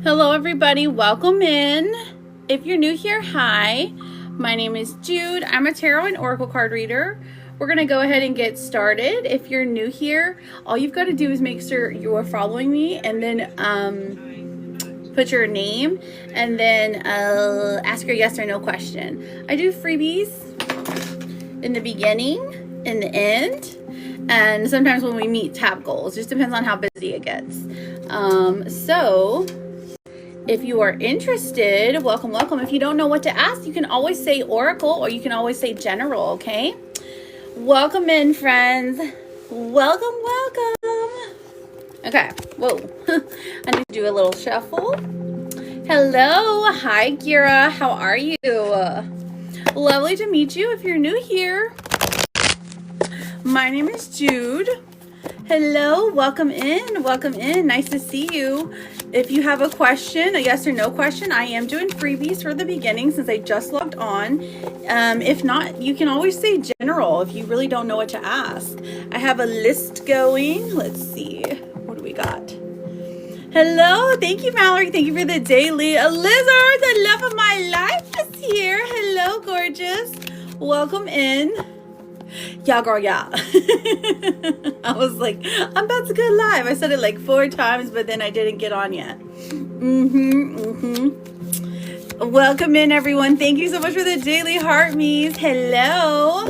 Hello everybody, welcome in. If you're new here, hi. My name is Jude. I'm a tarot and oracle card reader. We're going to go ahead and get started. If you're new here, all you've got to do is make sure you are following me and then put your name and then ask your yes or no question. I do freebies in the beginning, in the end, and sometimes when we meet tap goals. Just depends on how busy it gets. So if you are interested, welcome, welcome. If you don't know what to ask, you can always say oracle or you can always say general, okay? Welcome in, friends. Welcome, welcome. Okay, whoa. I need to do a little shuffle. Hello, hi, Gira. How are you? Lovely to meet you. If you're new here, my name is Jude. Hello, welcome in, welcome in. Nice to see you. If you have a question, a yes or no question, I am doing freebies for the beginning since I just logged on. If not, you can always say general if you really don't know what to ask. I have a list going. Let's see. What do we got? Hello. Thank you, Mallory. Thank you for the daily. A lizard, the love of my life, is here. Hello, gorgeous. Welcome in. Yeah, girl, yeah. I was like, I'm about to go live. I said it like 4 times, but then I didn't get on yet. Welcome in, everyone. Thank you so much for the daily heart me's. Hello.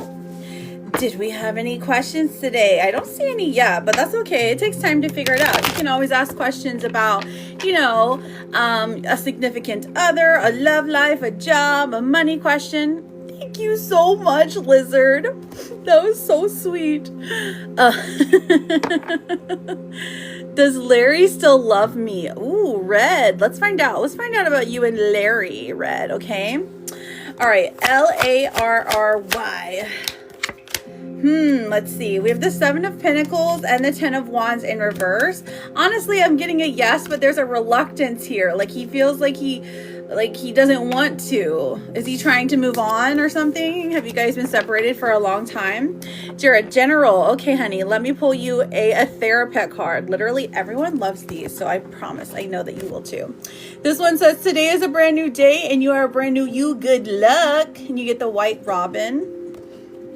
Did we have any questions today? I don't see any yet, but that's okay. It takes time to figure it out. You can always ask questions about, you know, a significant other, a love life, a job, a money question. Thank you so much, Lizard. That was so sweet. Does Larry still love me? Ooh, Red. Let's find out. Let's find out about you and Larry, Red, okay? All right, Larry. Let's see. We have the 7 of Pentacles and the 10 of Wands in reverse. Honestly, I'm getting a yes, but there's a reluctance here. Like he feels like he doesn't want to. Is he trying to move on or something? Have you guys been separated for a long time? Jared, general. Okay, honey, let me pull you a therapist card. Literally everyone loves these, so I promise I know that you will too. This one says, today is a brand new day and you are a brand new you. Good luck. And you get the white robin.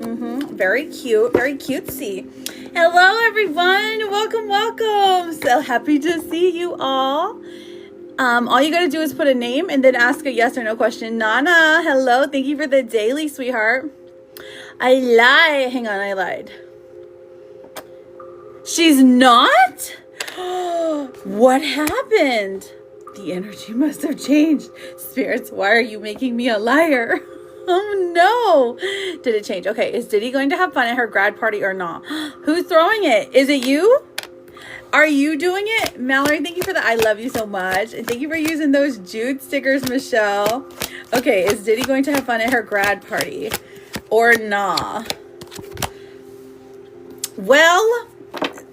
Very cute, very cutesy. Hello, everyone. Welcome, welcome. So happy to see you all. All you gotta do is put a name and then ask a yes or no question. Nana, hello. Thank you for the daily, sweetheart. I lied. Hang on, I lied. She's not? What happened? The energy must have changed. Spirits, why are you making me a liar? Oh no. Did it change? Okay, is Diddy going to have fun at her grad party or not? Who's throwing it? Is it you? Are you doing it? Mallory, thank you for the I love you so much. And thank you for using those Jude stickers, Michelle. Okay, is Diddy going to have fun at her grad party or nah? Well,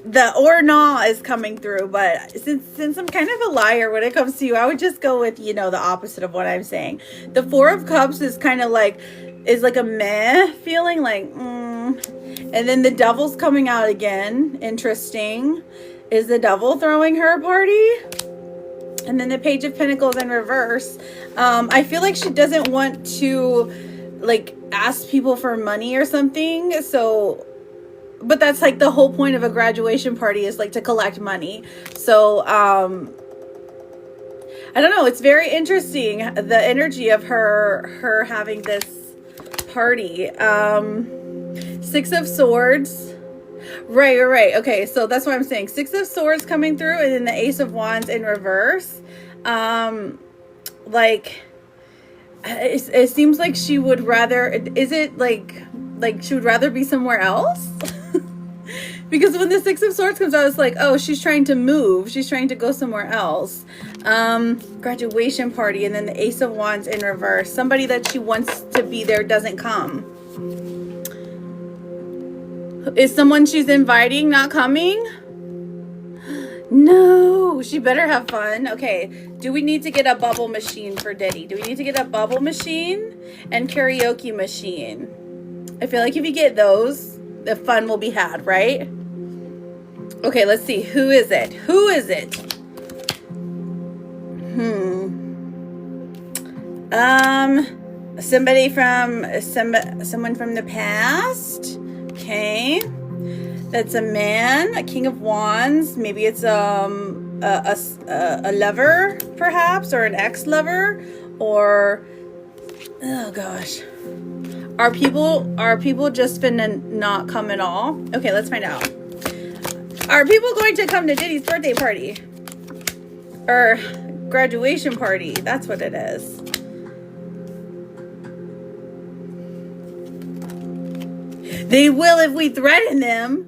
the or nah is coming through, but since I'm kind of a liar when it comes to you, I would just go with, you know, the opposite of what I'm saying. The 4 of Cups is kind of like, is like a meh feeling, like, And then the Devil's coming out again. Interesting. Is the Devil throwing her a party? And then the Page of Pentacles in reverse. I feel like she doesn't want to, like, ask people for money or something. So, but that's like the whole point of a graduation party is like to collect money. So, I don't know. It's very interesting, the energy of her having this party. 6 of Swords. Right. Okay, so that's what I'm saying. 6 of Swords coming through and then the Ace of Wands in reverse. Like, it seems like she would rather, is it like she would rather be somewhere else? Because when the 6 of Swords comes out, it's like, oh, she's trying to move. She's trying to go somewhere else. Graduation party and then the Ace of Wands in reverse. Somebody that she wants to be there doesn't come. Is someone she's inviting not coming? No, she better have fun. Okay, do we need to get a bubble machine for Diddy? Do we need to get a bubble machine and karaoke machine? I feel like if you get those, the fun will be had, right? Okay, let's see. Who is it? Who is it? Someone from the past. Okay. That's a man, a king of wands. Maybe it's a lover, perhaps, or an ex-lover, or oh gosh. Are people just finna not come at all? Okay, let's find out. Are people going to come to Diddy's birthday party? Or graduation party? That's what it is. They will if we threaten them.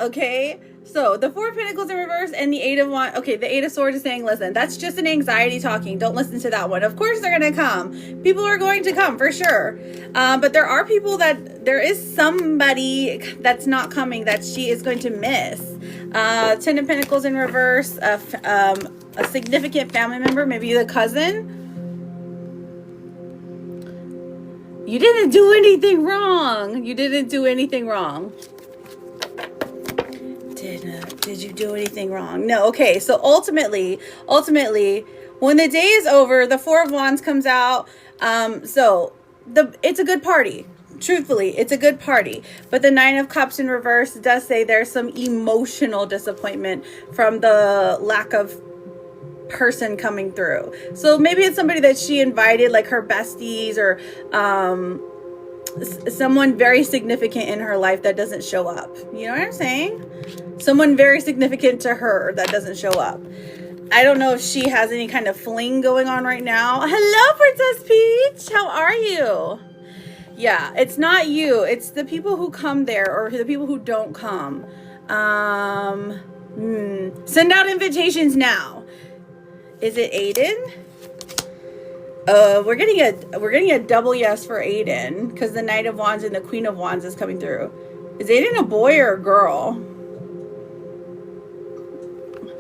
Okay? So, the Four of Pentacles in reverse and the Eight of Wands. Okay, the Eight of Swords is saying, listen, that's just an anxiety talking. Don't listen to that one. Of course they're going to come. People are going to come, for sure. But there are people there is somebody that's not coming that she is going to miss. Ten of Pentacles in reverse. A significant family member, maybe the cousin. You didn't do anything wrong. You didn't do anything wrong. Did you do anything wrong? No. Okay. So ultimately, when the day is over, the Four of Wands comes out. It's a good party. Truthfully, it's a good party. But the Nine of Cups in reverse does say there's some emotional disappointment from the lack of person coming through. So maybe it's somebody that she invited, like her besties, or someone very significant in her life that doesn't show up. You know what I'm saying? Someone very significant to her that doesn't show up. I don't know if she has any kind of fling going on right now. Hello, Princess Peach. How are you? Yeah, it's not you. It's the people who come there or the people who don't come. Send out invitations now. Is it Aiden? We're getting a double yes for Aiden because the Knight of Wands and the Queen of Wands is coming through. Is Aiden a boy or a girl?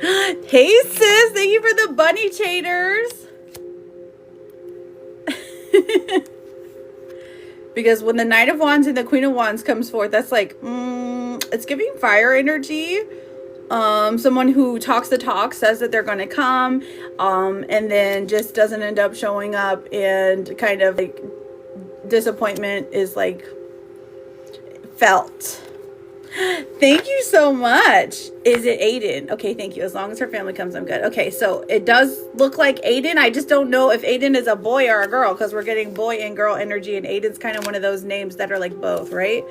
Hey sis, thank you for the bunny chaters. Because when the Knight of Wands and the Queen of Wands comes forth, that's like, it's giving fire energy. Someone who talks the talk, says that they're going to come, and then just doesn't end up showing up, and kind of like disappointment is like felt. Thank you so much. Is it Aiden? Okay, thank you. As long as her family comes, I'm good. Okay, so it does look like Aiden. I just don't know if Aiden is a boy or a girl because we're getting boy and girl energy, and Aiden's kind of one of those names that are like both, right?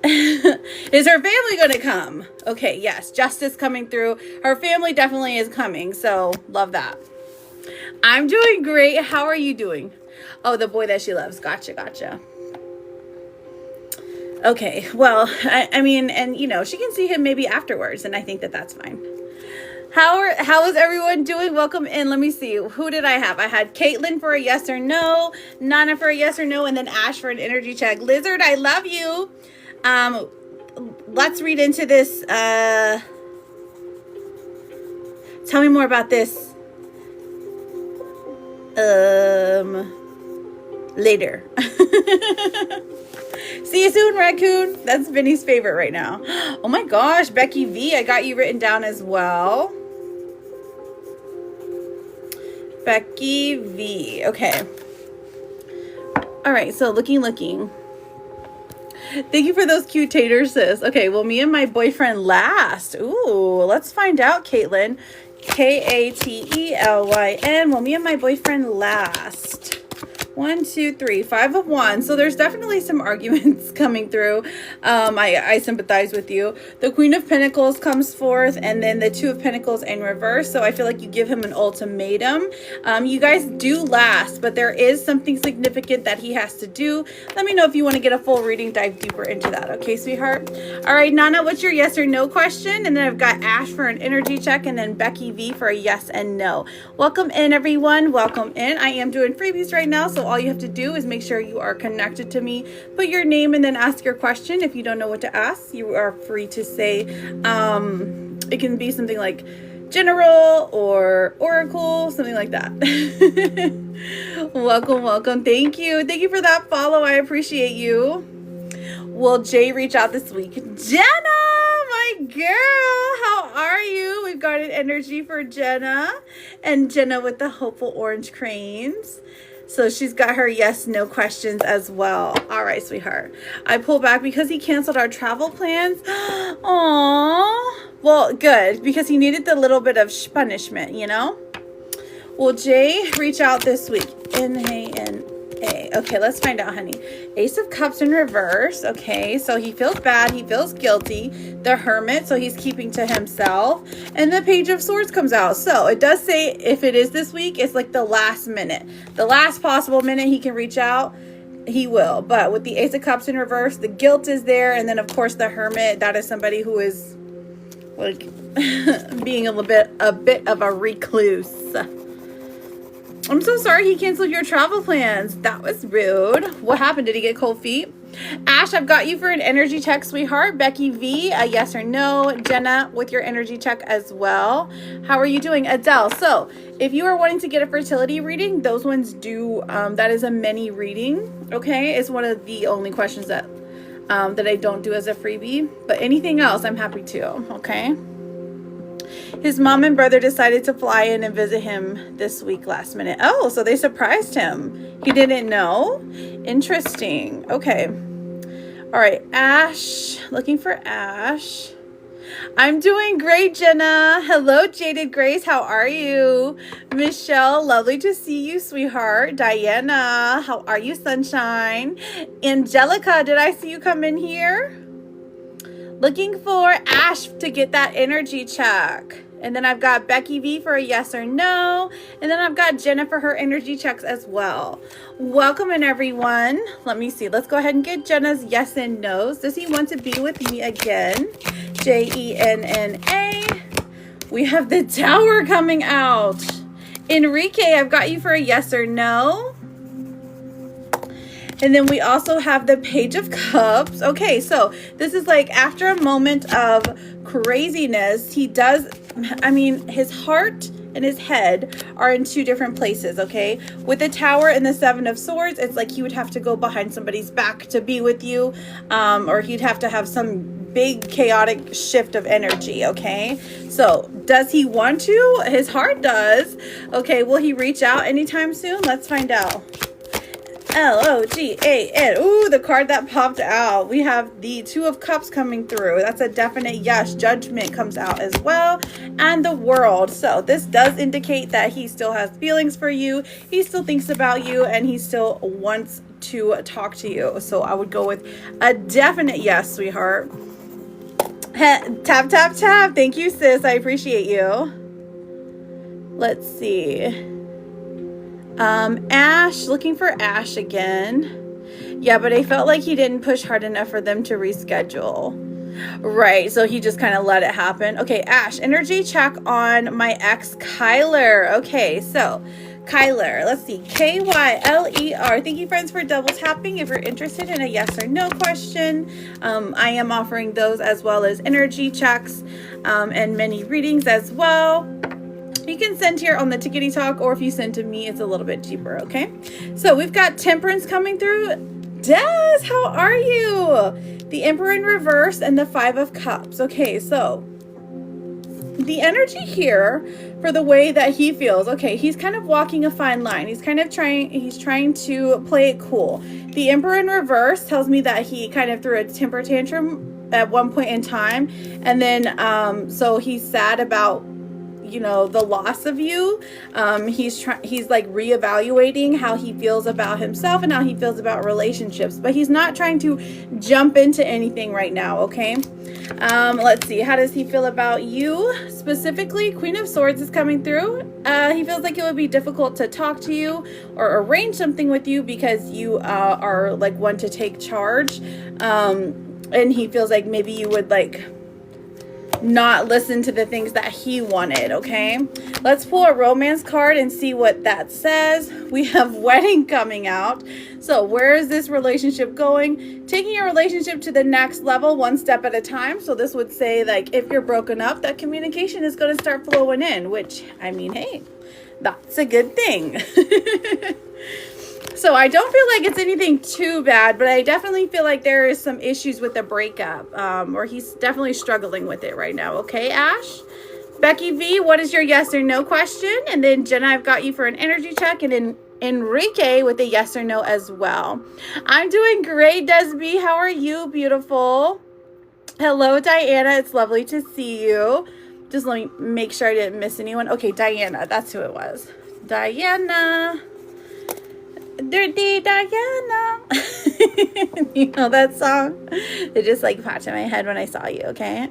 Is her family going to come? Okay, yes. Justice coming through. Her family definitely is coming, so love that. I'm doing great. How are you doing? Oh, the boy that she loves. Gotcha. Okay, well, I mean, and you know, she can see him maybe afterwards, and I think that that's fine. How is everyone doing? Welcome in. Let me see. Who did I have? I had Caitlin for a yes or no, Nana for a yes or no, and then Ash for an energy check. Lizard, I love you. Let's read into this. Tell me more about this. Later. See you soon, Raccoon. That's Vinny's favorite right now. Oh my gosh, Becky V, I got you written down as well. Becky V. Okay. All right, so looking. Thank you for those cute taters, sis. Okay, well, me and my boyfriend last. Ooh, let's find out, Caitlin. K-A-T-E-L-Y-N. Well, me and my boyfriend last. 1, 2, 3, 5 of Wands. So there's definitely some arguments coming through. I sympathize with you. The Queen of Pentacles comes forth, and then the Two of Pentacles in reverse. So I feel like you give him an ultimatum. You guys do last, but there is something significant that he has to do. Let me know if you want to get a full reading, dive deeper into that. Okay, sweetheart? All right, Nana, what's your yes or no question? And then I've got Ash for an energy check, and then Becky V for a yes and no. Welcome in, everyone. Welcome in. I am doing freebies right now, so all you have to do is make sure you are connected to me. Put your name and then ask your question. If you don't know what to ask, you are free to say, it can be something like general or oracle, something like that. Welcome. Thank you for that follow. I appreciate you. Will Jay reach out this week? Jenna, my girl, how are you? We've got excited energy for Jenna. And Jenna with the hopeful orange cranes. So she's got her yes, no questions as well. All right, sweetheart. I pull back because he canceled our travel plans. Aww. Well, good, because he needed the little bit of punishment, you know? Will Jay reach out this week? N-A-N-A. Okay, let's find out, honey. Ace of Cups in reverse. Okay, so he feels bad. He feels guilty. The Hermit, so he's keeping to himself. And the Page of Swords comes out. So it does say if it is this week, it's like the last minute. The last possible minute he can reach out, he will. But with the Ace of Cups in reverse, the guilt is there. And then, of course, the Hermit, that is somebody who is like being a bit of a recluse. I'm so sorry he canceled your travel plans. That was rude. What happened? Did he get cold feet? Ash, I've got you for an energy check, sweetheart. Becky V, a yes or no. Jenna with your energy check as well. How are you doing? Adele, so if you are wanting to get a fertility reading, those ones do, that is a mini reading, okay? It's one of the only questions that I don't do as a freebie. But anything else, I'm happy to, okay? His mom and brother decided to fly in and visit him this week last minute. Oh, so they surprised him. He didn't know? Interesting. Okay. All right. Ash. Looking for Ash. I'm doing great, Jenna. Hello, Jaded Grace. How are you? Michelle, lovely to see you, sweetheart. Diana, how are you, sunshine? Angelica, did I see you come in here? Looking for Ash to get that energy check. And then I've got Becky V for a yes or no. And then I've got Jenna for her energy checks as well. Welcome in, everyone. Let me see. Let's go ahead and get Jenna's yes and no's. Does he want to be with me again? Jenna. We have the Tower coming out. Enrique, I've got you for a yes or no. And then we also have the Page of Cups. Okay, so this is like after a moment of craziness, he does, I mean, his heart and his head are in two different places, okay? With the Tower and the Seven of Swords, it's like he would have to go behind somebody's back to be with you, or he'd have to have some big chaotic shift of energy, okay? So does he want to? His heart does. Okay, will he reach out anytime soon? Let's find out. Logan. Ooh, the card that popped out. We have the Two of Cups coming through. That's a definite yes. Judgment comes out as well. And the World. So this does indicate that he still has feelings for you. He still thinks about you. And he still wants to talk to you. So I would go with a definite yes, sweetheart. Tap, tap, tap. Thank you, sis. I appreciate you. Let's see. Ash, looking for Ash again. Yeah, but I felt like he didn't push hard enough for them to reschedule. Right, so he just kind of let it happen. Okay, Ash, energy check on my ex, Kyler. Okay, so Kyler, let's see. Kyler. Thank you, friends, for double tapping. If you're interested in a yes or no question, I am offering those as well as energy checks and many readings as well. You can send here on the Tickety Talk, or if you send to me, it's a little bit cheaper, okay? So we've got Temperance coming through. Des, how are you? The Emperor in reverse and the Five of Cups. Okay, so the energy here for the way that he feels. Okay, he's kind of walking a fine line. He's trying to play it cool. The Emperor in reverse tells me that he kind of threw a temper tantrum at one point in time. And then, so he's sad about, you know, the loss of you. He's like reevaluating how he feels about himself and how he feels about relationships, but he's not trying to jump into anything right now, okay? Let's see, how does he feel about you specifically? Queen of Swords is coming through. He feels like it would be difficult to talk to you or arrange something with you because you are like one to take charge, and he feels like maybe you would like not listen to the things that he wanted, okay? Let's pull a romance card and see what that says. We have wedding coming out. So where is this relationship going? Taking your relationship to the next level, one step at a time. So this would say, like, if you're broken up, that communication is going to start flowing in, which, I mean, hey, that's a good thing. So I don't feel like it's anything too bad, but I definitely feel like there is some issues with the breakup, or he's definitely struggling with it right now. Okay, Ash? Becky V, what is your yes or no question? And then Jenna, I've got you for an energy check, and then Enrique with a yes or no as well. I'm doing great, Desby. How are you, beautiful? Hello, Diana. It's lovely to see you. Just let me make sure I didn't miss anyone. Okay, Diana. That's who it was. Diana. Dirty Diana. You know that song? It just like popped in my head when I saw you, okay?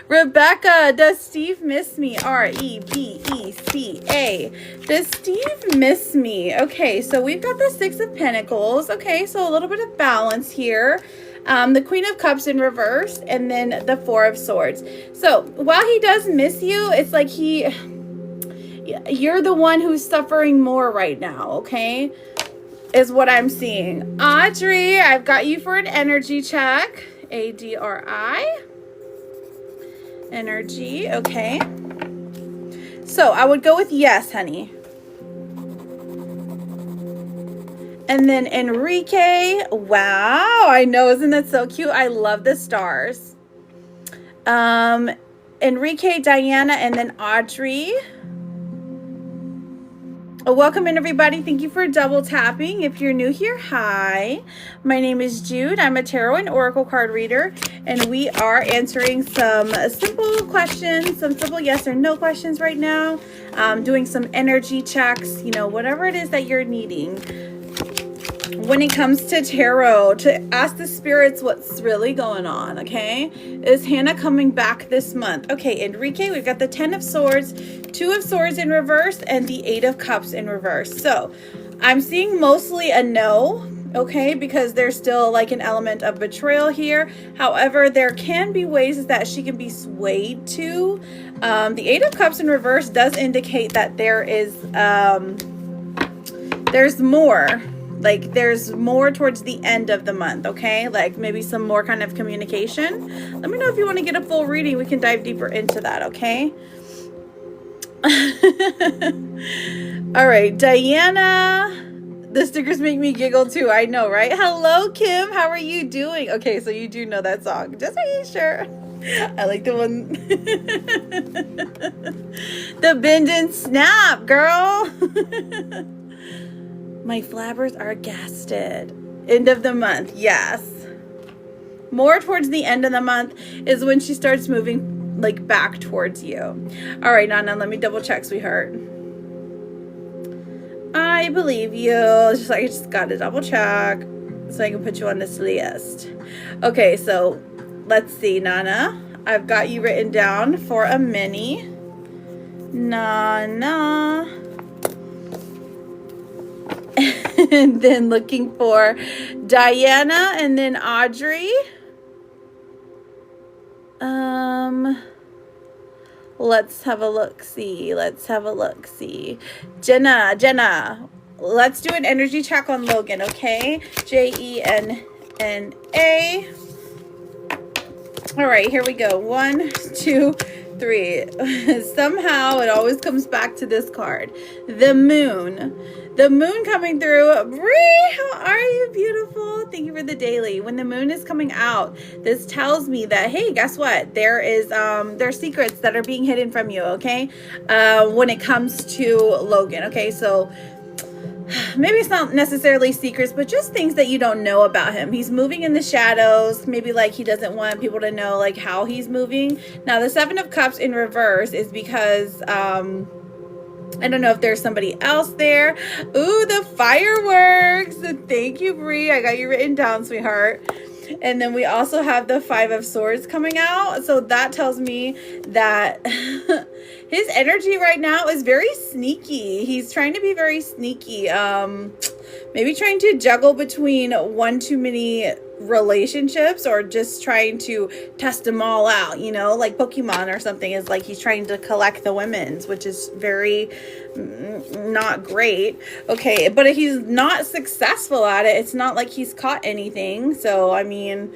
Rebecca, does Steve miss me? R-E-B-E-C-A. Does Steve miss me? Okay, so we've got the Six of Pentacles. Okay, so a little bit of balance here. The Queen of Cups in reverse, and then the Four of Swords. So while he does miss you, it's like you're the one who's suffering more right now, okay? Is what I'm seeing. Audrey, I've got you for an energy check. A-D-R-I. Energy, okay. So I would go with yes, honey. And then Enrique, wow, I know, isn't that so cute? I love the stars. Enrique, Diana, and then Audrey. Welcome in, everybody. Thank you for double tapping. If you're new here, hi. My name is Jude. I'm a tarot and oracle card reader, and we are answering some simple questions, some simple yes or no questions right now. Doing some energy checks, you know, whatever it is that you're needing. When it comes to tarot, to ask the spirits what's really going on, okay? Is Hannah coming back this month? Okay, Enrique, we've got the 10 of Swords, 2 of Swords in reverse, and the 8 of Cups in reverse. So I'm seeing mostly a no, okay? Because there's still like an element of betrayal here. However, there can be ways that she can be swayed to. The 8 of Cups in reverse does indicate that there is, there's more. Like there's more towards the end of the month, okay? Like maybe some more kind of communication. Let me know if you want to get a full reading. We can dive deeper into that, okay? All right, Diana. The stickers make me giggle too. I know, right? Hello, Kim. How are you doing? Okay, so you do know that song. Just making sure. I like the one. The bend and snap, girl. My flabbers are gasted. End of the month, yes. More towards the end of the month is when she starts moving like back towards you. All right, Nana, let me double check, sweetheart. I believe you. Just like I just got to double check so I can put you on this list. Okay, so let's see, Nana. I've got you written down for a mini. Nana. And then looking for Diana and then Audrey. Let's have a look-see. Jenna, let's do an energy check on Logan, okay? Jenna. All right, here we go. 1, 2, 3. Somehow it always comes back to this card. The moon. The moon coming through. Bree, how are you, beautiful? Thank you for the daily. When the moon is coming out, this tells me that, hey, guess what? There's secrets that are being hidden from you, okay? When it comes to Logan, okay? So maybe it's not necessarily secrets, but just things that you don't know about him. He's moving in the shadows. Maybe like he doesn't want people to know like how he's moving. Now the 7 of Cups in reverse is because I don't know if there's somebody else there. Ooh, the fireworks. Thank you, Bree. I got you written down, sweetheart. And then we also have the 5 of Swords coming out. So that tells me that his energy right now is very sneaky. He's trying to be very sneaky. Maybe trying to juggle between one too many relationships or just trying to test them all out, you know, like Pokemon or something. Is like he's trying to collect the women's, which is very not great. Okay, but if he's not successful at it, it's not like he's caught anything. So I mean,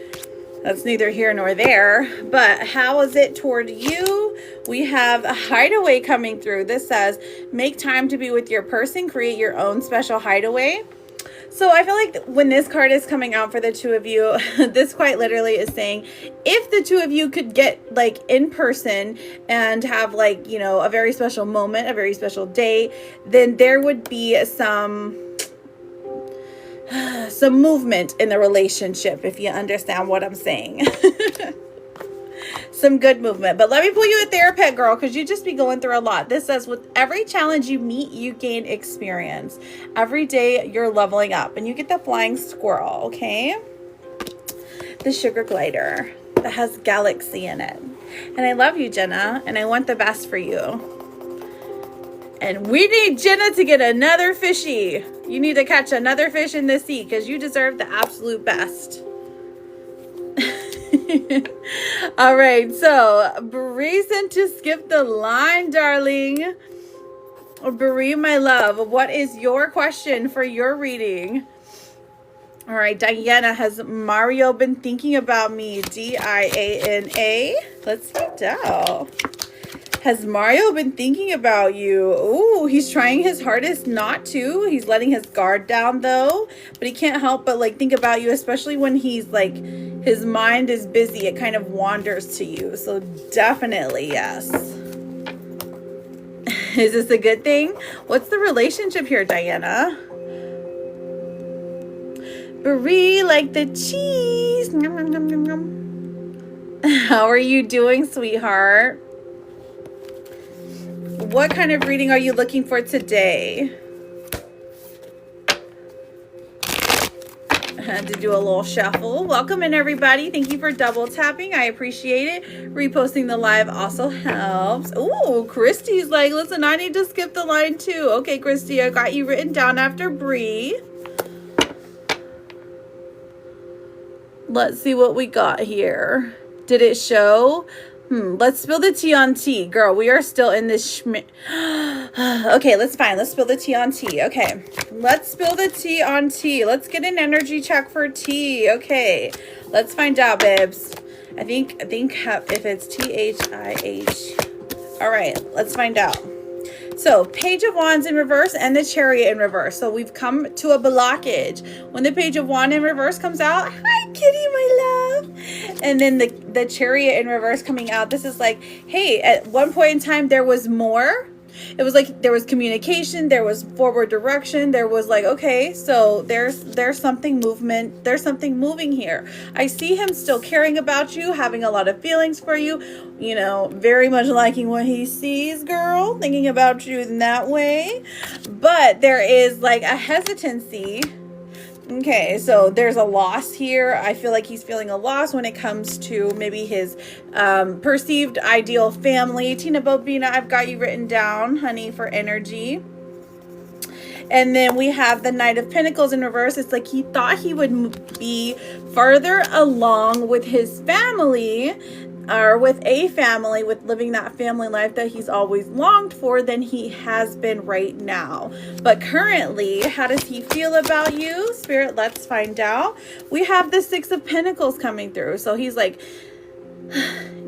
that's neither here nor there. But how is it toward you? We have a hideaway coming through. This says make time to be with your person, create your own special hideaway. So I feel like when this card is coming out for the two of you, this quite literally is saying, if the two of you could get like in person and have like, you know, a very special moment, a very special day, then there would be some movement in the relationship, if you understand what I'm saying. Some good movement. But let me pull you a therapist, girl, because you just be going through a lot. This says, with every challenge you meet, you gain experience. Every day you're leveling up, and you get the flying squirrel. Okay, the sugar glider that has galaxy in it. And I love you, Jenna, and I want the best for you. And we need Jenna to get another fishy. You need to catch another fish in the sea, because you deserve the absolute best. All right, so reason to skip the line, darling. Bree, my love, what is your question for your reading? All right, Diana, has Mario been thinking about me? Diana. Let's find out. Has Mario been thinking about you? Ooh, he's trying his hardest not to. He's letting his guard down though, but he can't help but like think about you, especially when he's like, his mind is busy. It kind of wanders to you. So definitely yes. Is this a good thing? What's the relationship here, Diana? Brie, like the cheese. Nom, nom, nom, nom, nom. How are you doing, sweetheart? What kind of reading are you looking for today? I had to do a little shuffle. Welcome in, everybody. Thank you for double tapping. I appreciate it. Reposting the live also helps. Ooh, Christy's like, listen, I need to skip the line too. Okay, Christy, I got you written down after Bree. Let's see what we got here. Did it show? Let's spill the tea on tea. Girl, we are still in this okay, let's spill the tea on tea. Okay, let's spill the tea on tea. Let's get an energy check for tea. Okay, let's find out, babes. I think if it's THIH. All right, let's find out. So, Page of Wands in reverse and the Chariot in reverse. So, we've come to a blockage. When the Page of Wands in reverse comes out, hi, kitty, my love. And then the Chariot in reverse coming out, this is like, hey, at one point in time, there was more. It was like there was communication, there was forward direction, there was like, okay, so there's something moving here. I see him still caring about you, having a lot of feelings for you, you know, very much liking what he sees, girl, thinking about you in that way. But there is like a hesitancy. Okay, so there's a loss here. I feel like he's feeling a loss when it comes to maybe his perceived ideal family. Tina Bobina, I've got you written down, honey, for energy. And then we have the Knight of Pentacles in reverse. It's like he thought he would be further along with his family, or with a family, with living that family life that he's always longed for, than he has been right now. But currently, how does he feel about you? Spirit, let's find out. We have the Six of Pentacles coming through. So he's like,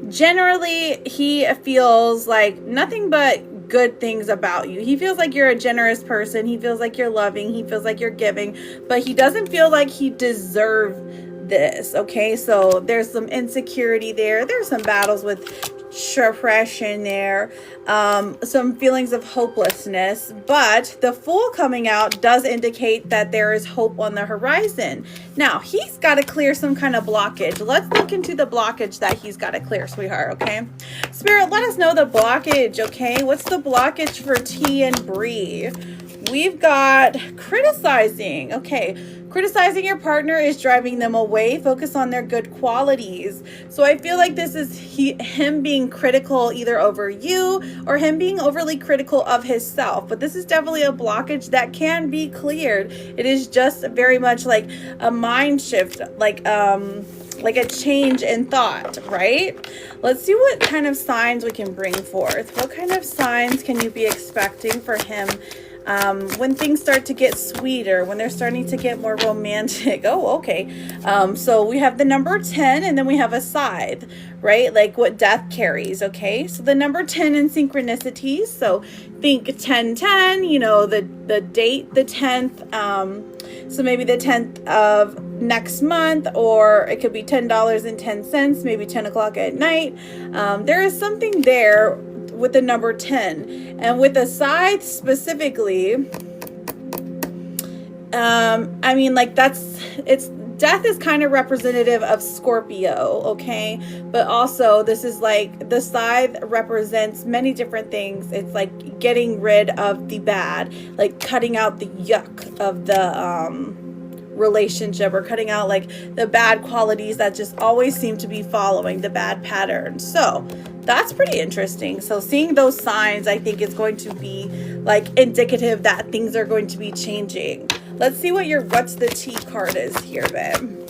generally, he feels like nothing but good things about you. He feels like you're a generous person. He feels like you're loving. He feels like you're giving. But he doesn't feel like he deserves this. Okay, so there's some insecurity there. There's some battles with suppression there, some feelings of hopelessness, but the Fool coming out does indicate that there is hope on the horizon. Now he's got to clear some kind of blockage. Let's look into the blockage that he's got to clear, sweetheart. Okay, Spirit, let us know the blockage. Okay, what's the blockage for T and Bree? We've got criticizing. Okay, criticizing your partner is driving them away. Focus on their good qualities. So I feel like this is him being critical either over you or him being overly critical of himself. But this is definitely a blockage that can be cleared. It is just very much like a mind shift, like a change in thought, right? Let's see what kind of signs we can bring forth. What kind of signs can you be expecting for him when things start to get sweeter, when they're starting to get more romantic. Oh, okay. So we have the number 10, and then we have a scythe, right? Like what death carries, okay? So the number 10 in synchronicities. So think 1010, you know, the date, the 10th. So maybe the 10th of next month, or it could be $10.10, maybe 10 o'clock at night. There is something there with the number 10, and with the scythe specifically, I mean, like death is kind of representative of Scorpio, okay? But also this is like the scythe represents many different things. It's like getting rid of the bad, like cutting out the yuck of the relationship, or cutting out like the bad qualities that just always seem to be following the bad patterns. So that's pretty interesting. So seeing those signs, I think is going to be like indicative that things are going to be changing. Let's see what's the T card is here, babe.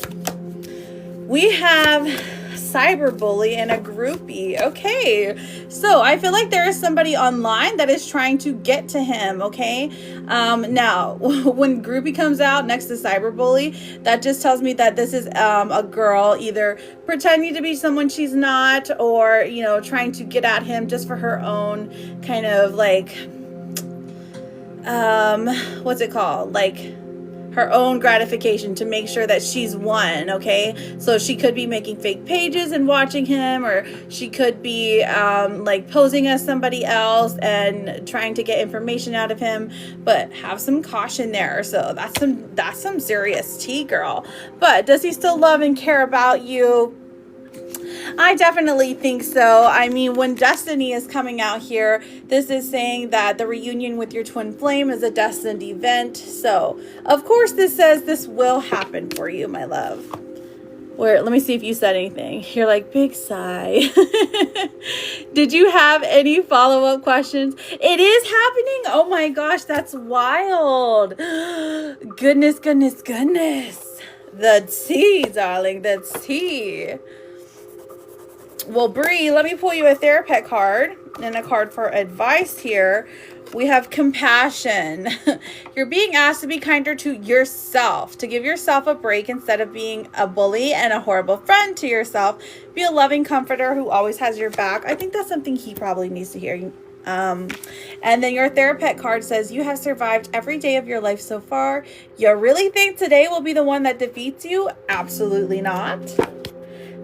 We have cyberbully and a groupie. Okay, so I feel like there is somebody online that is trying to get to him, okay? Now, when groupie comes out next to cyberbully, that just tells me that this is a girl either pretending to be someone she's not, or, you know, trying to get at him just for her own kind of like, what's it called? Like, her own gratification, to make sure that she's won, okay? So she could be making fake pages and watching him, or she could be like posing as somebody else and trying to get information out of him, but have some caution there. So that's some serious tea, girl. But does he still love and care about you? I definitely think so. I mean, when Destiny is coming out here, this is saying that the reunion with your twin flame is a destined event. So, of course, this says this will happen for you, my love. Let me see if you said anything. You're like, big sigh. Did you have any follow-up questions? It is happening. Oh my gosh, that's wild. Goodness, goodness, goodness. The tea, darling, the tea. Well, Bree, let me pull you a therapist card and a card for advice here. We have compassion. You're being asked to be kinder to yourself, to give yourself a break instead of being a bully and a horrible friend to yourself. Be a loving comforter who always has your back. I think that's something he probably needs to hear. And then your therapist card says, you have survived every day of your life so far. You really think today will be the one that defeats you? Absolutely not.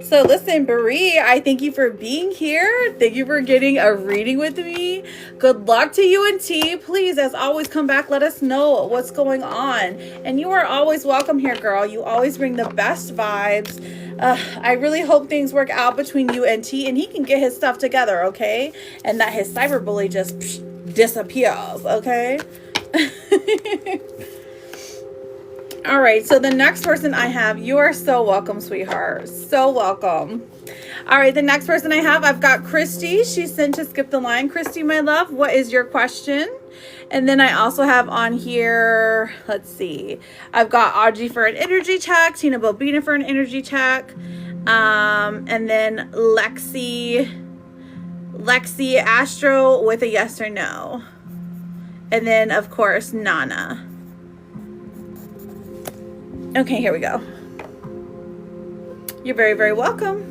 So listen, Brie, I thank you for being here. Thank you for getting a reading with me. Good luck to you and T. Please, as always, come back. Let us know what's going on. And you are always welcome here, girl. You always bring the best vibes. I really hope things work out between you and T, and he can get his stuff together, okay? And that his cyberbully just disappears, okay? All right, so the next person I have, you are so welcome, sweetheart. So welcome. All right, the next person I have, I've got Christy. She's sent to skip the line. Christy, my love, what is your question? And then I also have on here, let's see, I've got Audrey for an energy check, Tina Bobina for an energy check, and then Lexi Astro with a yes or no. And then, of course, Nana. Okay, here we go. You're very, very welcome.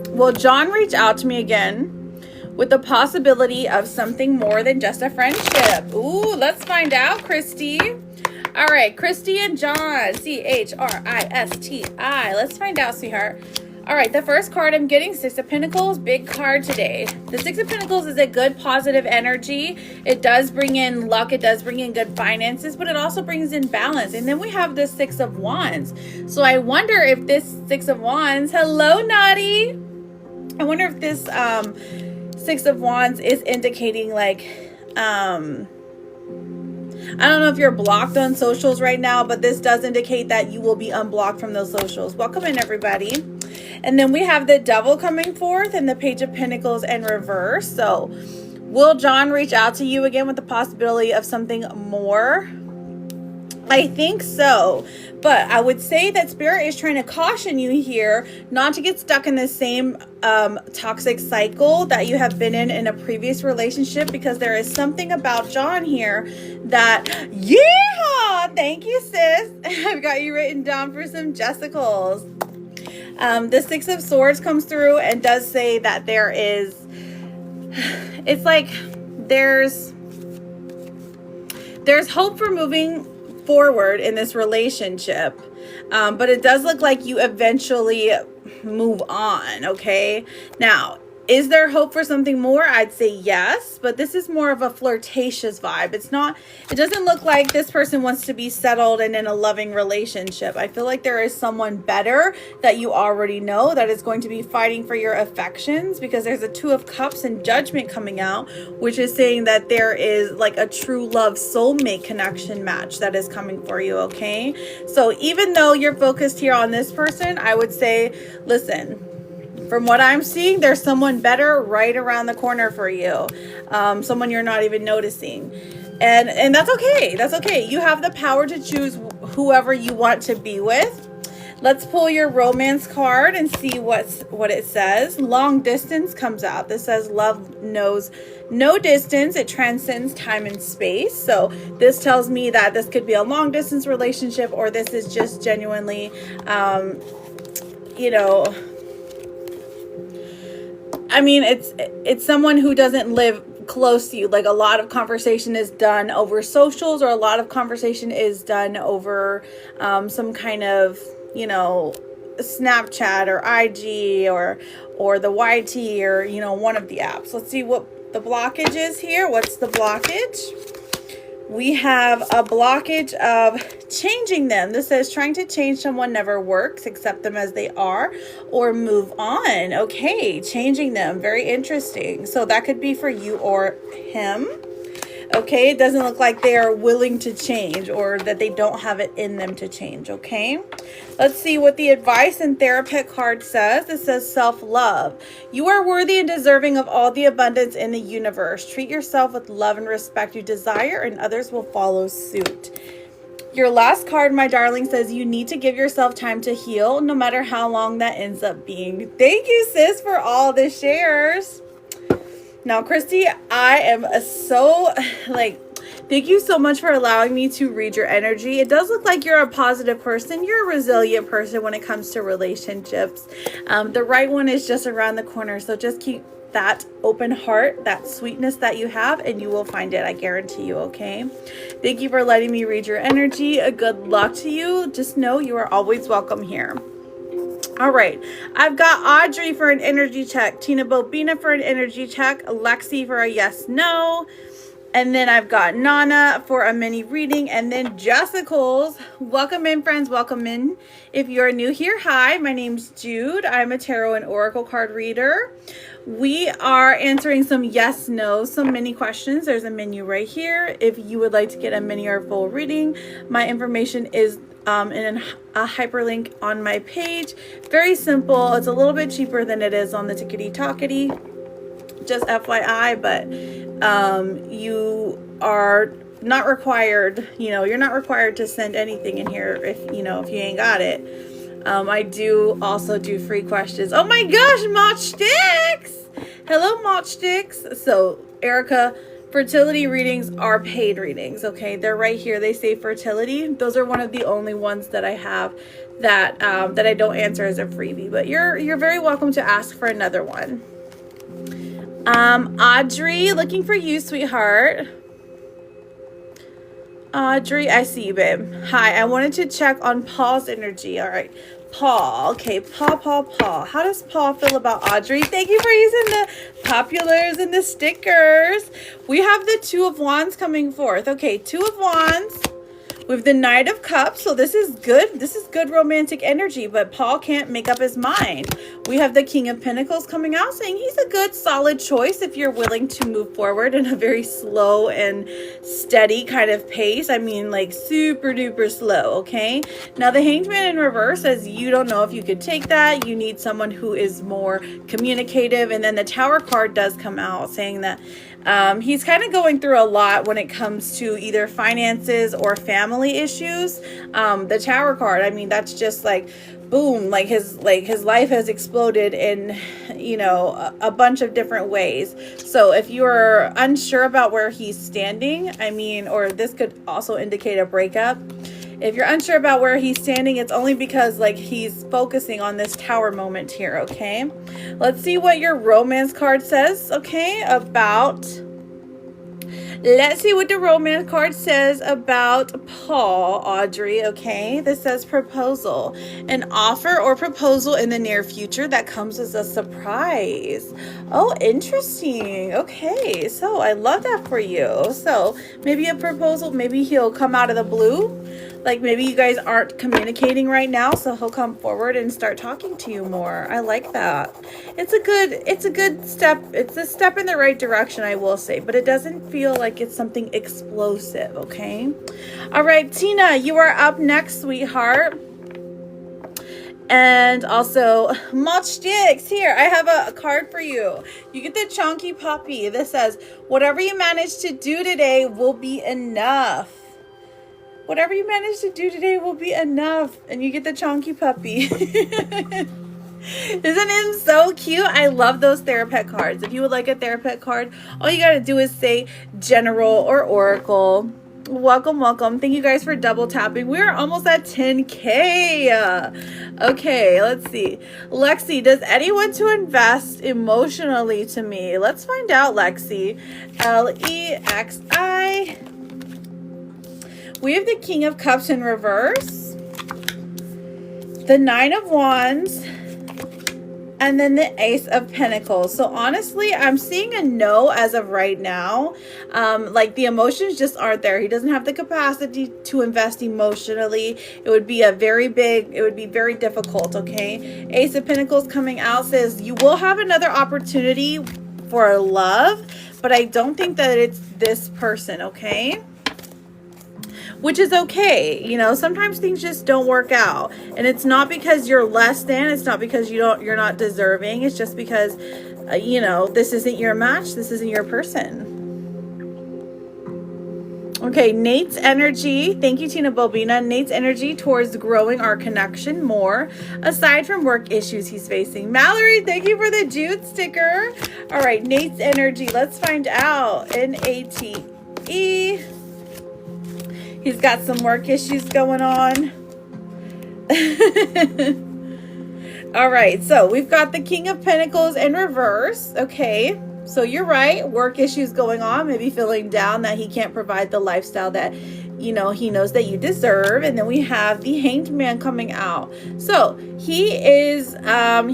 Well, John reached out to me again with the possibility of something more than just a friendship. Ooh, let's find out, Christy. All right, Christy and John, C-H-R-I-S-T-I. Let's find out, sweetheart. All right, the first card I'm getting, Six of Pentacles, big card today. The Six of Pentacles is a good positive energy. It does bring in luck. It does bring in good finances, but it also brings in balance. And then we have the Six of Wands. So I wonder if this Six of Wands, hello, Naughty. I wonder if this Six of Wands is indicating like, I don't know if you're blocked on socials right now, but this does indicate that you will be unblocked from those socials. Welcome in, everybody. And then we have the Devil coming forth and the Page of Pentacles in reverse. So will John reach out to you again with the possibility of something more? I think so, but I would say that Spirit is trying to caution you here not to get stuck in the same toxic cycle that you have been in a previous relationship, because there is something about John here that, yeehaw, thank you, sis. I've got you written down for some Jessicals. The Six of Swords comes through and does say that there is, it's like there's hope for moving forward in this relationship, but it does look like you eventually move on. Okay, now, is there hope for something more? I'd say yes, but this is more of a flirtatious vibe. It doesn't look like this person wants to be settled and in a loving relationship. I feel like there is someone better that you already know that is going to be fighting for your affections, because there's a Two of Cups and Judgment coming out, which is saying that there is like a true love soulmate connection match that is coming for you. Okay, so even though you're focused here on this person, I would say, listen, from what I'm seeing, there's someone better right around the corner for you. Someone you're not even noticing. And that's okay. That's okay. You have the power to choose whoever you want to be with. Let's pull your romance card and see what it says. Long distance comes out. This says love knows no distance. It transcends time and space. So this tells me that this could be a long distance relationship, or this is just genuinely, I mean, it's someone who doesn't live close to you. Like, a lot of conversation is done over socials, or a lot of conversation is done over some kind of, Snapchat or IG or the YT, or, one of the apps. Let's see what the blockage is here. What's the blockage? We have a blockage of changing them. This says trying to change someone never works. Accept them as they are or move on. Okay, changing them. Very interesting. So that could be for you or him. Okay, it doesn't look like they are willing to change, or that they don't have it in them to change. Okay, let's see what the advice and therapist card says. It says self-love. You are worthy and deserving of all the abundance in the universe. Treat yourself with love and respect you desire, and others will follow suit. Your last card, my darling, says you need to give yourself time to heal, no matter how long that ends up being. Thank you, sis, for all the shares. Now, Christy, I am thank you so much for allowing me to read your energy. It does look like you're a positive person. You're a resilient person when it comes to relationships. The right one is just around the corner. So just keep that open heart, that sweetness that you have, and you will find it. I guarantee you. Okay. Thank you for letting me read your energy. A good luck to you. Just know you are always welcome here. All right, I've got Audrey for an energy check, Tina Bobina for an energy check, Lexi for a yes, no, and then I've got Nana for a mini reading, and then Jessicals. Welcome in, friends, welcome in. If you're new here, hi, my name's Jude. I'm a tarot and oracle card reader. We are answering some yes, no, some mini questions. There's a menu right here. If you would like to get a mini or full reading, my information is in a hyperlink on my page. Very simple. It's a little bit cheaper than it is on the Tickety Talkety, just FYI, but you are not required, you're not required to send anything in here if you ain't got it. I do also do free questions. Oh my gosh, Mach Sticks! Hello, Mach Sticks. So, Erica, fertility readings are paid readings, okay? They're right here. They say fertility. Those are one of the only ones that I have that that I don't answer as a freebie. But you're very welcome to ask for another one. Audrey, looking for you, sweetheart. Audrey, I see you, babe. Hi, I wanted to check on Paul's energy. All right. Paul. Okay, Paul. How does Paul feel about Audrey? Thank you for using the populars and the stickers. We have the Two of Wands coming forth. Okay, Two of Wands with the Knight of Cups. So this is good. This is good romantic energy, but Paul can't make up his mind. We have the King of Pentacles coming out saying he's a good, solid choice if you're willing to move forward in a very slow and steady kind of pace. I mean, like super duper slow, okay? Now the Hanged Man in reverse says you don't know if you could take that. You need someone who is more communicative. And then the Tower card does come out saying that He's kind of going through a lot when it comes to either finances or family issues. The Tower card, I mean, that's just like boom, like his life has exploded in, you know, a bunch of different ways. So if you're unsure about where he's standing, I mean, or this could also indicate a breakup. If you're unsure about where he's standing, it's only because like he's focusing on this Tower moment here, okay? Let's see what your romance card says, okay, about... Let's see what the romance card says about Paul, Audrey, okay? This says proposal. An offer or proposal in the near future that comes as a surprise. Oh, interesting. Okay, so I love that for you. So maybe a proposal, maybe he'll come out of the blue. Like maybe you guys aren't communicating right now, so he'll come forward and start talking to you more. I like that. It's a good step. It's a step in the right direction, I will say, but it doesn't feel like it's something explosive, okay? All right, Tina, you are up next, sweetheart. And also, Mach Sticks, here, I have a card for you. You get the Chunky Puppy. This says, whatever you manage to do today will be enough. Whatever you manage to do today will be enough. And you get the Chunky Puppy. Isn't him so cute? I love those Therapet cards. If you would like a Therapet card, all you got to do is say General or Oracle. Welcome, welcome. Thank you guys for double tapping. We're almost at 10K. Okay, let's see. Lexi, does anyone to invest emotionally to me? Let's find out, Lexi. Lexi. We have the King of Cups in reverse, the Nine of Wands, and then the Ace of Pentacles. So honestly, I'm seeing a no as of right now. Like the emotions just aren't there. He doesn't have the capacity to invest emotionally. It would be very difficult, okay? Ace of Pentacles coming out says you will have another opportunity for love, but I don't think that it's this person, okay? Which is okay. You know, sometimes things just don't work out. And it's not because you're less than, it's not because you're not deserving. It's just because, you know, this isn't your match. This isn't your person. Okay, Nate's energy. Thank you, Tina Bobina. Nate's energy towards growing our connection more, aside from work issues he's facing. Mallory, thank you for the Jude sticker. All right, Nate's energy. Let's find out. N-A-T-E. He's got some work issues going on. All right, so we've got the King of Pentacles in reverse. Okay, so you're right. Work issues going on. Maybe feeling down that he can't provide the lifestyle that, you know, he knows that you deserve. And then we have the Hanged Man coming out. So he is,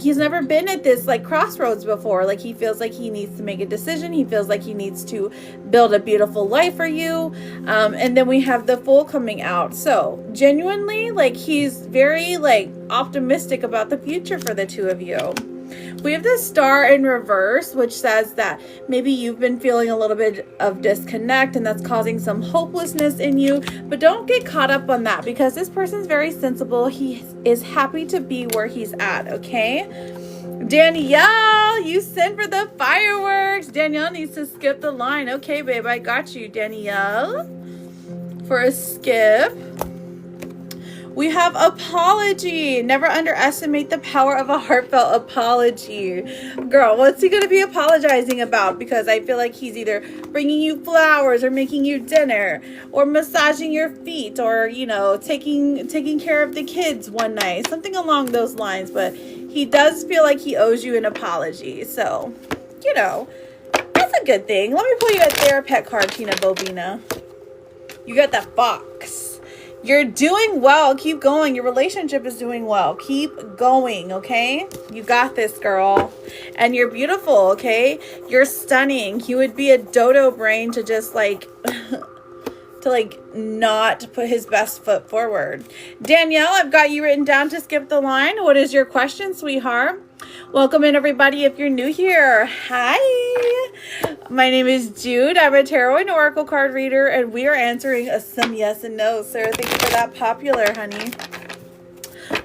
he's never been at this like crossroads before. Like he feels like he needs to make a decision. He feels like he needs to build a beautiful life for you. And then we have the Fool coming out. So genuinely, like he's very like optimistic about the future for the two of you. We have the Star in reverse, which says that maybe you've been feeling a little bit of disconnect and that's causing some hopelessness in you. But don't get caught up on that because this person's very sensible. He is happy to be where he's at, okay? Danielle, you sent for the fireworks. Danielle needs to skip the line. Okay, babe, I got you, Danielle, for a skip. We have apology. Never underestimate the power of a heartfelt apology. Girl, what's he going to be apologizing about? Because I feel like he's either bringing you flowers or making you dinner or massaging your feet or, you know, taking care of the kids one night. Something along those lines. But he does feel like he owes you an apology. So, you know, that's a good thing. Let me pull you a Therapet card, Tina Bobina. You got the Fox. You're doing well. Keep going. Your relationship is doing well. Keep going, okay? You got this, girl. And you're beautiful, okay? You're stunning. You would be a dodo brain to just like to like not put his best foot forward. Danielle, I've got you written down to skip the line. What is your question, sweetheart? Welcome in, everybody. If you're new here, hi. My name is Jude. I'm a tarot and oracle card reader, and we are answering some yes and no. Sarah, thank you for that popular, honey.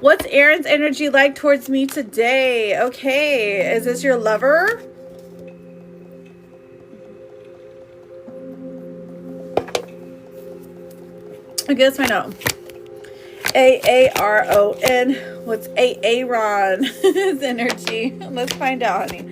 What's Aaron's energy like towards me today? Okay, is this your lover? let's find out. Aaron. What's Aaron's energy? Let's find out, honey.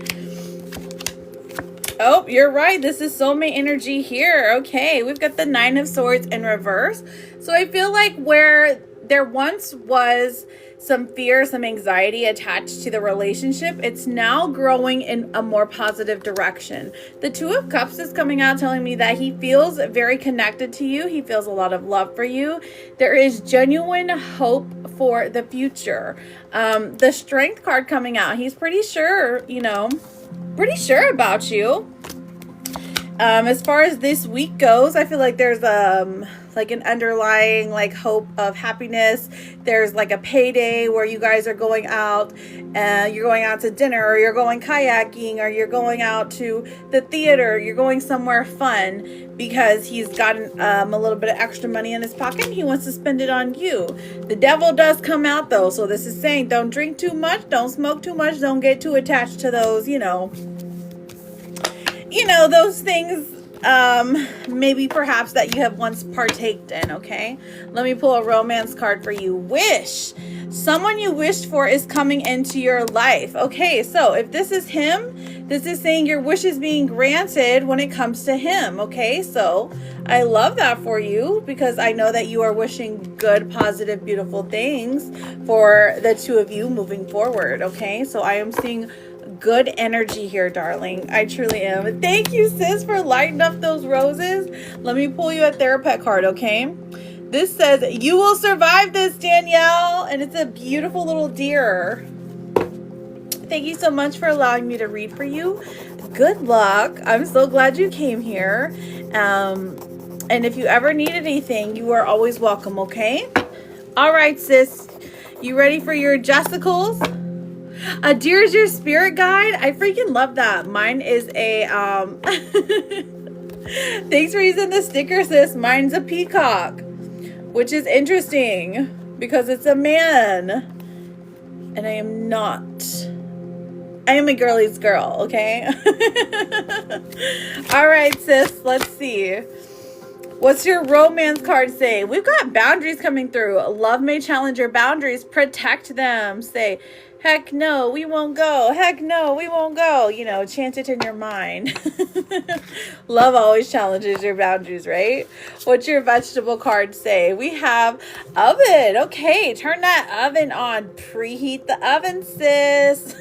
Oh, you're right. This is soulmate energy here. Okay, we've got the Nine of Swords in reverse. So I feel like where there once was some fear, some anxiety attached to the relationship, it's now growing in a more positive direction. The Two of Cups is coming out telling me that he feels very connected to you. He feels a lot of love for you. There is genuine hope for the future. The Strength card coming out, he's pretty sure, pretty sure about you. As far as this week goes, I feel like there's like an underlying like hope of happiness. There's like a payday where you guys are going out, you're going out to dinner, or you're going kayaking, or you're going out to the theater, you're going somewhere fun because he's gotten a little bit of extra money in his pocket and he wants to spend it on you. The Devil does come out though, so this is saying don't drink too much, don't smoke too much, don't get too attached to those, those things, maybe perhaps that you have once partaked in. Okay, let me pull a romance card for you. Wish. Someone you wished for is coming into your life. Okay, so if this is him, this is saying your wish is being granted when it comes to him. Okay, so I love that for you because I know that you are wishing good, positive, beautiful things for the two of you moving forward. Okay, so I am seeing good energy here, darling. I truly am. Thank you, sis, for lighting up those roses. Let me pull you a therapist card, okay? This says, you will survive this, Danielle. And it's a beautiful little deer. Thank you so much for allowing me to read for you. Good luck. I'm so glad you came here. And if you ever need anything, you are always welcome, okay? All right, sis. You ready for your adjusticles? A deer is your spirit guide. I freaking love that. Mine is a thanks for using the sticker, sis. Mine's a peacock, which is interesting because it's a man and I am not. I am a girly's girl, okay? All right, sis, let's see. What's your romance card say? We've got boundaries coming through. Love may challenge your boundaries. Protect them. Say, heck no, we won't go. Heck no, we won't go. Chant it in your mind. Love always challenges your boundaries, right? What's your vegetable card say? We have oven. Okay, turn that oven on. Preheat the oven, sis.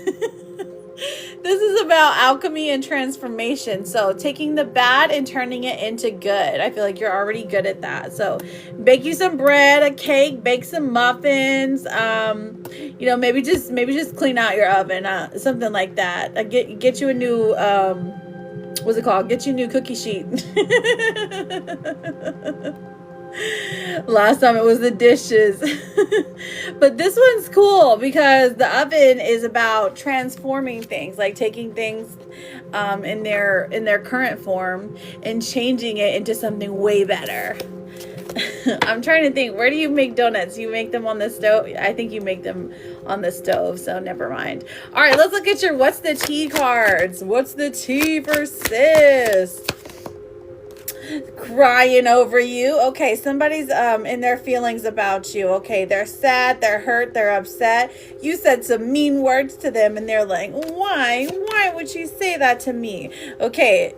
This is about alchemy and transformation. So taking the bad and turning it into good. I feel like you're already good at that. So bake you some bread, a cake, bake some muffins. Maybe just clean out your oven, something like that. Get you a new what's it called? Get you a new cookie sheet. Last time it was the dishes. But this one's cool because the oven is about transforming things, like taking things in their current form and changing it into something way better. I'm trying to think, where do you make donuts? You make them on the stove? I think you make them on the stove, so never mind. All right, let's look at your what's the tea cards. What's the tea for sis? Crying over you. Okay, somebody's in their feelings about you. Okay, they're sad, they're hurt, they're upset. You said some mean words to them and they're like, why would you say that to me? Okay,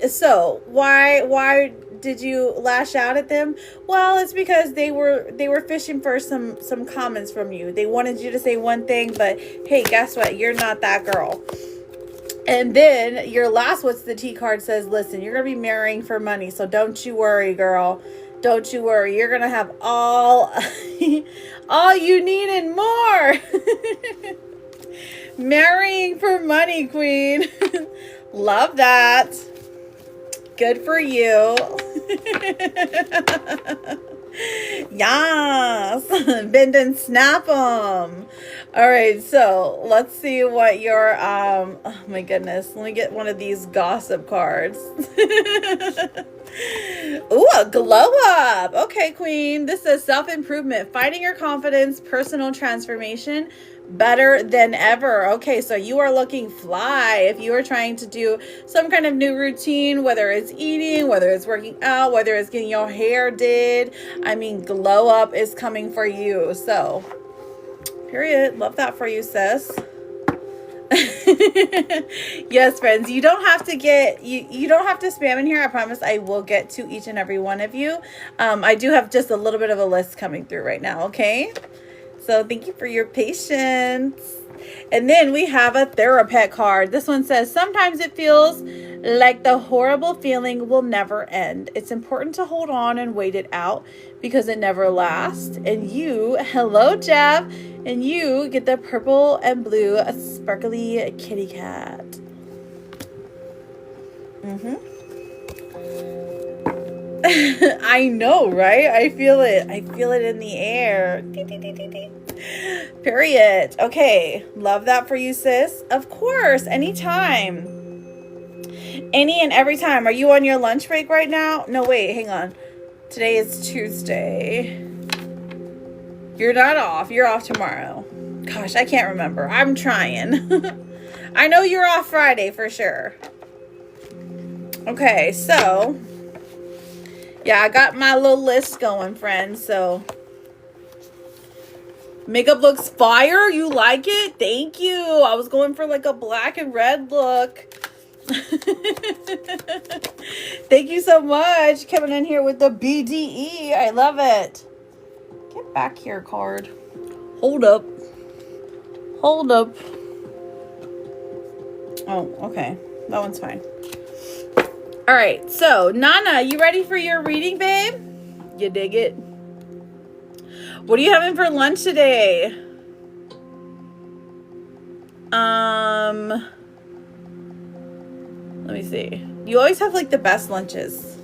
so why did you lash out at them? Well, it's because they were fishing for some comments from you. They wanted you to say one thing, but hey, guess what? You're not that girl. And then your last what's the tea card says, listen, you're going to be marrying for money. So don't you worry, girl. Don't you worry. You're going to have all you need and more. Marrying for money, queen. Love that. Good for you. Yes. Bend and snap them. All right, so let's see what your oh my goodness, let me get one of these gossip cards. Ooh, a glow up. Okay, Queen. This is self-improvement, finding your confidence, personal transformation, better than ever. Okay, so you are looking fly. If you are trying to do some kind of new routine, whether it's eating, whether it's working out, whether it's getting your hair did, I mean, glow up is coming for you. So, period. Love that for you, sis. Yes, friends, you don't have to get you don't have to spam in here. I promise I will get to each and every one of you. I do have just a little bit of a list coming through right now. Okay, so thank you for your patience. And then we have a Therapet card. This one says, sometimes it feels like the horrible feeling will never end. It's important to hold on and wait it out because it never lasts. And you, hello, Jeff, and you get the purple and blue sparkly kitty cat. I know, right? I feel it. I feel it in the air. Period. Okay. Love that for you, sis. Of course. Anytime. Any and every time. Are you on your lunch break right now? No, wait. Hang on. Today is Tuesday. You're not off. You're off tomorrow. Gosh, I can't remember. I'm trying. I know you're off Friday for sure. Okay, so yeah, I got my little list going, friends. So makeup looks fire. You like it? Thank you. I was going for like a black and red look. Thank you so much. Coming in here with the BDE. I love it. Get back here, card. Hold up. Hold up. Oh, okay. That one's fine. All right. So, Nana, you ready for your reading, babe? You dig it? What are you having for lunch today? Let me see. You always have like the best lunches.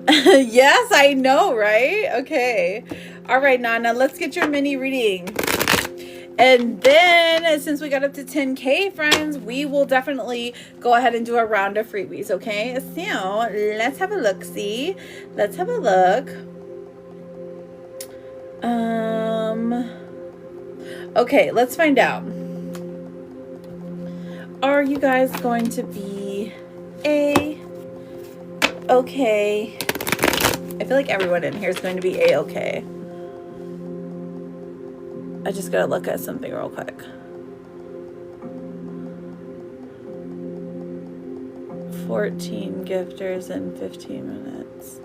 Yes, I know, right? Okay. All right, Nana, let's get your mini reading. And then since we got up to 10K, friends, we will definitely go ahead and do a round of freebies, okay? So let's have a look. See, let's have a look. Okay, let's find out. Are you guys going to be okay? I feel like everyone in here is going to be okay. I just gotta look at something real quick. 14 gifters in 15 minutes.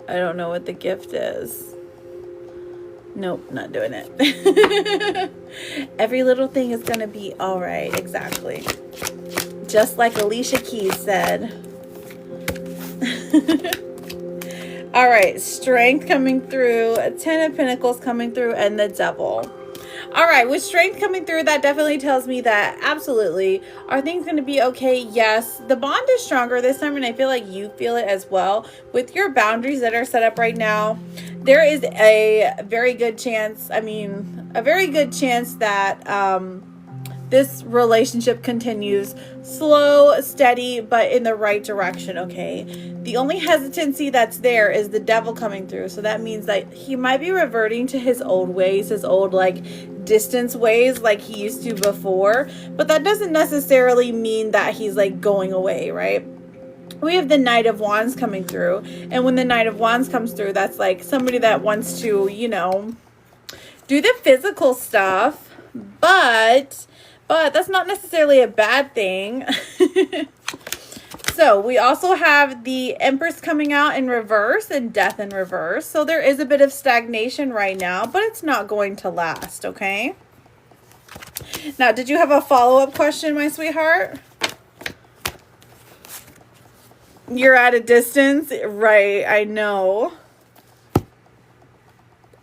I don't know what the gift is. Nope, not doing it. Every little thing is gonna be all right. Exactly. Just like Alicia Keys said. All right, strength coming through, a 10 of Pentacles coming through, and the Devil. All right, with strength coming through, that definitely tells me that absolutely, are things going to be okay? Yes, the bond is stronger this time, and I feel like you feel it as well. With your boundaries that are set up right now, there is a very good chance, that this relationship continues slow, steady, but in the right direction, okay? The only hesitancy that's there is the Devil coming through. So that means that he might be reverting to his old ways, his old like distance ways like he used to before. But that doesn't necessarily mean that he's like going away, right? We have the Knight of Wands coming through. And when the Knight of Wands comes through, that's like somebody that wants to, you know, do the physical stuff, but that's not necessarily a bad thing. So we also have the Empress coming out in reverse and Death in reverse. So there is a bit of stagnation right now, but it's not going to last, okay? Now, did you have a follow-up question, my sweetheart? You're at a distance? Right, I know.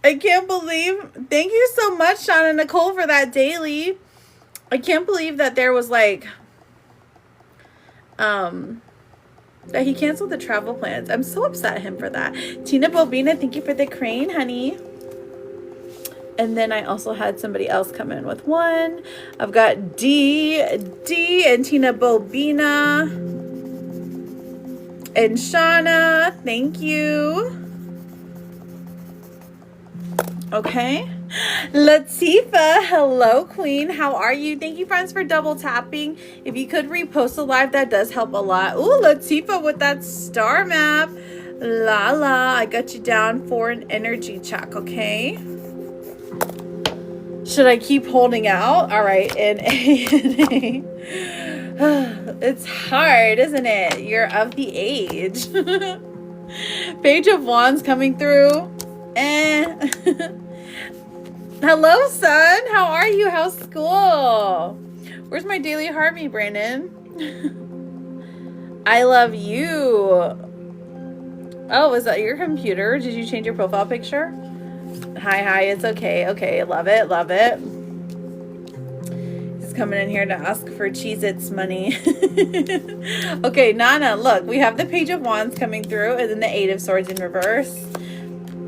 I can't believe... Thank you so much, Shauna Nicole, for that daily. I can't believe that there was like... that he canceled the travel plans. I'm so upset at him for that. Tina Bobina, thank you for the crane, honey. And then I also had somebody else come in with one. I've got D and Tina Bobina. And Shauna, thank you. Okay. Latifa, hello queen. How are you? Thank you friends for double tapping. If you could repost a live, that does help a lot. Ooh, Latifa with that star map. Lala, I got you down for an energy check, okay? Should I keep holding out? All right, and A. It's hard, isn't it? You're of the age. Page of Wands coming through. Hello, son. How are you? How's school? Where's my daily Harvey, Brandon? I love you. Oh, is that your computer? Did you change your profile picture? Hi. It's okay. Okay, love it. He's coming in here to ask for Cheez-Its money. Okay, Nana, look. We have the Page of Wands coming through and then the Eight of Swords in reverse.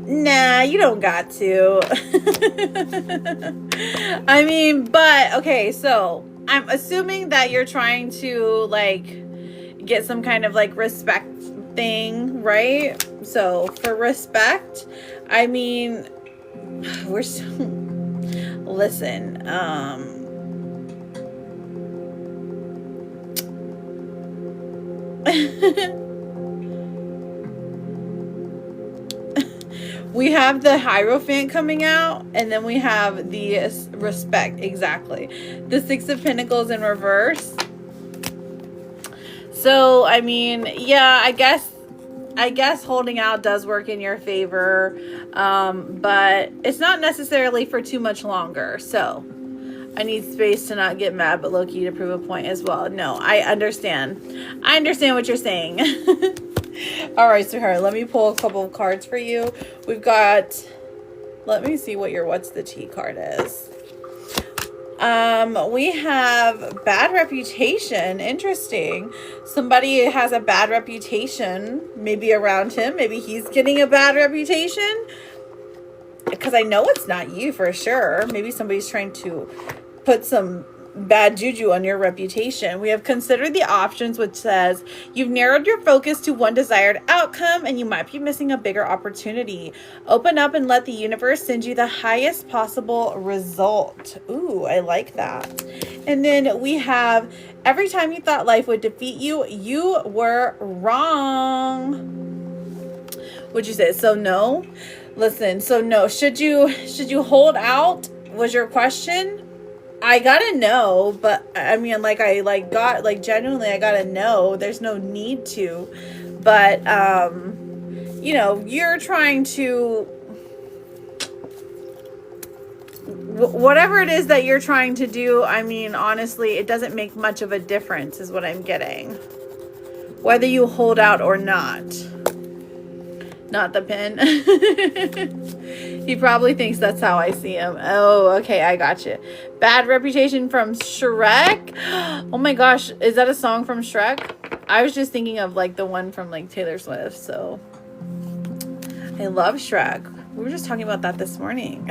Nah, you don't got to. I mean, but okay, so I'm assuming that you're trying to like get some kind of like respect thing, right? So for respect, I mean, we're so listen, we have the Hierophant coming out, and then we have the respect, exactly. The Six of Pentacles in reverse. So, I mean, yeah, I guess holding out does work in your favor, but it's not necessarily for too much longer. So, I need space to not get mad, but low-key to prove a point as well. No, I understand. I understand what you're saying. All right, sweetheart, let me pull a couple of cards for you. We've got, let me see what your what's the tea card is. We have bad reputation. Interesting. Somebody has a bad reputation, maybe around him. Maybe he's getting a bad reputation. Because I know it's not you for sure. Maybe somebody's trying to put some bad juju on your reputation. We have considered the options, which says you've narrowed your focus to one desired outcome and you might be missing a bigger opportunity. Open up and let the universe send you the highest possible result. Ooh, I like that. And then we have every time you thought life would defeat you, you were wrong. What'd you say? So no. Listen, so no. Should you hold out? Was your question? I gotta know, but I mean, like, genuinely, I gotta know. There's no need to, but, you know, you're trying to, whatever it is that you're trying to do, I mean, honestly, it doesn't make much of a difference, is what I'm getting. Whether you hold out or not. Not the pin. He probably thinks that's how I see him. Oh, okay, I got you. Bad reputation from Shrek. Oh my gosh, is that a song from Shrek? I was just thinking of like the one from like Taylor Swift. So I love Shrek. We were just talking about that this morning.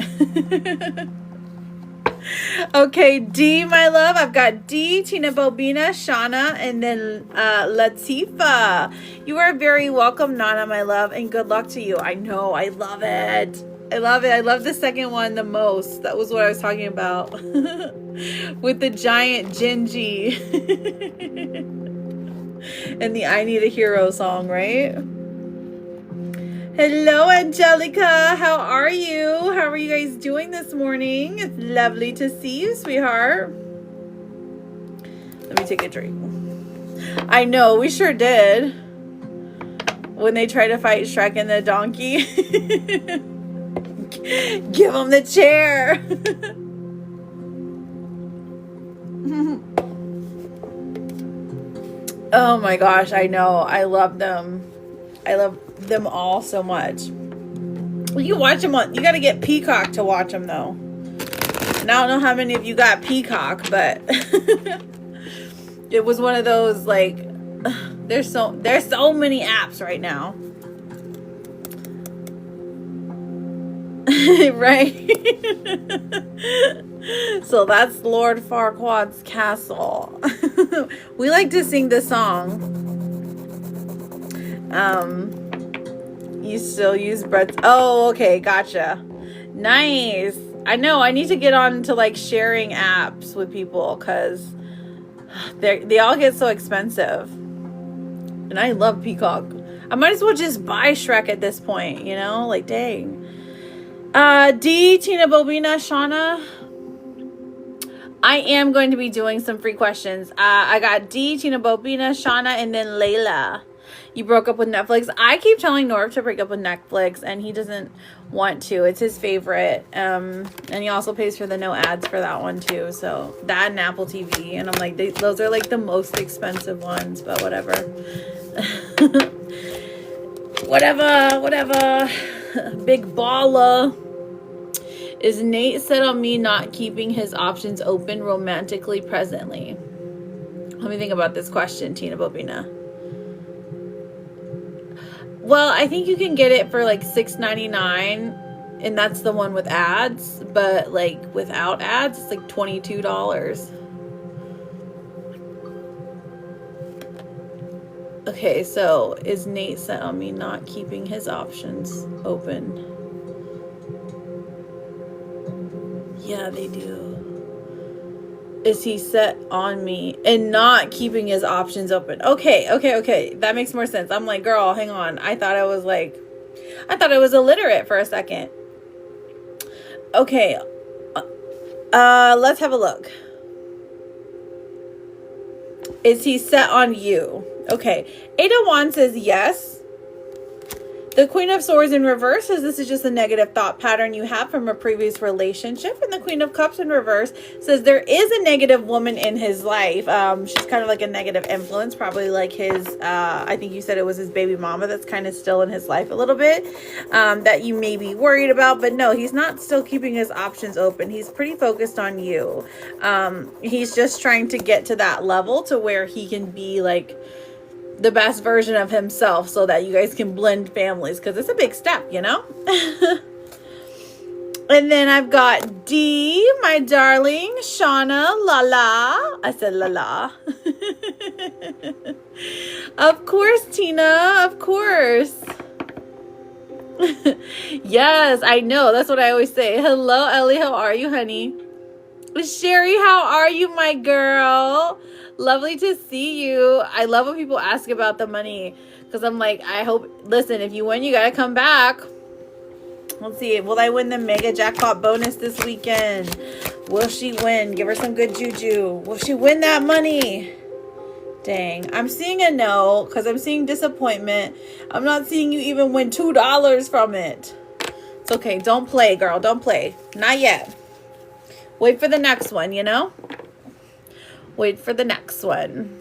Okay, D, my love. I've got D, Tina Bobina, Shauna, and then Latifa. You are very welcome, Nana, my love, and good luck to you. I know, I love it. I love it. I love the second one the most. That was what I was talking about. With the giant Genji. And the I Need a Hero song, right? Hello, Angelica. How are you? How are you guys doing this morning? It's lovely to see you, sweetheart. Let me take a drink. I know, we sure did. When they try to fight Shrek and the donkey. Give him the chair. Oh my gosh, I know. I love them. I love them all so much. Well, you watch them on, you got to get Peacock to watch them though. And I don't know how many of you got Peacock, but it was one of those like there's so many apps right now. Right? So that's Lord Farquaad's castle. We like to sing the song. You still use breads. Oh, okay, gotcha. Nice. I know, I need to get on to like sharing apps with people because they all get so expensive. And I love Peacock. I might as well just buy Shrek at this point, you know? Like, dang. D, Tina Bobina, Shauna. I am going to be doing some free questions. I got D, Tina Bobina, Shauna, and then Layla. You broke up with Netflix. I keep telling Norv to break up with Netflix, and he doesn't want to. It's his favorite. And he also pays for the no ads for that one, too. So, that and Apple TV. And I'm like, those are, like, the most expensive ones. But whatever. Whatever. Big baller. Is Nate set on me not keeping his options open romantically presently? Let me think about this question, Tina Bobina. Well, I think you can get it for like $6.99, and that's the one with ads, but like without ads, it's like $22. Okay, so is Nate set on me not keeping his options open? Yeah, they do. Is he set on me and not keeping his options open? Okay. That makes more sense. I'm like, girl, hang on. I thought I was illiterate for a second. Okay. Let's have a look. Is he set on you? Okay. Ada Wan says yes. The Queen of Swords in reverse says this is just a negative thought pattern you have from a previous relationship. And the Queen of Cups in reverse says there is a negative woman in his life. She's kind of like a negative influence, probably like his, I think you said it was his baby mama that's kind of still in his life a little bit, that you may be worried about. But no, he's not still keeping his options open. He's pretty focused on you. He's just trying to get to that level to where he can be like the best version of himself so that you guys can blend families, because it's a big step, you know. And then I've got D, my darling Shauna, Lala. I said Lala. Of course, Tina, of course. Yes, I know, that's what I always say. Hello, Ellie, how are you, honey? Sherry, how are you, my girl? Lovely to see you. I love when people ask about the money, because I'm like, I hope, listen, if you win, you gotta come back. Let's see, will I win the mega jackpot bonus this weekend? Will she win? Give her some good juju. Will she win that money? Dang, I'm seeing a no, because I'm seeing disappointment. I'm not seeing you even win $2 from it. It's okay, don't play, girl, don't play. Not yet. Wait for the next one, you know? Wait for the next one.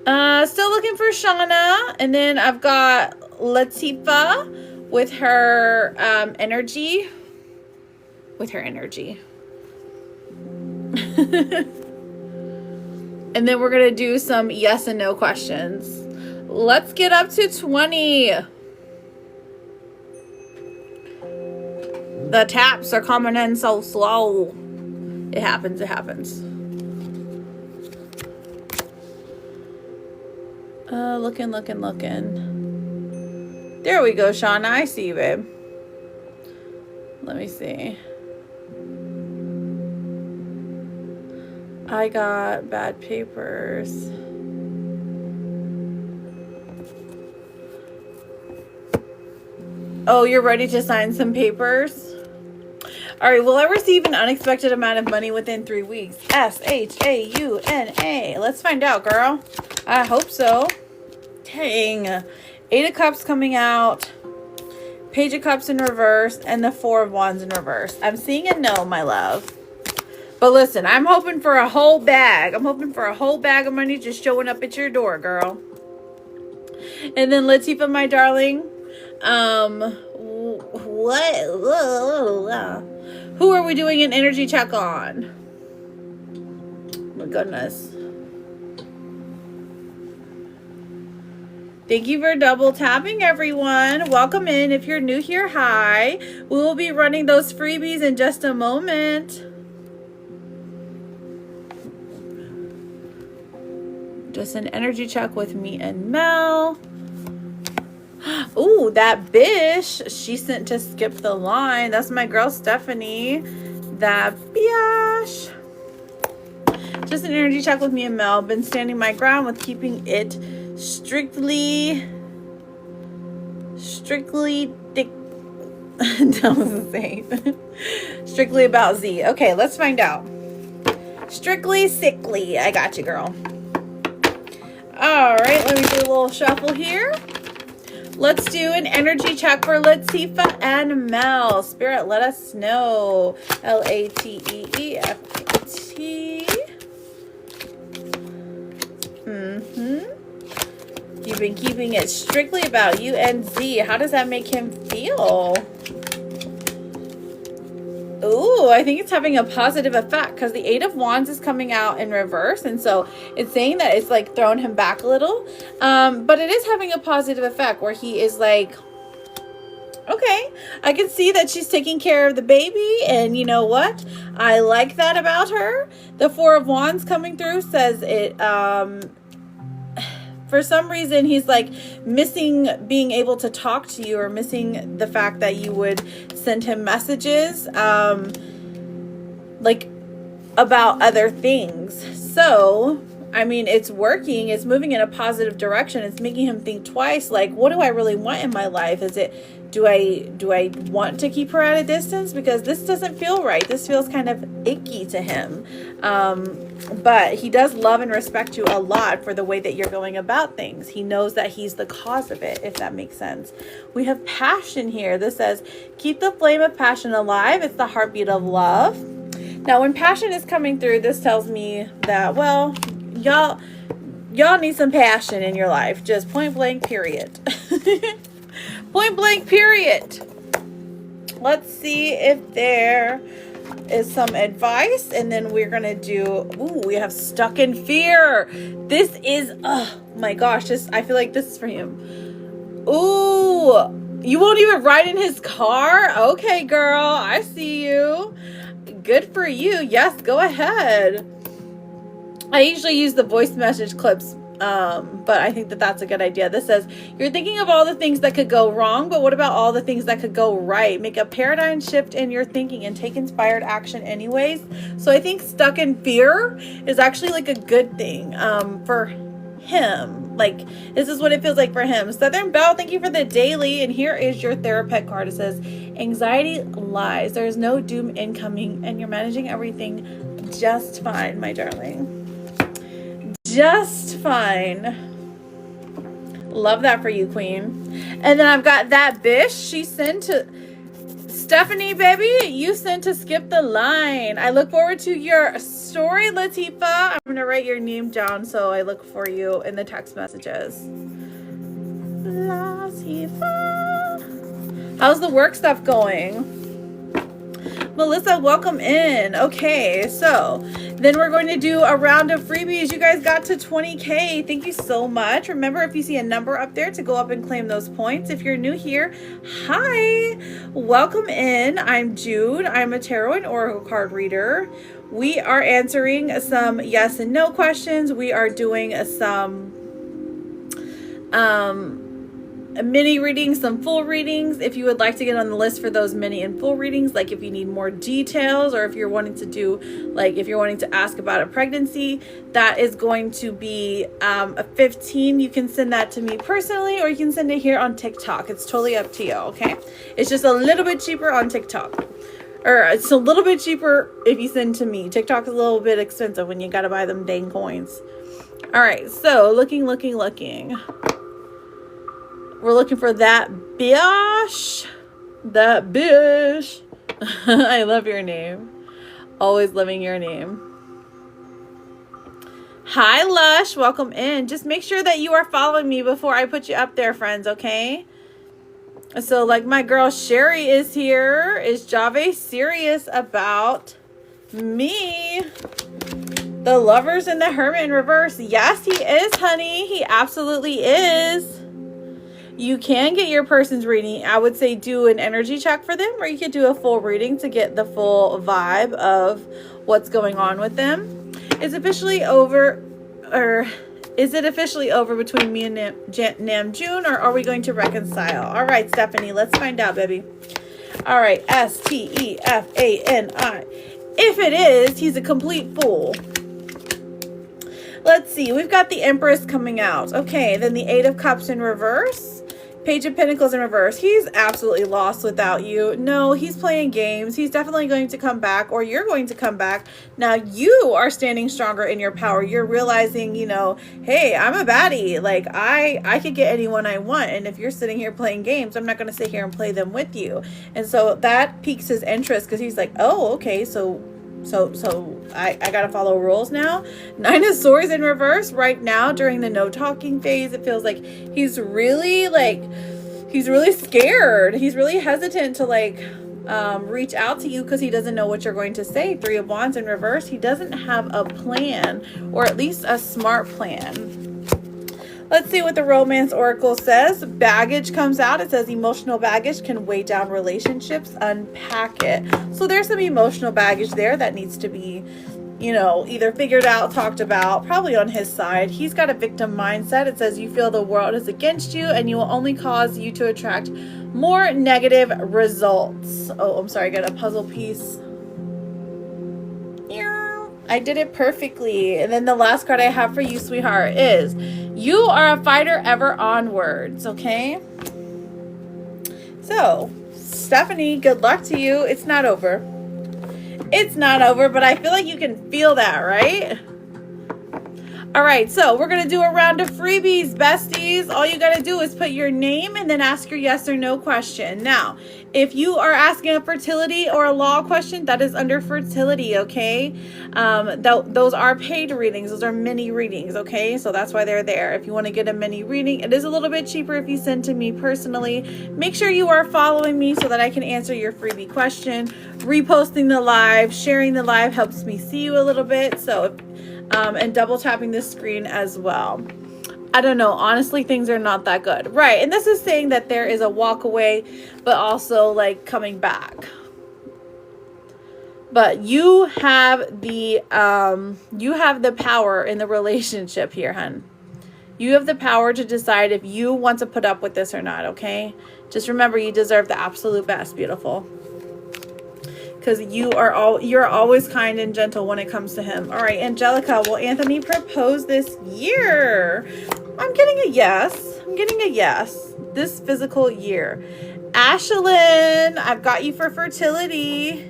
Still looking for Shauna. And then I've got Latifa with her energy. With her energy. And then we're going to do some yes and no questions. Let's get up to 20. The taps are coming in so slow. It happens. Looking. There we go, Shauna. I see you, babe. Let me see. I got bad papers. Oh, you're ready to sign some papers? All right, will I receive an unexpected amount of money within 3 weeks? SHAUNA. Let's find out, girl. I hope so. Dang. 8 of Cups coming out. Page of Cups in reverse. And the 4 of Wands in reverse. I'm seeing a no, my love. But listen, I'm hoping for a whole bag. I'm hoping for a whole bag of money just showing up at your door, girl. And then Latifa, my darling. Who are we doing an energy check on? Oh my goodness. Thank you for double tapping, everyone. Welcome in. If you're new here, hi. We will be running those freebies in just a moment. Just an energy check with me and Mel. Ooh, that bish she sent to skip the line. That's my girl Stephanie. That bish. Just an energy check with me and Mel. Been standing my ground with keeping it strictly dick. That was the same. Strictly about Z. Okay, let's find out. Strictly sickly. I got you, girl. All right, let me do a little shuffle here. Let's do an energy check for Latifah and Mel. Spirit, let us know. Lateeft. You've been keeping it strictly about you and Z. How does that make him feel? Ooh, I think it's having a positive effect because the Eight of Wands is coming out in reverse. And so it's saying that it's like throwing him back a little. But it is having a positive effect where he is like, okay, I can see that she's taking care of the baby. And you know what? I like that about her. The Four of Wands coming through says it, for some reason, he's like missing being able to talk to you or missing the fact that you would send him messages like about other things. So, I mean, it's working. It's moving in a positive direction. It's making him think twice. Like, what do I really want in my life? Is it, do I want to keep her at a distance? Because this doesn't feel right. This feels kind of icky to him. But he does love and respect you a lot for the way that you're going about things. He knows that he's the cause of it, if that makes sense. We have passion here. This says, keep the flame of passion alive. It's the heartbeat of love. Now, when passion is coming through, this tells me that, well, y'all need some passion in your life. Just point blank, period. Point blank, period. Let's see if there is some advice, and then we're gonna do, ooh, we have stuck in fear. This is, oh my gosh, I feel like this is for him. Ooh, you won't even ride in his car? Okay, girl, I see you. Good for you. Yes, go ahead. I usually use the voice message clips, but I think that that's a good idea. This says, you're thinking of all the things that could go wrong, but what about all the things that could go right? Make a paradigm shift in your thinking and take inspired action anyways. So I think stuck in fear is actually like a good thing for him. Like, this is what it feels like for him. Southern Belle, thank you for the daily. And here is your therapist card. It says, anxiety lies. There is no doom incoming, and you're managing everything just fine, my darling. Just fine. Love that for you, queen. And then I've got that bish. She sent to Stephanie, baby. You sent to skip the line. I look forward to your story, Latifah. I'm going to write your name down so I look for you in the text messages. Latifah. How's the work stuff going? Melissa, welcome in. Okay, so then we're going to do a round of freebies. You guys got to 20K. Thank you so much. Remember, if you see a number up there, to go up and claim those points. If you're new here, hi. Welcome in. I'm Jude. I'm a tarot and oracle card reader. We are answering some yes and no questions. We are doing some mini readings, some full readings. If you would like to get on the list for those mini and full readings, like if you need more details, or if you're wanting to do, like if you're wanting to ask about a pregnancy, that is going to be a 15. You can send that to me personally, or you can send it here on TikTok. It's totally up to you. Okay, it's just a little bit cheaper on TikTok, or it's a little bit cheaper if you send to me. TikTok is a little bit expensive when you got to buy them dang coins. All right, so looking. We're looking for that bish. That bish. I love your name. Always loving your name. Hi, Lush. Welcome in. Just make sure that you are following me before I put you up there, friends, okay? So, like my girl Sherry is here. Is Jave serious about me? The Lovers and the Hermit in reverse. Yes, he is, honey. He absolutely is. You can get your person's reading. I would say do an energy check for them, or you could do a full reading to get the full vibe of what's going on with them. It's officially over, or Is it officially over between me and Namjoon, or are we going to reconcile? All right, Stephanie, let's find out, baby. All right, Stefani. If it is, he's a complete fool. Let's see. We've got the Empress coming out. Okay, then the Eight of Cups in reverse. Page of Pentacles in reverse. He's absolutely lost without you. No, he's playing games. He's definitely going to come back, or you're going to come back. Now you are standing stronger in your power. You're realizing, you know, hey, I'm a baddie. Like I could get anyone I want. And if you're sitting here playing games, I'm not going to sit here and play them with you. And so that piques his interest because he's like, oh, okay, so I gotta follow rules now. Nine of Swords in reverse right now during the no talking phase. It feels like he's really scared. He's really hesitant to reach out to you because he doesn't know what you're going to say. Three of Wands in reverse. He doesn't have a plan, or at least a smart plan. Let's see what the Romance Oracle says. Baggage comes out. It says emotional baggage can weigh down relationships. Unpack it. So there's some emotional baggage there that needs to be, you know, either figured out, talked about, probably on his side. He's got a victim mindset. It says you feel the world is against you and you will only cause you to attract more negative results. Oh, I'm sorry. I got a puzzle piece. I did it perfectly. And then the last card I have for you, sweetheart, is you are a fighter ever onwards, okay? So, Stephanie, good luck to you. It's not over. It's not over, but I feel like you can feel that, right? All right, so we're going to do a round of freebies, besties. All you got to do is put your name and then ask your yes or no question. Now, if you are asking a fertility or a law question, that is under fertility, okay? Those are paid readings. Those are mini readings, okay? So that's why they're there. If you want to get a mini reading, it is a little bit cheaper if you send to me personally. Make sure you are following me so that I can answer your freebie question. Reposting the live, sharing the live helps me see you a little bit. So, and double tapping the screen as well. I don't know. Honestly, things are not that good. Right. And this is saying that there is a walk away, but also like coming back. But you have the power in the relationship here, hun. You have the power to decide if you want to put up with this or not, okay? Just remember, you deserve the absolute best, beautiful. Because you're always kind and gentle when it comes to him. All right, Angelica, will Anthony propose this year? I'm getting a yes. I'm getting a yes. This physical year. Ashlyn, I've got you for fertility.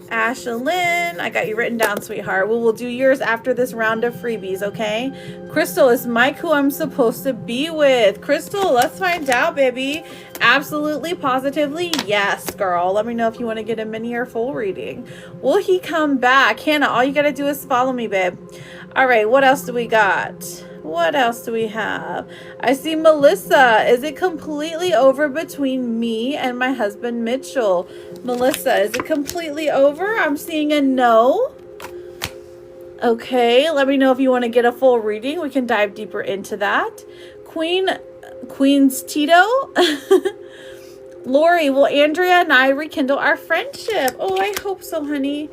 Ashlyn, I got you written down, sweetheart. We will do yours after this round of freebies, okay? Crystal, is Mike who I'm supposed to be with? Crystal, let's find out, baby. Absolutely, positively, yes, girl. Let me know if you want to get a mini or full reading. Will he come back? Hannah, all you got to do is follow me, babe. All right, what else do we got? What else do we have? I see Melissa. Is it completely over between me and my husband, Mitchell? Melissa, is it completely over? I'm seeing a no. Okay, let me know if you want to get a full reading. We can dive deeper into that. Queen's Tito. Lori, will Andrea and I rekindle our friendship? Oh, I hope so, honey.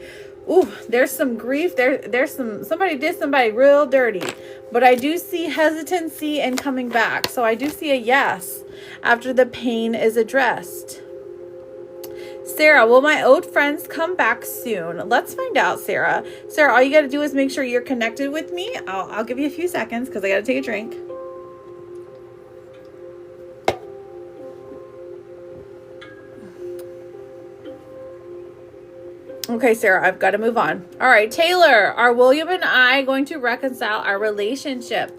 Ooh, there's some grief. There's somebody did somebody real dirty. But I do see hesitancy and coming back. So I do see a yes after the pain is addressed. Sarah, will my old friends come back soon? Let's find out, Sarah. Sarah, all you got to do is make sure you're connected with me. I'll give you a few seconds because I got to take a drink. Okay, Sarah, I've got to move on. All right, Taylor, are William and I going to reconcile our relationship?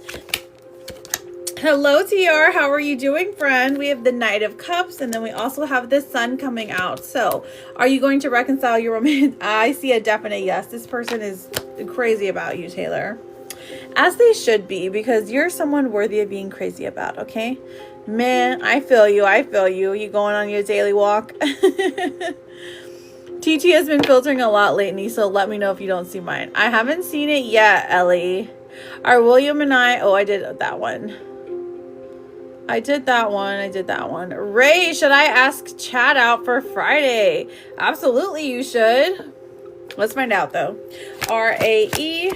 Hello, TR. How are you doing, friend? We have the Knight of Cups, and then we also have the Sun coming out. So, are you going to reconcile your romance? I see a definite yes. This person is crazy about you, Taylor. As they should be, because you're someone worthy of being crazy about, okay? Man, I feel you. I feel you. You going on your daily walk? TT has been filtering a lot lately, so let me know if you don't see mine. I haven't seen it yet, Ellie. Are William and I... Oh, I did that one. I did that one. Ray, should I ask Chad out for Friday? Absolutely, you should. Let's find out, though. R-A-E.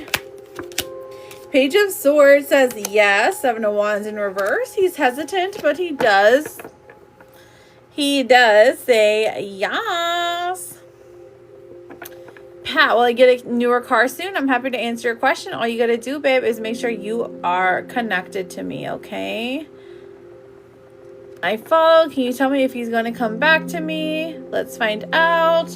Page of Swords says yes. Seven of Wands in reverse. He's hesitant, but he does say yes. Pat, will I get a newer car soon? I'm happy to answer your question. All you got to do, babe, is make sure you are connected to me, okay? I follow. Can you tell me if he's going to come back to me? Let's find out.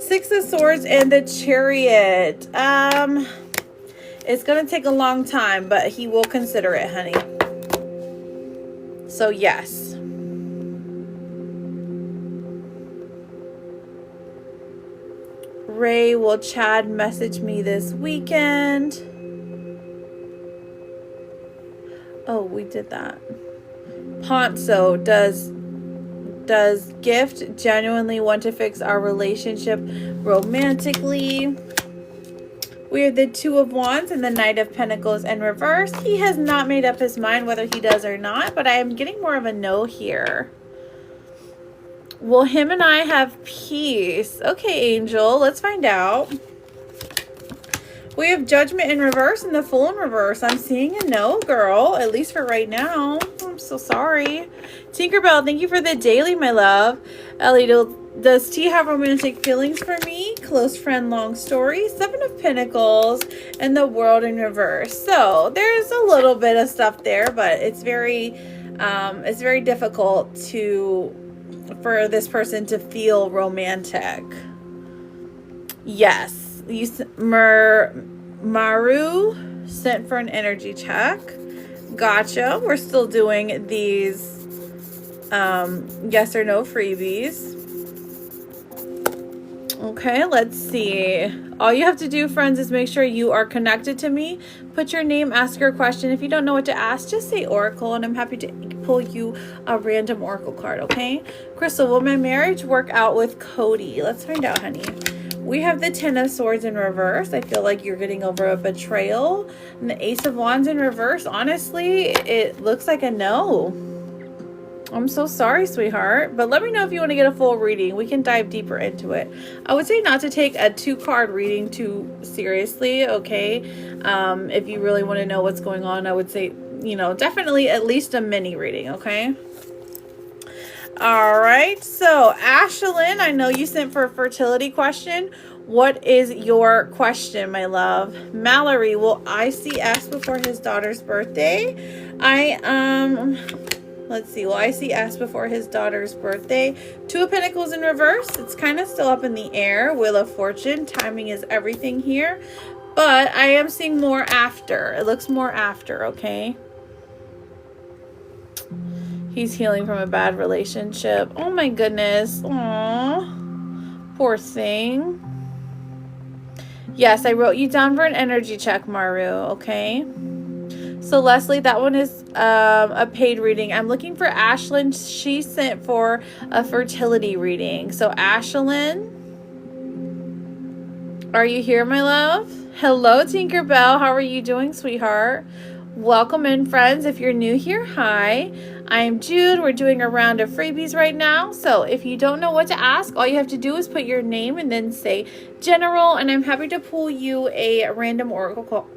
Six of Swords and the Chariot. It's going to take a long time, but he will consider it, honey. So, yes. Ray, will Chad message me this weekend? Oh, we did that. Ponzo, does Gift genuinely want to fix our relationship romantically? We have the Two of Wands and the Knight of Pentacles in reverse. He has not made up his mind whether he does or not, but I am getting more of a no here. Will him and I have peace? Okay, Angel, let's find out. We have Judgment in reverse and the Fool in reverse. I'm seeing a no, girl, at least for right now. I'm so sorry. Tinkerbell, thank you for the daily, my love. Ellie, does T have romantic feelings for me? Close friend, long story. Seven of Pentacles and the World in reverse. So there's a little bit of stuff there, but it's very difficult for this person to feel romantic. Yes. Maru sent for an energy check. Gotcha. We're still doing these yes or no freebies. Okay, let's see. All you have to do, friends, is make sure you are connected to me. Put your name, ask your question. If you don't know what to ask, just say Oracle, and I'm happy to pull you a random Oracle card, okay? Crystal, will my marriage work out with Cody? Let's find out, honey. We have the Ten of Swords in reverse. I feel like you're getting over a betrayal. And the Ace of Wands in reverse. Honestly, it looks like a no. I'm so sorry, sweetheart. But let me know if you want to get a full reading. We can dive deeper into it. I would say not to take a 2-card reading too seriously, okay? If you really want to know what's going on, I would say, you know, definitely at least a mini reading, okay? All right, so Ashlyn, I know you sent for a fertility question. What is your question, my love? Mallory, will IC before his daughter's birthday? Let's see, will IC before his daughter's birthday? Two of Pentacles in reverse. It's kind of still up in the air. Wheel of Fortune, timing is everything here. But I am seeing more after. It looks more after, okay? He's healing from a bad relationship. Oh my goodness. Aww. Poor thing. Yes, I wrote you down for an energy check, Maru. Okay. So Leslie, that one is a paid reading. I'm looking for Ashlyn. She sent for a fertility reading. So Ashlyn, are you here, my love? Hello, Tinkerbell. How are you doing, sweetheart? Welcome in, friends. If you're new here, hi. I'm Jude. We're doing a round of freebies right now. So if you don't know what to ask, all you have to do is put your name and then say general, and I'm happy to pull you a random oracle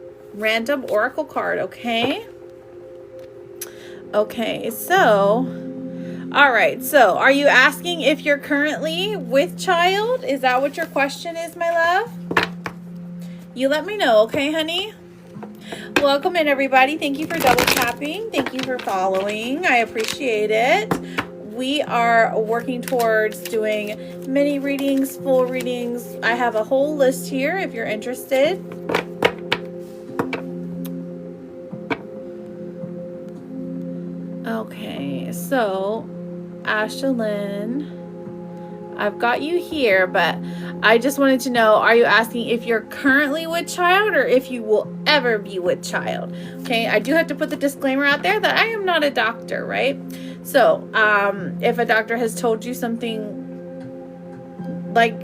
card, okay? Okay, so all right. So are you asking if you're currently with child? Is that what your question is, my love? You let me know, okay, honey? Welcome in, everybody. Thank you for double tapping. Thank you for following. I appreciate it. We are working towards doing mini readings, full readings. I have a whole list here if you're interested. Okay, so Ashlyn, I've got you here, but I just wanted to know, are you asking if you're currently with child or if you will ever be with child? Okay, I do have to put the disclaimer out there that I am not a doctor, right? So, if a doctor has told you something like,